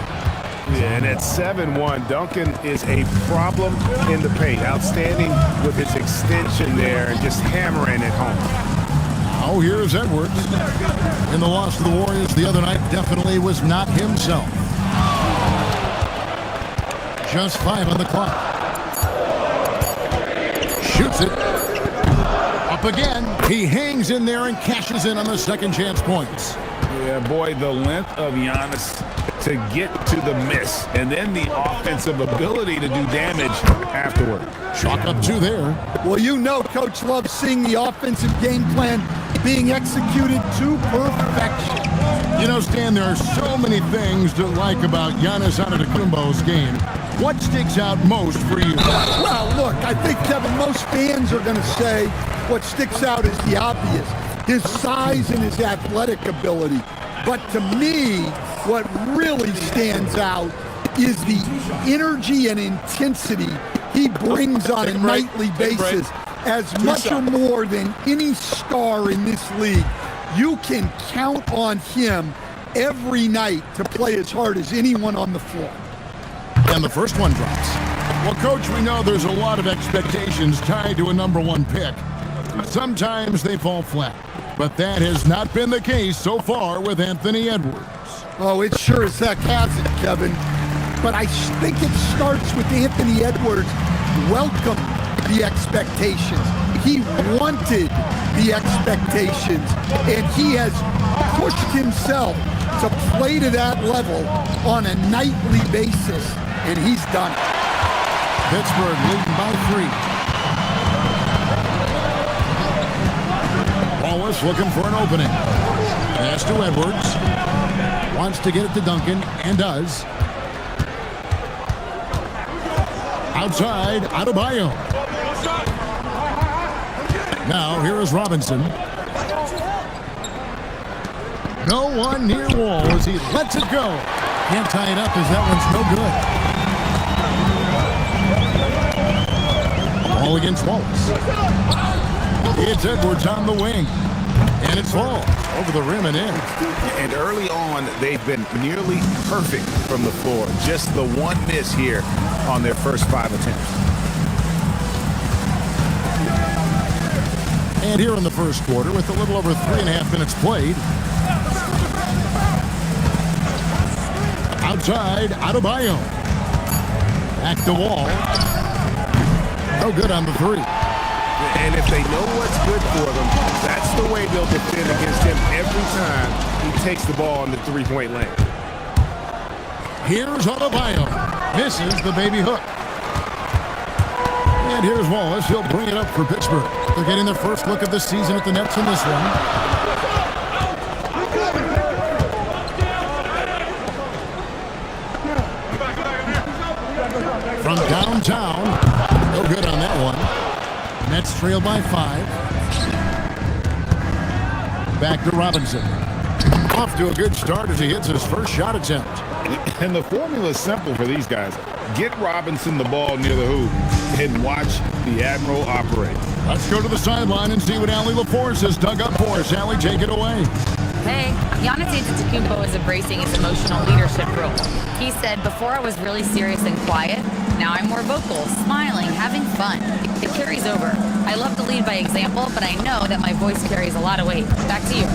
Speaker 16: Yeah, and at 7-1, Duncan is a problem in the paint. Outstanding with his extension there and just hammering it home.
Speaker 11: Now here's Edwards. In the loss to the Warriors the other night, definitely was not himself. Just 5 on the clock. Shoots it. Up again. He hangs in there and cashes in on the second chance points.
Speaker 12: Yeah, boy, the length of Giannis to get to the miss, and then the offensive ability to do damage afterward.
Speaker 11: Chalk up 2 there.
Speaker 18: Well, you know Coach loves seeing the offensive game plan being executed to perfection.
Speaker 11: You know, Stan, there are so many things to like about Giannis Antetokounmpo's game. What sticks out most for you?
Speaker 18: Well, look, I think, Kevin, most fans are going to say what sticks out is the obvious, his size and his athletic ability. But to me, what really stands out is the energy and intensity he brings on a nightly basis, as much or more than any star in this league. You can count on him every night to play as hard as anyone on the floor.
Speaker 11: And the first one drops. Well, Coach, we know there's a lot of expectations tied to a number 1 pick. Sometimes they fall flat, but that has not been the case so far with Anthony Edwards.
Speaker 18: Oh, it sure as heck hasn't, Kevin. But I think it starts with Anthony Edwards welcome the expectations. He wanted the expectations, and he has pushed himself to play to that level on a nightly basis, and he's done it.
Speaker 11: Pittsburgh leading by 3. Wallace looking for an opening. Pass to Edwards. Wants to get it to Duncan, and does. Outside, Adebayo. Now, here is Robinson. No one near Wall as he lets it go. Can't tie it up as that one's no good. Ball against Wallace. It's Edwards on the wing. And it's Wall over the rim and in.
Speaker 14: And early on, they've been nearly perfect from the floor. Just the one miss here on their first 5 attempts.
Speaker 11: And here in the first quarter, with a little over 3.5 minutes played. Outside, Adebayo. Back to Wall. No good on the three.
Speaker 16: And if they know what's good for them, that's the way they'll defend against him every time he takes the ball in the three-point lane.
Speaker 11: Here's Adebayo. Misses the baby hook. And here's Wallace. He'll bring it up for Pittsburgh. They're getting their first look of the season at the Nets in this one. From downtown. No good on that one. Nets trail by 5. Back to Robinson. Off to a good start as he hits his first shot attempt.
Speaker 14: And the formula is simple for these guys. Get Robinson the ball near the hoop and watch the Admiral operate.
Speaker 11: Let's go to the sideline and see what Allie LaForce has dug up for us. Allie, take it away.
Speaker 4: Hey, Giannis Antetokounmpo is embracing his emotional leadership role. He said, before I was really serious and quiet, now I'm more vocal, smiling, having fun. It carries over. I love to lead by example, but I know that my voice carries a lot of weight. Back to you.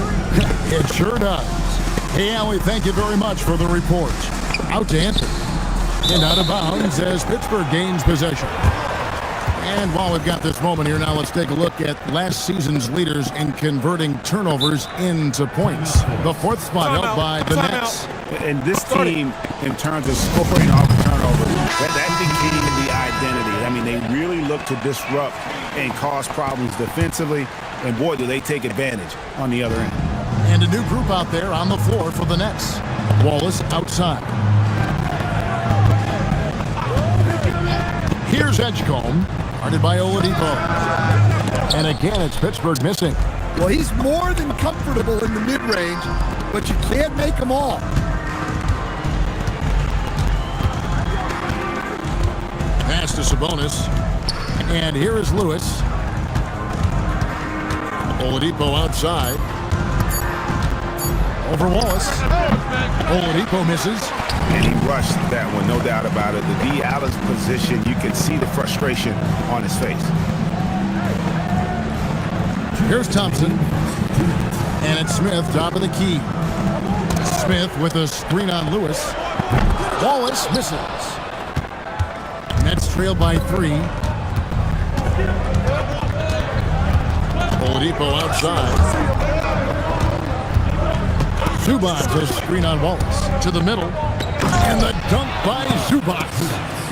Speaker 11: It sure does. Hey, Allie, thank you very much for the report. Out to Anthony. And out of bounds as Pittsburgh gains possession. And while we've got this moment here now, let's take a look at last season's leaders in converting turnovers into points. The fourth spot held by the Nets.
Speaker 14: And this team, in terms of scoring off turnovers, that became the identity. I mean, they really look to disrupt and cause problems defensively. And boy, do they take advantage on the other end.
Speaker 11: And a new group out there on the floor for the Nets. Wallace outside. Here's Edgecombe, guarded by Oladipo. And again, it's Pittsburgh missing.
Speaker 18: Well, he's more than comfortable in the mid-range, but you can't make them all.
Speaker 11: Pass to Sabonis. And here is Lewis. Oladipo outside. Over Wallace. Oladipo misses.
Speaker 14: And he rushed that one, no doubt about it. The D out of position, you can see the frustration on his face.
Speaker 11: Here's Thompson. And it's Smith, top of the key. Smith with a screen on Lewis. Wallace misses. Nets trail by 3. Oladipo outside. Zubac, a screen on Wallace. To the middle. And the dunk by Zubac.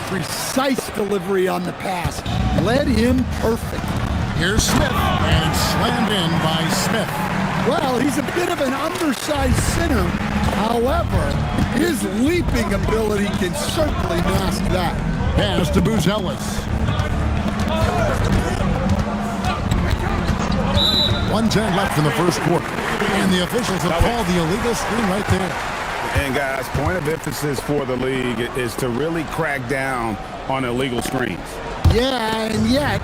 Speaker 18: Precise delivery on the pass. Led him perfect.
Speaker 11: Here's Smith. And slammed in by Smith.
Speaker 18: Well, he's a bit of an undersized center. However, his leaping ability can certainly mask that.
Speaker 11: Pass to Booz Ellis. 1:10 left in the first quarter. And the officials have called the illegal screen right there.
Speaker 14: And guys, point of emphasis for the league is to really crack down on illegal screens.
Speaker 18: Yeah, and yet,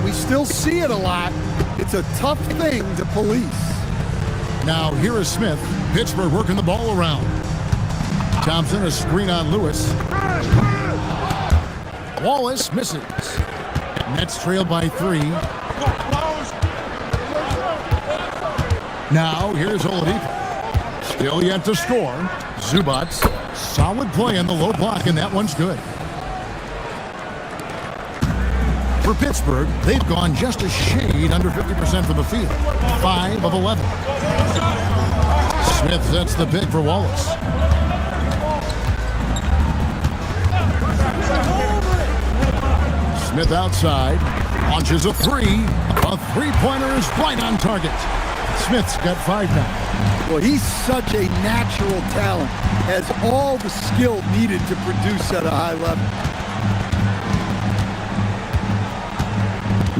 Speaker 18: we still see it a lot. It's a tough thing to police.
Speaker 11: Now, here is Smith. Pittsburgh working the ball around. Thompson, a screen on Lewis. Wallace misses. Nets trail by 3. Now, here's Oladipo. Still yet to score. Zubac. Solid play on the low block, and that one's good. For Pittsburgh, they've gone just a shade under 50% from the field. 5 of 11. Smith sets the pick for Wallace. Smith outside. Launches a 3. A three-pointer is right on target. Smith's got 5 now.
Speaker 18: Well, he's such a natural talent. Has all the skill needed to produce at a high level.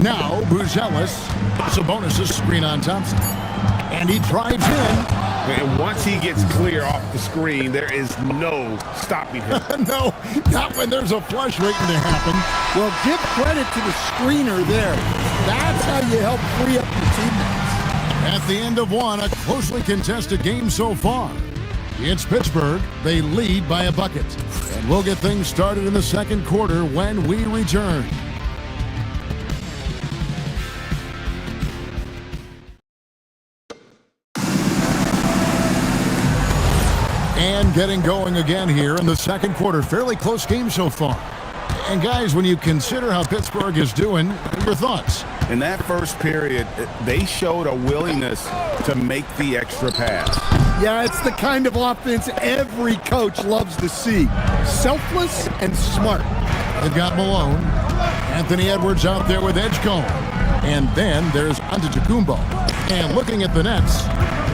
Speaker 11: Now, Buzelis. Sabonis' screen on Thompson. And he drives in.
Speaker 12: And once he gets clear off the screen, there is no stopping him.
Speaker 11: No, not when there's a flush waiting to happen.
Speaker 18: Well, give credit to the screener there. That's how you help free up your teammates.
Speaker 11: At the end of one, a closely contested game so far. It's Pittsburgh. They lead by a bucket. And we'll get things started in the second quarter when we return. And getting going again here in the second quarter. Fairly close game so far. And guys, when you consider how Pittsburgh is doing, your thoughts?
Speaker 12: In that first period, they showed a willingness to make the extra pass.
Speaker 18: Yeah, it's the kind of offense every coach loves to see. Selfless and smart.
Speaker 11: They've got Malone. Anthony Edwards out there with Edgecombe. And then there's Antetokounmpo. And looking at the Nets,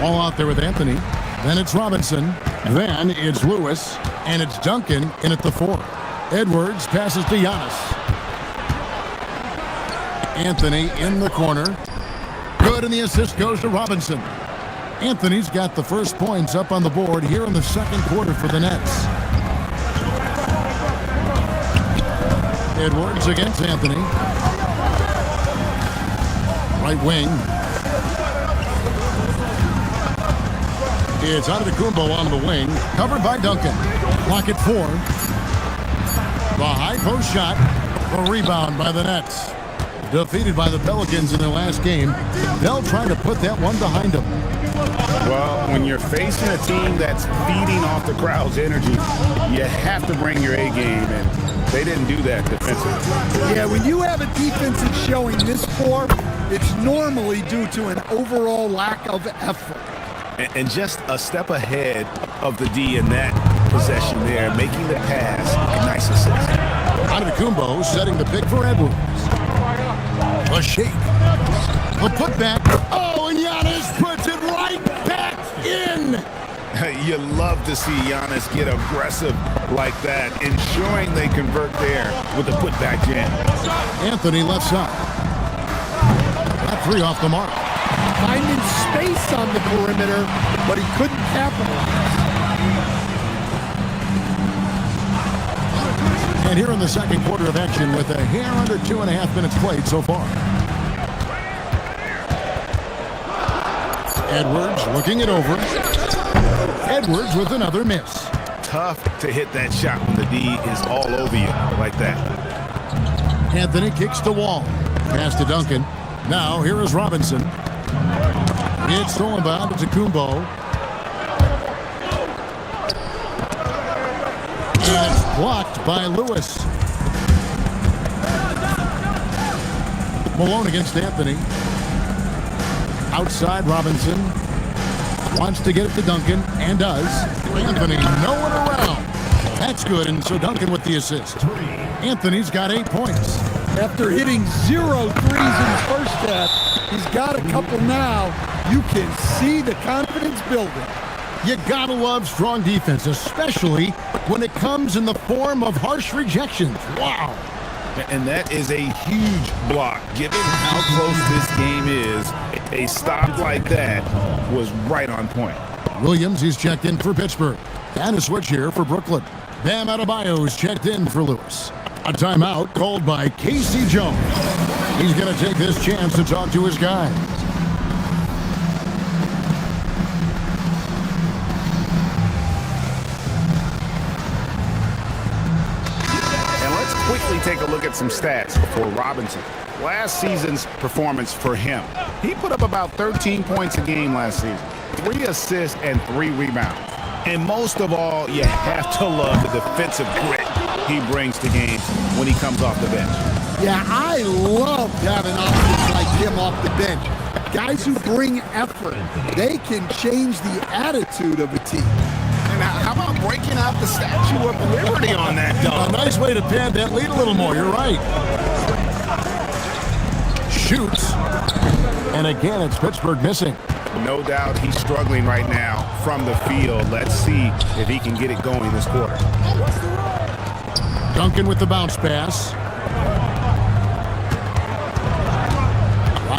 Speaker 11: all out there with Anthony. Then it's Robinson. Then it's Lewis. And it's Duncan in at the 4. Edwards passes to Giannis. Anthony in the corner. Good, and the assist goes to Robinson. Anthony's got the first points up on the board here in the second quarter for the Nets. Edwards against Anthony. Right wing. It's Antetokounmpo on the wing. Covered by Duncan. Clock at 4. The high post shot. A rebound by the Nets. Defeated by the Pelicans in their last game. They'll try to put that one behind them.
Speaker 12: Well, when you're facing a team that's feeding off the crowd's energy, you have to bring your A game, and they didn't do that defensively.
Speaker 18: Yeah, when you have a defensive showing this poor, it's normally due to an overall lack of effort.
Speaker 12: And just a step ahead of the D in that possession there, making the pass. A nice assist.
Speaker 11: Antetokounmpo setting the pick for Edwards. A shake. A putback. Oh, and Giannis puts it right back in.
Speaker 12: You love to see Giannis get aggressive like that, ensuring they convert there with a putback jam.
Speaker 11: Anthony left side. Got 3 off the mark.
Speaker 18: Finding space on the perimeter, but he couldn't capitalize.
Speaker 11: And here in the second quarter of action with a hair under 2.5 minutes played so far. Edwards looking it over. Edwards with another miss.
Speaker 12: Tough to hit that shot when the D is all over you like that.
Speaker 11: Anthony kicks the wall. Pass to Duncan. Now here is Robinson. It's stolen by Antetokounmpo. And it's blocked by Lewis. Malone against Anthony. Outside Robinson. Wants to get it to Duncan, and does. Anthony, no one around. That's good, and so Duncan with the assist. Anthony's got 8 points.
Speaker 18: After hitting 0 threes in the first half, he's got a couple now. You can see the confidence building.
Speaker 11: You gotta love strong defense, especially when it comes in the form of harsh rejections. Wow.
Speaker 12: And that is a huge block. Given how close this game is, a stop like that was right on point.
Speaker 11: Williams is checked in for Pittsburgh. And a switch here for Brooklyn. Bam Adebayo is checked in for Lewis. A timeout called by Casey Jones. He's going to take this chance to talk to his guys.
Speaker 12: Quickly take a look at some stats for Robinson. Last season's performance for him. He put up about 13 points a game last season, 3 assists and 3 rebounds. And most of all, you have to love the defensive grit he brings to games when he comes off the bench.
Speaker 18: Yeah, I love having options like him off the bench. Guys who bring effort. They can change the attitude of a team.
Speaker 12: And how about breaking out the Statue of Liberty on that dunk?
Speaker 11: A nice way to pad that lead a little more. You're right. Shoots. And again, it's Pittsburgh missing.
Speaker 12: No doubt he's struggling right now from the field. Let's see if he can get it going this quarter.
Speaker 11: Duncan with the bounce pass.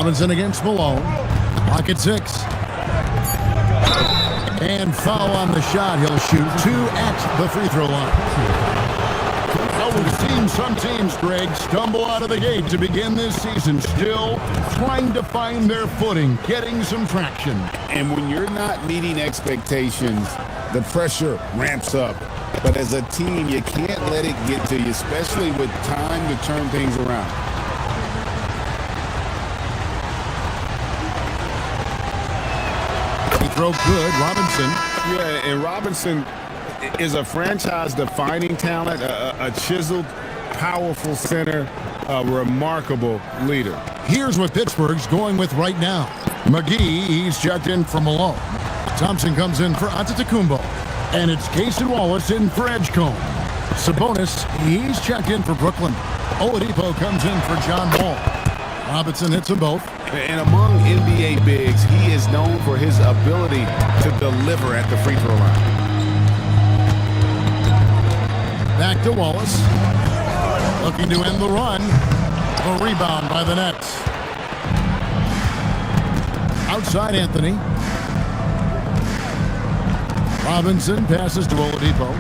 Speaker 11: Robinson against Malone. Clock at 6. And foul on the shot. He'll shoot 2 at the free throw line. Well, we've seen some teams, Greg, stumble out of the gate to begin this season, still trying to find their footing, getting some traction.
Speaker 12: And when you're not meeting expectations, the pressure ramps up. But as a team, you can't let it get to you, especially with time to turn things around.
Speaker 11: Free throw good, Robinson.
Speaker 16: Yeah, and Robinson is a franchise-defining talent, a chiseled, powerful center, a remarkable leader.
Speaker 11: Here's what Pittsburgh's going with right now. McGee, he's checked in for Malone. Thompson comes in for Antetokounmpo. And it's Casey Wallace in for Edgecombe. Sabonis, he's checked in for Brooklyn. Oladipo comes in for John Wall. Robinson hits them both.
Speaker 16: And among NBA bigs, he is known for his ability to deliver at the free throw line.
Speaker 11: Back to Wallace. Looking to end the run. A rebound by the Nets. Outside Anthony. Robinson passes to Oladipo.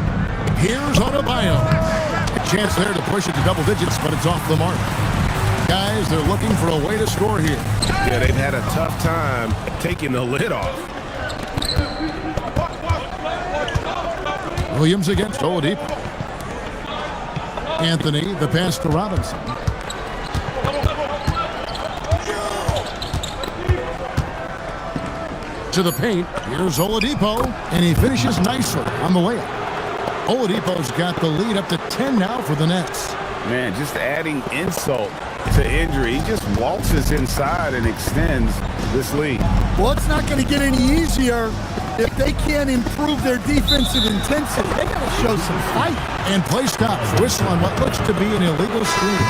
Speaker 11: Here's Adebayo. A chance there to push it to double digits, but it's off the mark. Guys, they're looking for a way to score here.
Speaker 16: Yeah, they've had a tough time taking the lid off.
Speaker 11: Williams against Oladipo. Anthony, the pass to Robinson. To the paint. Here's Oladipo, and he finishes nicely on the layup. Oladipo's got the lead up to 10 now for the Nets.
Speaker 16: Man, just adding insult to injury. He just waltzes inside and extends this lead.
Speaker 18: Well, it's not going to get any easier if they can't improve their defensive intensity. They got to show some fight.
Speaker 11: And play stops. Whistle on what looks to be an illegal screen.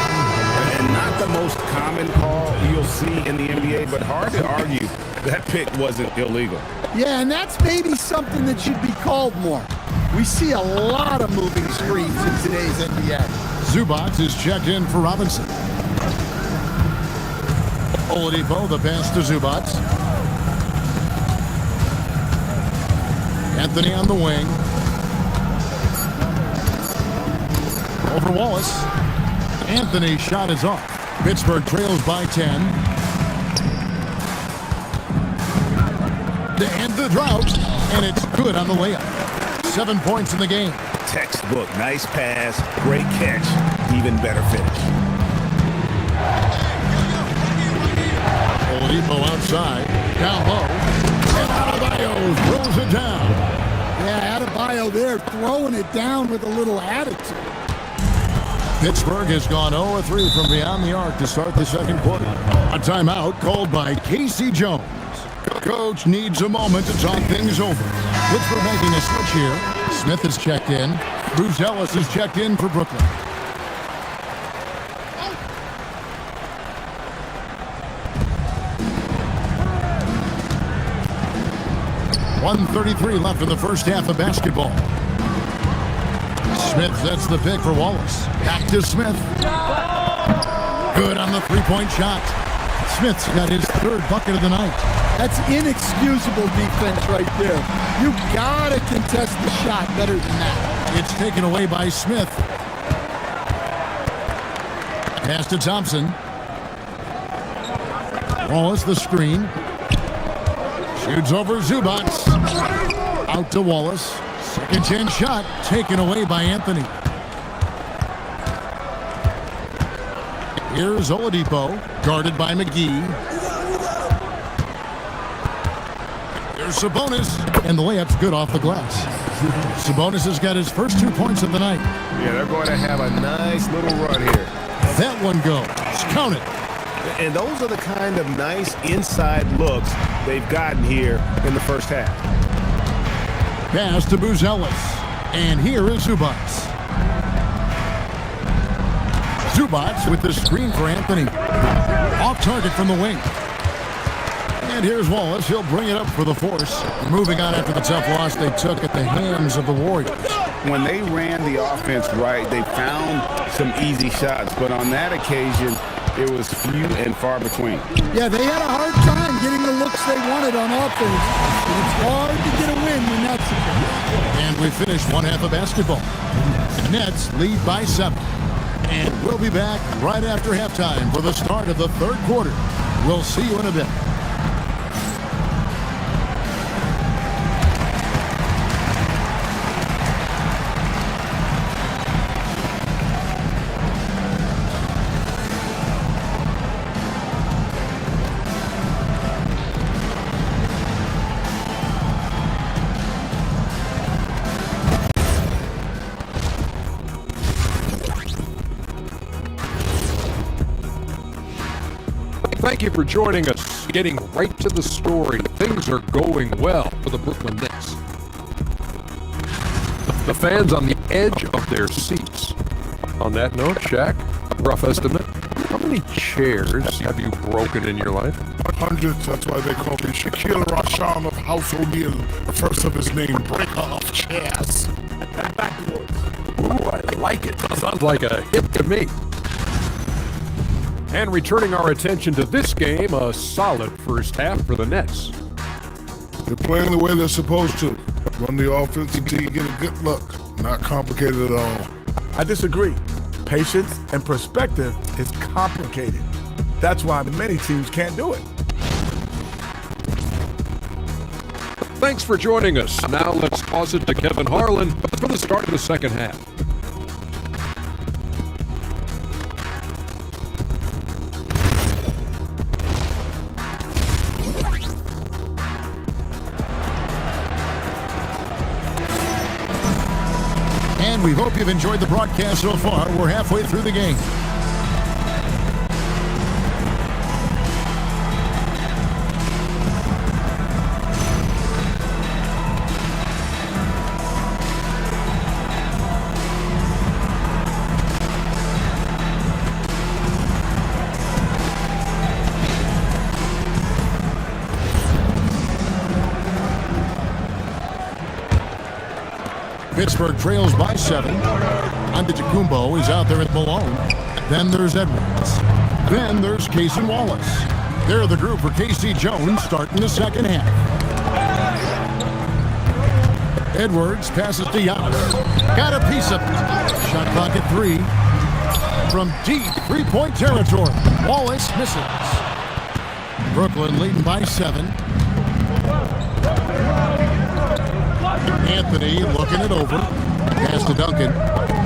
Speaker 16: And not the most common call you'll see in the NBA, but hard to argue that pick wasn't illegal.
Speaker 18: Yeah, and that's maybe something that should be called more. We see a lot of moving screens in today's NBA.
Speaker 11: Zubac is checked in for Robinson. Oladipo, the pass to Zubac. Anthony on the wing. Over Wallace. Anthony's shot is off. Pittsburgh trails by 10. To end the drought, and it's good on the layup. 7 points in the game.
Speaker 16: Textbook, nice pass, great catch, even better finish.
Speaker 11: Oladipo outside, down low, and Adebayo throws it down.
Speaker 18: Yeah, Adebayo there throwing it down with a little attitude.
Speaker 11: Pittsburgh has gone 0-3 from beyond the arc to start the second quarter. A timeout called by Casey Jones. Coach needs a moment to talk things over. Pittsburgh making a switch here. Smith is checked in. Bruce Ellis is checked in for Brooklyn. .133 left in the first half of basketball. Smith sets the pick for Wallace. Back to Smith. Good on the three-point shot. Smith's got his third bucket of the night.
Speaker 18: That's inexcusable defense right there. You gotta contest the shot better than that.
Speaker 11: It's taken away by Smith. Pass to Thompson. Wallace the screen. Shoots over Zubac. Out to Wallace. Second chance shot taken away by Anthony. Here's Oladipo, guarded by McGee. Here's Sabonis, and the layup's good off the glass. Sabonis has got his first 2 points of the night.
Speaker 16: Yeah, they're going to have a nice little run here.
Speaker 11: That one goes. Count it.
Speaker 16: And those are the kind of nice inside looks they've gotten here in the first half.
Speaker 11: Pass to Bruce Ellis. And here is Zubac. Zubac with the screen for Anthony. Off target from the wing. And here's Wallace. He'll bring it up for the force. Moving on after the tough loss they took at the hands of the Warriors.
Speaker 16: When they ran the offense right, they found some easy shots. But on that occasion,
Speaker 12: it was few and far between.
Speaker 18: Yeah, they had a hard time getting the looks they wanted on offense. And it's hard to get a win when that's the case.
Speaker 11: And we finish one half of basketball. Nets lead by 7. And we'll be back right after halftime for the start of the third quarter. We'll see you in a bit.
Speaker 9: Thank you for joining us. Getting right to the story. Things are going well for the Brooklyn Nets. The fans on the edge of their seats. On that note, Shaq, rough estimate, how many chairs have you broken in your life?
Speaker 8: Hundreds. That's why they call me Shaquille Rashan of House O'Neal. The first of his name, breaker of chairs.
Speaker 9: Ooh, I like it. Sounds like a hit to me. And returning our attention to this game, a solid first half for the Nets.
Speaker 8: They're playing the way they're supposed to. Run the offense until you get a good look. Not complicated at all.
Speaker 7: I disagree. Patience and perspective is complicated. That's why many teams can't do it.
Speaker 9: Thanks for joining us. Now let's toss it to Kevin Harlan for the start of the second half.
Speaker 11: And we hope you've enjoyed the broadcast so far. We're halfway through the game. Pittsburgh trails by 7. Antetokounmpo is out there at Malone. Then there's Edwards. Then there's Case and Wallace. They're the group for Casey Jones starting the second half. Edwards passes to Giannis. Got a piece of it. Shot clock at 3. From deep three-point territory. Wallace misses. Brooklyn leading by 7. Anthony looking it over. Pass to Duncan.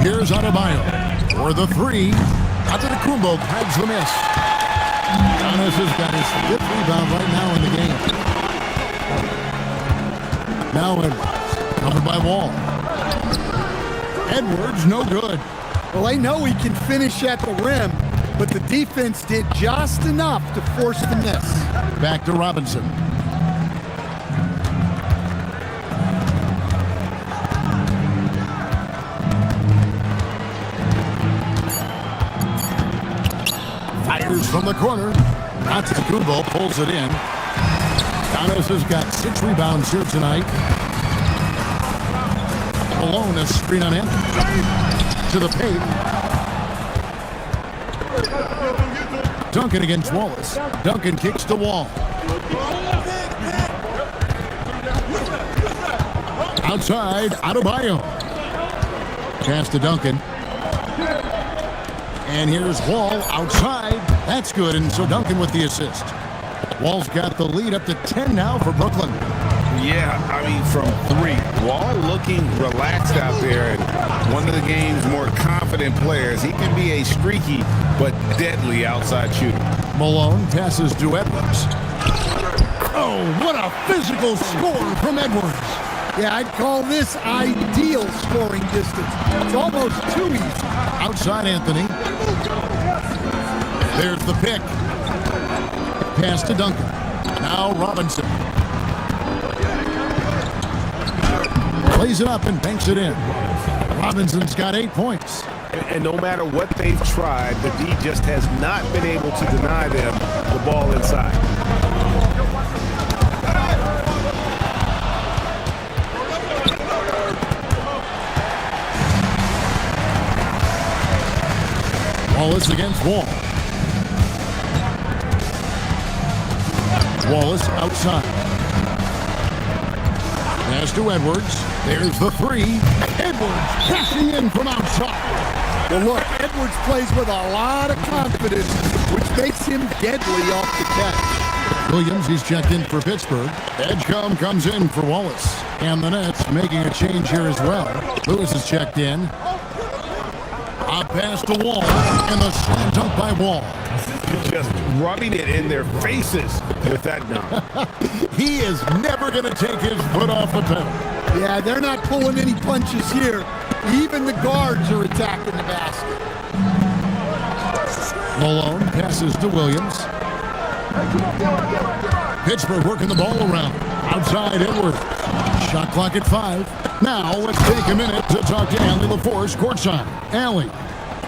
Speaker 11: Here's Adebayo for the 3. Antetokounmpo grabs the miss. Giannis has got his 5th rebound right now in the game. Now Edwards, covered by Wall. Edwards, no good.
Speaker 18: Well, they know he can finish at the rim, but the defense did just enough to force the miss.
Speaker 11: Back to Robinson. Fires from the corner. Antetokounmpo pulls it in. Giannis has got 6 rebounds here tonight. Malone a screen on him. To the paint. Duncan against Wallace. Duncan kicks to Wall. Outside, Adebayo. Pass to Duncan. And here's Wall outside. That's good, and so Duncan with the assist. Wall's got the lead up to 10 now for Brooklyn.
Speaker 12: Yeah, I mean, from 3. Wall looking relaxed out there, and one of the game's more confident players. He can be a streaky but deadly outside shooter. Malone passes to Edwards.
Speaker 18: Oh, what a physical score from Edwards. Yeah, I'd call this ideal scoring distance. It's almost too easy.
Speaker 11: Outside Anthony. There's the pick. Pass to Duncan. Now Robinson. Plays it up and banks it in. Robinson's got 8 points.
Speaker 16: And no matter what they've tried, the D just has not been able to deny them the ball inside.
Speaker 11: Wallace against Wall. Wallace outside. Pass to Edwards. There's the three. Edwards cashing in from outside.
Speaker 18: Well, look, Edwards plays with a lot of confidence, which makes him deadly off the catch.
Speaker 11: Williams, he's checked in for Pittsburgh. Edgecombe comes in for Wallace. And the Nets making a change here as well. Lewis is checked in. A pass to Wall. And the slam dunk by Wall.
Speaker 12: Just rubbing it in their faces with that dunk.
Speaker 11: He is never going to take his foot off the pedal.
Speaker 18: Yeah, they're not pulling any punches here. Even the guards are attacking the basket.
Speaker 11: Malone passes to Williams. Pittsburgh working the ball around. Outside Edwards. Shot clock at 5. Now let's take a minute to talk to Allie LaForce courtside. Allie.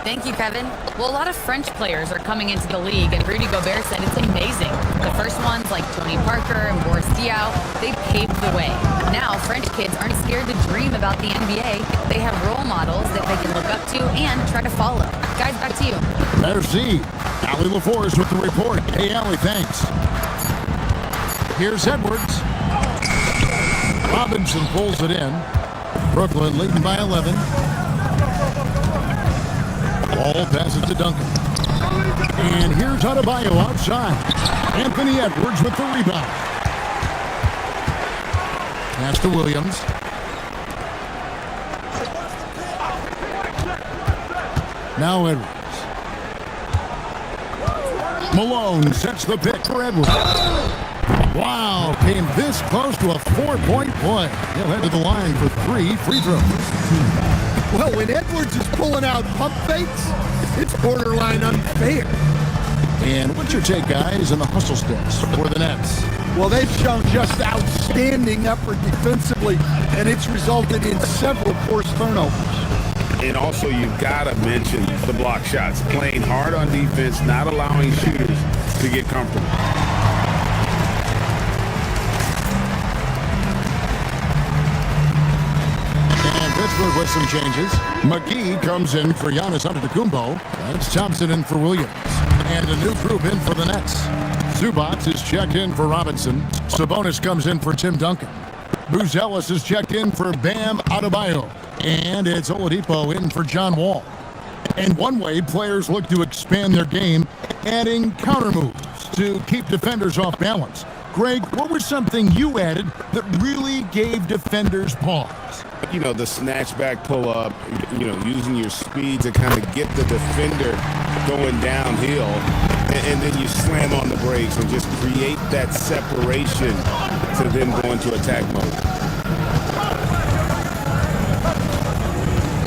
Speaker 4: Thank you, Kevin. Well, a lot of French players are coming into the league, and Rudy Gobert said it's amazing. The first ones, like Tony Parker and Boris Diaw, they paved the way. Now, French kids aren't scared to dream about the NBA. They have role models that they can look up to and try to follow. Guys, back to you.
Speaker 11: Merci. Allie LaForce with the report. Hey, Allie, thanks. Here's Edwards. Robinson pulls it in. Brooklyn leading by 11. Ball passes to Duncan. And here's Adebayo outside. Anthony Edwards with the rebound. Pass to Williams. Now Edwards. Malone sets the pick for Edwards. Wow, came this close to a 4-point play. He'll head to the line for 3 free throws.
Speaker 18: Well, when Edwards is pulling out pump fakes, it's borderline unfair.
Speaker 11: And what's your take, guys, on the hustle sticks for the Nets?
Speaker 18: Well, they've shown just outstanding effort defensively, and it's resulted in several forced turnovers.
Speaker 12: And also, you've got to mention the block shots. Playing hard on defense, not allowing shooters to get comfortable.
Speaker 11: Pittsburgh with some changes. McGee comes in for Giannis Antetokounmpo. That's Thompson in for Williams. And a new group in for the Nets. Zubac is checked in for Robinson. Sabonis comes in for Tim Duncan. Bruce Ellis is checked in for Bam Adebayo. And it's Oladipo in for John Wall. And one way players look to expand their game, adding counter moves to keep defenders off balance. Greg, what was something you added that really gave defenders pause?
Speaker 12: You know, the snatch back pull up, you know, using your speed to kind of get the defender going downhill, and then you slam on the brakes and just create that separation to then go into attack mode.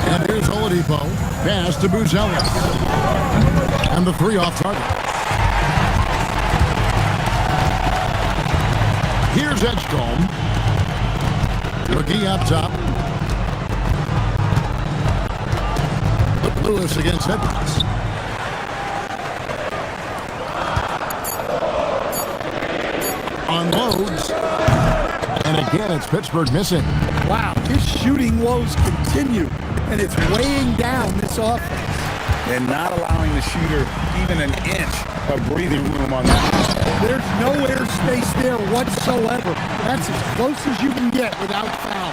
Speaker 11: And here's Oladipo. Pass to Buzelis. And the 3 off target. Here's Edgecombe. McGee up top. Lewis against Edwards. Unloads. And again, it's Pittsburgh missing.
Speaker 18: Wow, his shooting woes continue, and it's weighing down this offense.
Speaker 14: And not allowing the shooter even an inch of breathing room on that.
Speaker 18: There's no airspace there whatsoever. That's as close as you can get without foul.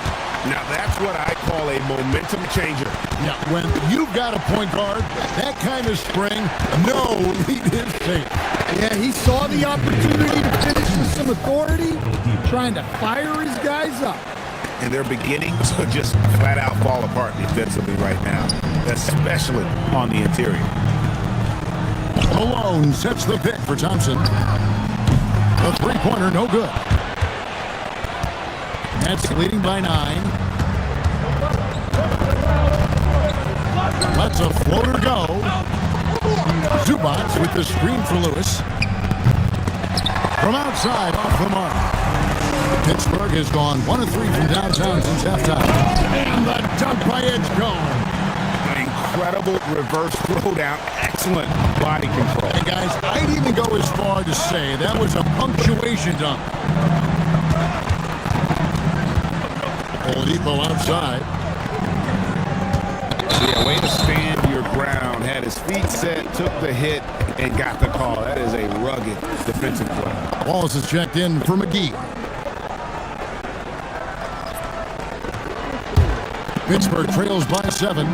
Speaker 12: Now that's what I call a momentum changer.
Speaker 11: Yeah, when you've got a point guard, that kind of spring, no lead is safe.
Speaker 18: Yeah, he saw the opportunity to finish with some authority, trying to fire his guys up.
Speaker 12: And they're beginning to just flat out fall apart defensively right now, especially on the interior.
Speaker 11: Malone sets the pick for Thompson. The 3-pointer, no good. Nets leading by 9. Lets a floater go. Zubac with the screen for Lewis. From outside, off the mark. Pittsburgh has gone 1 of 3 from downtown since halftime. And the dunk by Edgecombe.
Speaker 12: An incredible reverse throwdown. Excellent body control.
Speaker 11: Hey guys, I'd even go as far to say that was a punctuation dunk. Oladipo outside.
Speaker 12: Yeah, way to stand your ground. Had his
Speaker 16: his feet set, took the hit, and got the call. That is a rugged defensive play.
Speaker 11: Wallace is checked in for McGee. Pittsburgh trails by 7.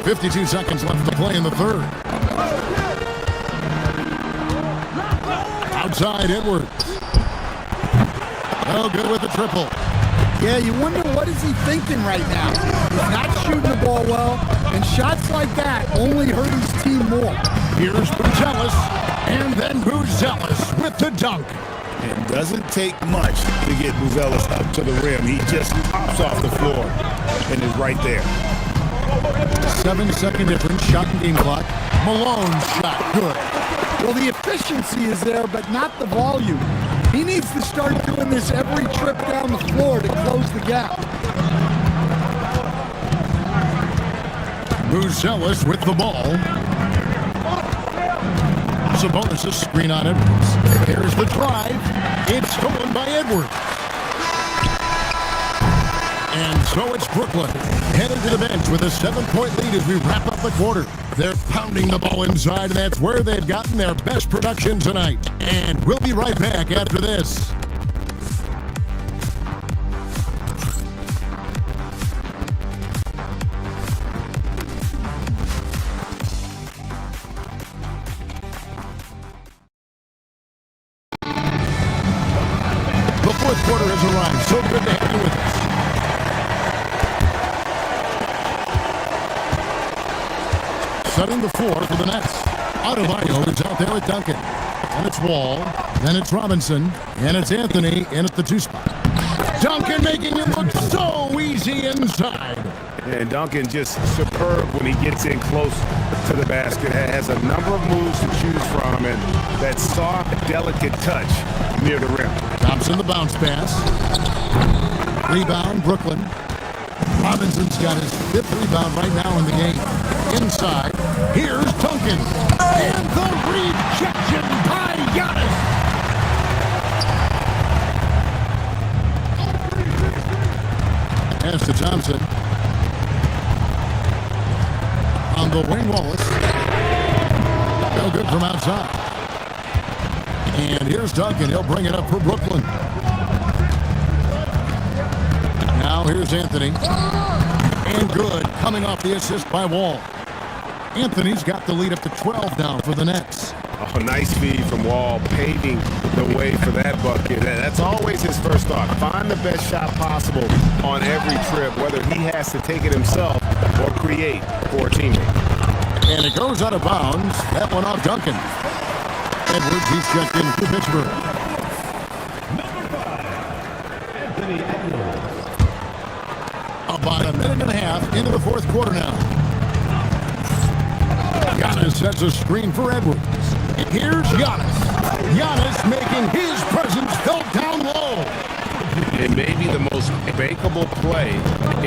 Speaker 11: 52 seconds left to play in the third. Outside Edwards. No good with the triple.
Speaker 18: Yeah, you wonder what is he thinking right now. He's not shooting the ball well, and shots like that only hurt his team more.
Speaker 11: Here's Buzelis, and then Buzelis with the dunk.
Speaker 14: It doesn't take much to get Buzelis up to the rim. He just pops off the floor and is right there.
Speaker 11: 7-second difference, shot and game clock. Malone's shot, good.
Speaker 18: Well, the efficiency is there, but not the volume. He needs to start doing this every trip down the floor to close the gap.
Speaker 11: Buzelis with the ball. Sabonis' screen on Edwards. Here's the drive. It's stolen by Edwards. And so it's Brooklyn headed to the bench with a 7-point lead as we wrap up the quarter. They're pounding the ball inside, and that's where they've gotten their best production tonight. And we'll be right back after this. The fourth quarter has arrived. So good to have you with us. Setting the floor for the Nets. Adebayo is out there with Duncan. And it's Wall. Then it's Robinson. And it's Anthony in at the 2 spot. Duncan making it look so easy inside.
Speaker 16: And Duncan just superb when he gets in close to the basket. Has a number of moves to choose from, and that soft, delicate touch near the rim.
Speaker 11: Thompson the bounce pass. Rebound, Brooklyn. Robinson's got his 5th rebound right now in the game. Inside, here's Duncan. And the rejection by Giannis. Pass to Thompson. On the wing, Wallace. No good from outside. And here's Duncan. He'll bring it up for Brooklyn. Now here's Anthony. And good, coming off the assist by Wall. Anthony's got the lead up to 12 now for the Nets.
Speaker 16: Oh, nice feed from Wall, paving the way for that bucket. That's always his first thought. Find the best shot possible on every trip, whether he has to take it himself or create for a teammate.
Speaker 11: And it goes out of bounds. That one off Duncan. Edwards, he's checked in for Pittsburgh. About a minute and a half into the fourth quarter now. Giannis sets a screen for Edwards. And here's Giannis. Giannis making his presence felt down low.
Speaker 16: It may be the most bankable play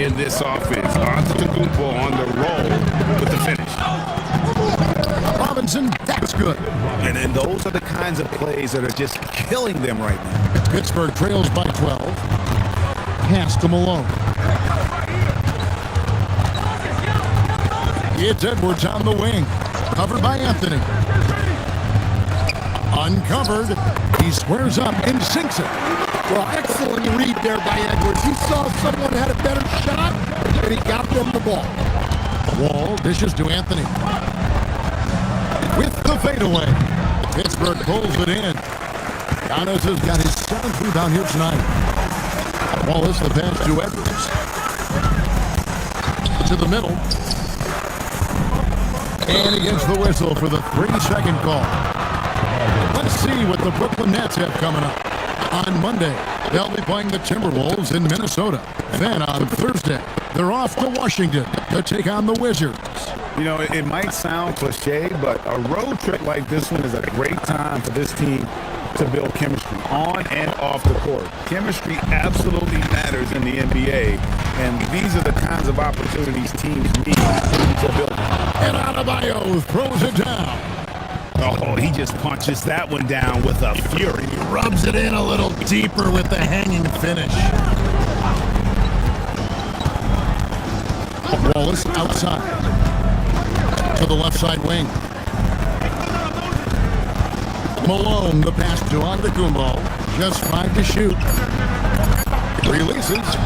Speaker 16: in this offense. Antetokounmpo on the roll with the finish.
Speaker 11: Robinson, that's good.
Speaker 14: And then those are the kinds of plays that are just killing them right now.
Speaker 11: Pittsburgh trails by 12. Pass to Malone. It's Edwards on the wing. Covered by Anthony. Uncovered. He squares up and sinks it.
Speaker 18: Well, excellent read there by Edwards. He saw someone had a better shot, and he got them the ball.
Speaker 11: Wall dishes to Anthony. With the fadeaway. Pittsburgh pulls it in. Giannis has got his 7th rebound here tonight. Wallace the pass to Edwards. To the middle. And he gets the whistle for the 3-second call. Let's see what the Brooklyn Nets have coming up. On Monday, they'll be playing the Timberwolves in Minnesota. Then on Thursday, they're off to Washington to take on the Wizards.
Speaker 14: You know, it might sound cliche, but a road trip like this one is a great time for this team to build chemistry on and off the court. Chemistry absolutely matters in the NBA, and these are the kinds of opportunities teams need to build.
Speaker 11: And Adebayo throws it down.
Speaker 14: Oh, he just punches that one down with a fury.
Speaker 11: He rubs it in a little deeper with the hanging finish. Wallace outside. To the left side wing. Malone, the pass to Antetokounmpo. Just 5 to shoot. Releases.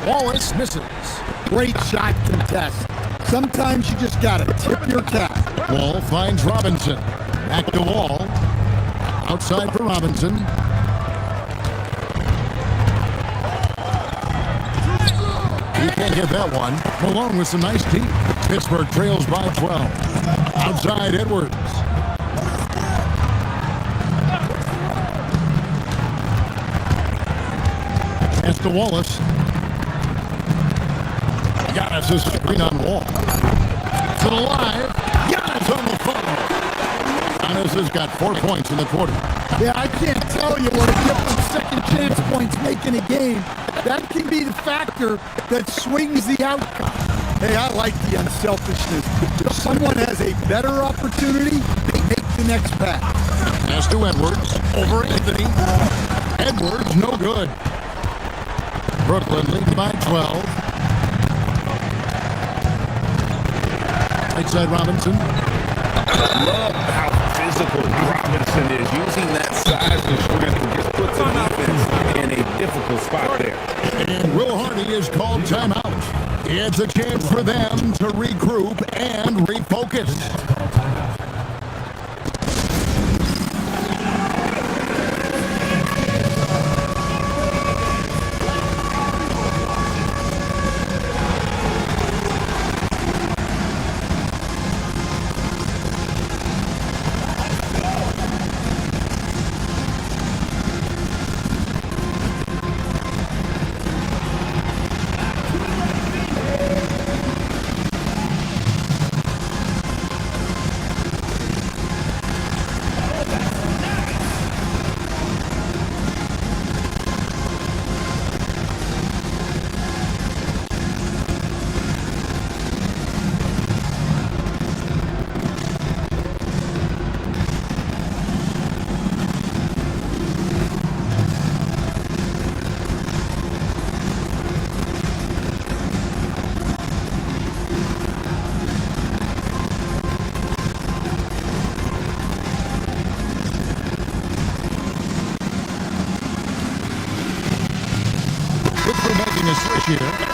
Speaker 11: Wallace misses.
Speaker 18: Great shot contest. Sometimes you just gotta tip your cap.
Speaker 11: Wall finds Robinson. Back to Wall. Outside for Robinson. He can't get that one. Malone with some nice deep. Pittsburgh trails by 12. Outside Edwards. Pass to Wallace. Giannis is screen on Wall. To the line. Giannis on the phone. Giannis has got 4 points in the quarter.
Speaker 18: Yeah, I can't tell you what a difference second chance points make in a game. That can be the factor that swings the outcome. Hey, I like the unselfishness. If someone has a better opportunity, they make the next pass.
Speaker 11: Pass to Edwards. Over Anthony. Edwards, no good. Brooklyn leads by 12. Right side Robinson.
Speaker 12: Love how physical Robinson is, using that size and strength to just put the defense in a difficult spot there.
Speaker 11: And Will Hardy is called timeout. It's a chance for them to regroup and refocus.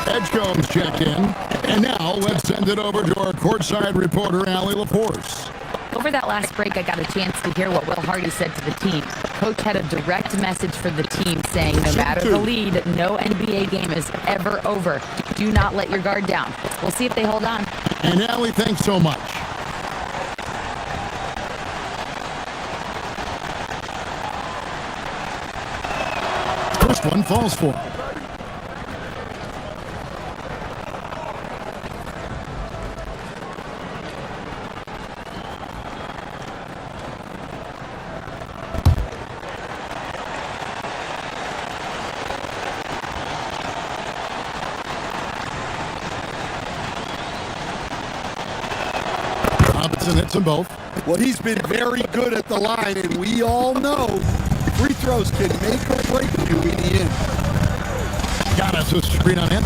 Speaker 11: Edgecombe's checked in. And now let's send it over to our courtside reporter, Allie LaForce.
Speaker 4: Over that last break, I got a chance to hear what Will Hardy said to the team. Coach had a direct message for the team saying no matter the lead, no NBA game is ever over. Do not let your guard down. We'll see if they hold on.
Speaker 11: And Allie, thanks so much. First one falls for him. And hits them both.
Speaker 18: Well, he's been very good at the line, and we all know free throws can make or break you in the end.
Speaker 11: Giannis a screen on him.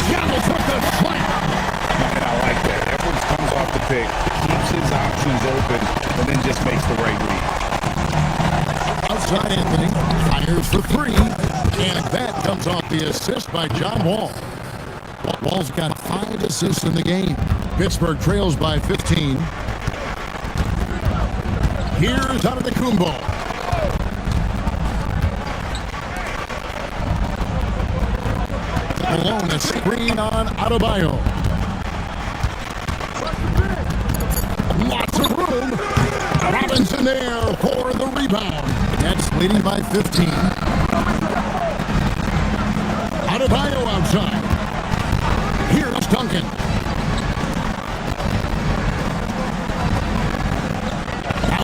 Speaker 11: Giannis with the slam.
Speaker 12: And I like that. Edwards comes off the pick, keeps his options open, and then just makes the right read.
Speaker 11: Outside Anthony fires for three, and that comes off the assist by John Wall. Wall's got 5 assists in the game. Pittsburgh trails by 15. Here's Antetokounmpo. Malone, a screen on Adebayo. Lots of room. Robinson there for the rebound. Nets leading by 15. Adebayo outside. Here's Duncan.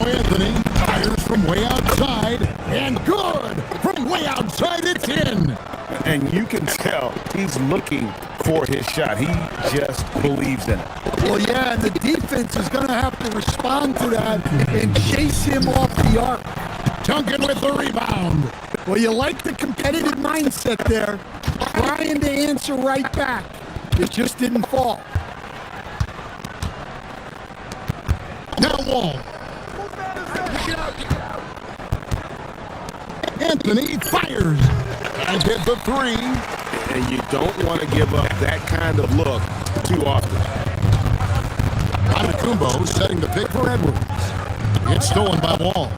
Speaker 11: Anthony fires from way outside, and good! From way outside, it's in!
Speaker 12: And you can tell he's looking for his shot. He just believes in it.
Speaker 18: Well, yeah, and the defense is going to have to respond to that and chase him off the arc.
Speaker 11: Duncan with the rebound.
Speaker 18: Well, you like the competitive mindset there. trying to answer right back. It just didn't fall.
Speaker 11: Now Wall. Anthony fires and hit the three.
Speaker 16: And you don't want to give up that kind of look too often.
Speaker 11: Antetokounmpo setting the pick for Edwards. It's stolen by Wall.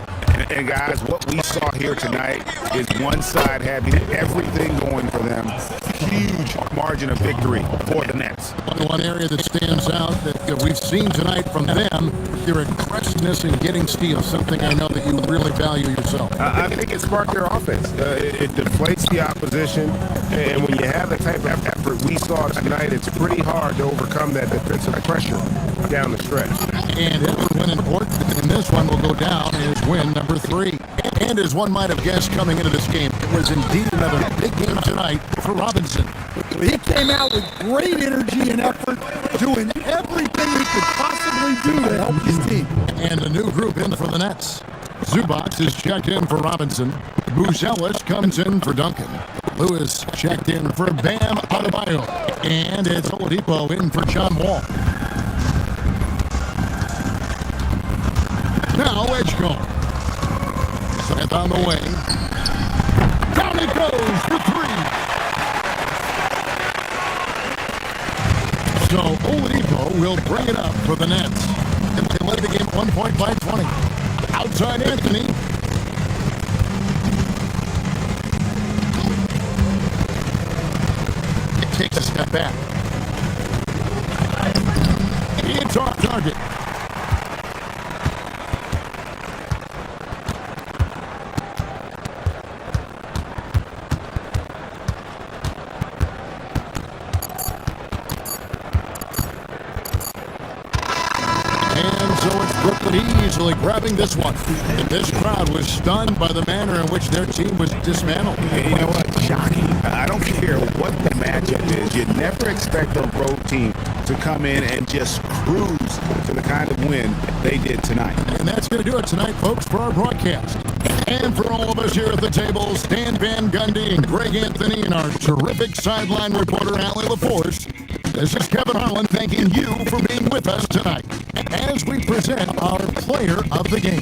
Speaker 16: And guys, what we saw here tonight is one side having everything going for them. Huge margin of victory for the Nets.
Speaker 11: One area that stands out that we've seen tonight from them, their aggressiveness in getting steals, something I know that you really value yourself.
Speaker 16: I think it sparked their offense. It deflates the opposition, and when you have the type of effort we saw tonight, it's pretty hard to overcome that defensive pressure down the stretch.
Speaker 11: And it was win important, and this one will go down as win number 3. And as one might have guessed coming into this game, it was indeed another big game tonight for Robinson.
Speaker 18: He came out with great energy and effort, doing everything he could possibly do to help his team.
Speaker 11: And a new group in for the Nets. Zubac is checked in for Robinson. Buzelis comes in for Duncan. Lewis checked in for Bam Adebayo. And it's Oladipo in for John Wall. Now Edgecombe. Sent on the way. Down it goes for 3. So Oladipo will bring it up for the Nets. And they led the game 1 point by 20. Outside Anthony. It takes a step back. It's off target. Easily grabbing this one. And this crowd was stunned by the manner in which their team was dismantled.
Speaker 16: You know what? Shocking. I don't care what the matchup is. You never expect a road team to come in and just cruise to the kind of win they did tonight.
Speaker 11: And that's going to do it tonight, folks, for our broadcast. And for all of us here at the table, Stan Van Gundy and Greg Anthony and our terrific sideline reporter, Allie LaForce, this is Kevin Harlan thanking you for being with us tonight as we present our player of the game.